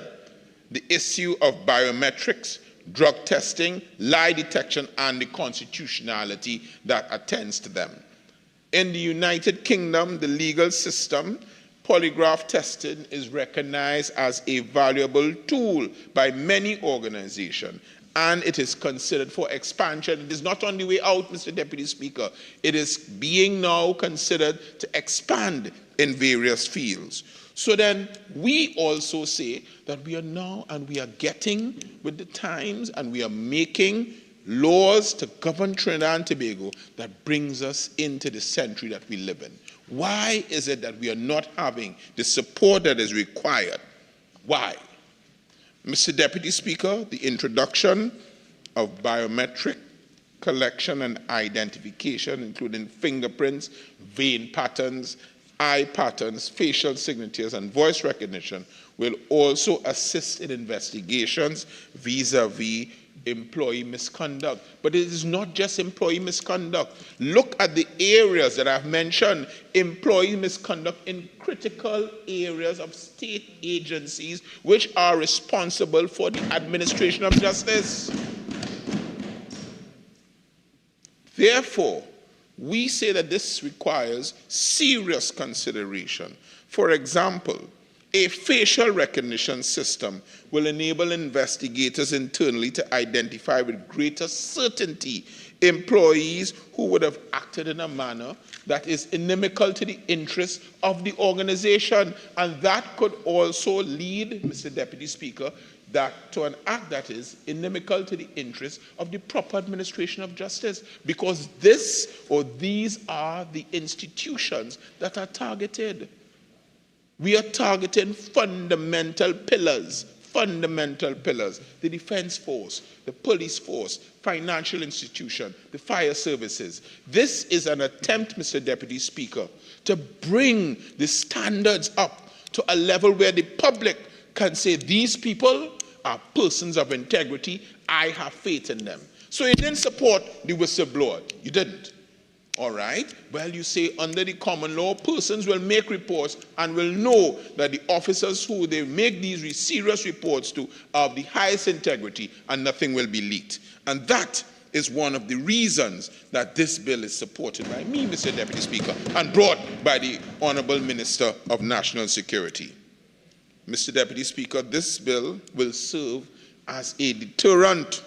Speaker 20: the issue of biometrics, drug testing, lie detection, and the constitutionality that attends to them. In the United Kingdom, the legal system, polygraph testing is recognized as a valuable tool by many organizations, and it is considered for expansion. It is not on the way out, Mr. Deputy Speaker. It is being now considered to expand in various fields. So then we also say that we are now and we are getting with the times and we are making laws to govern Trinidad and Tobago that brings us into the century that we live in. Why is it that we are not having the support that is required? Why? Mr. Deputy Speaker, the introduction of biometric collection and identification, including fingerprints, vein patterns, eye patterns, facial signatures, and voice recognition, will also assist in investigations vis-a-vis employee misconduct. But it is not just employee misconduct. Look at the areas that I've mentioned, employee misconduct in critical areas of state agencies which are responsible for the administration of justice. Therefore, we say that this requires serious consideration. For example, a facial recognition system will enable investigators internally to identify with greater certainty employees who would have acted in a manner that is inimical to the interests of the organization. And that could also lead, Mr. Deputy Speaker, to an act that is inimical to the interests of the proper administration of justice, because this or these are the institutions that are targeted. We are targeting fundamental pillars, the defense force, the police force, financial institution, the fire services. This is an attempt, Mr. Deputy Speaker, to bring the standards up to a level where the public can say, these people are persons of integrity, I have faith in them. So you didn't support the whistleblower, you didn't. All right, well, you say under the common law, persons will make reports and will know that the officers who they make these serious reports to are of the highest integrity and nothing will be leaked. And that is one of the reasons that this bill is supported by me, Mr. Deputy Speaker, and brought by the Honorable Minister of National Security. Mr. Deputy Speaker, this bill will serve as a deterrent.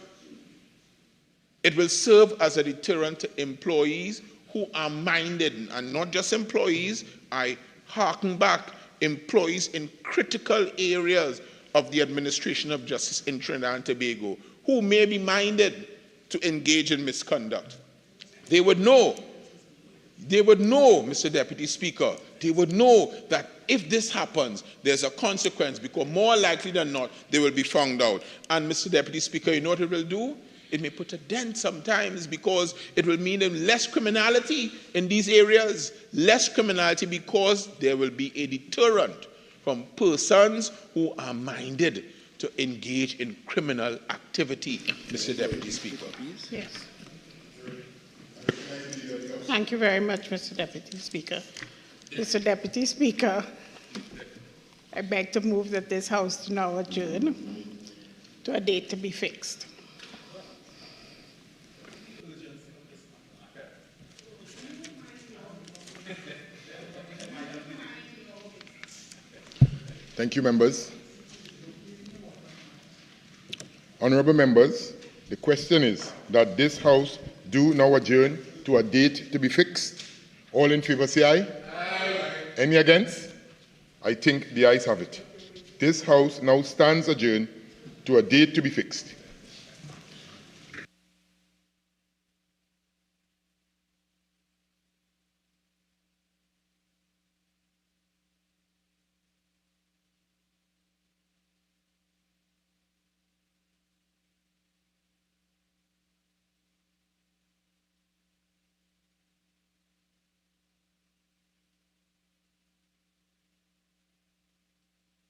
Speaker 20: It will serve as a deterrent to employees who are minded, and not just employees, I harken back, employees in critical areas of the administration of justice in Trinidad and Tobago, who may be minded to engage in misconduct. They would know, Mr. Deputy Speaker, they would know that if this happens, there's a consequence, because more likely than not, they will be found out. And Mr. Deputy Speaker, you know what it will do? It may put a dent sometimes, because it will mean less criminality in these areas, less criminality because there will be a deterrent from persons who are minded to engage in criminal activity, Mr. Deputy Speaker.
Speaker 5: Yes. Thank you very much, Mr. Deputy Speaker. Mr. Deputy Speaker, I beg to move that this House now adjourn to a date to be fixed.
Speaker 4: Thank you, members. Honorable members, the question is that this House do now adjourn to a date to be fixed. All in favor say aye. Aye. Any against? I think the ayes have it. This House now stands adjourned to a date to be fixed.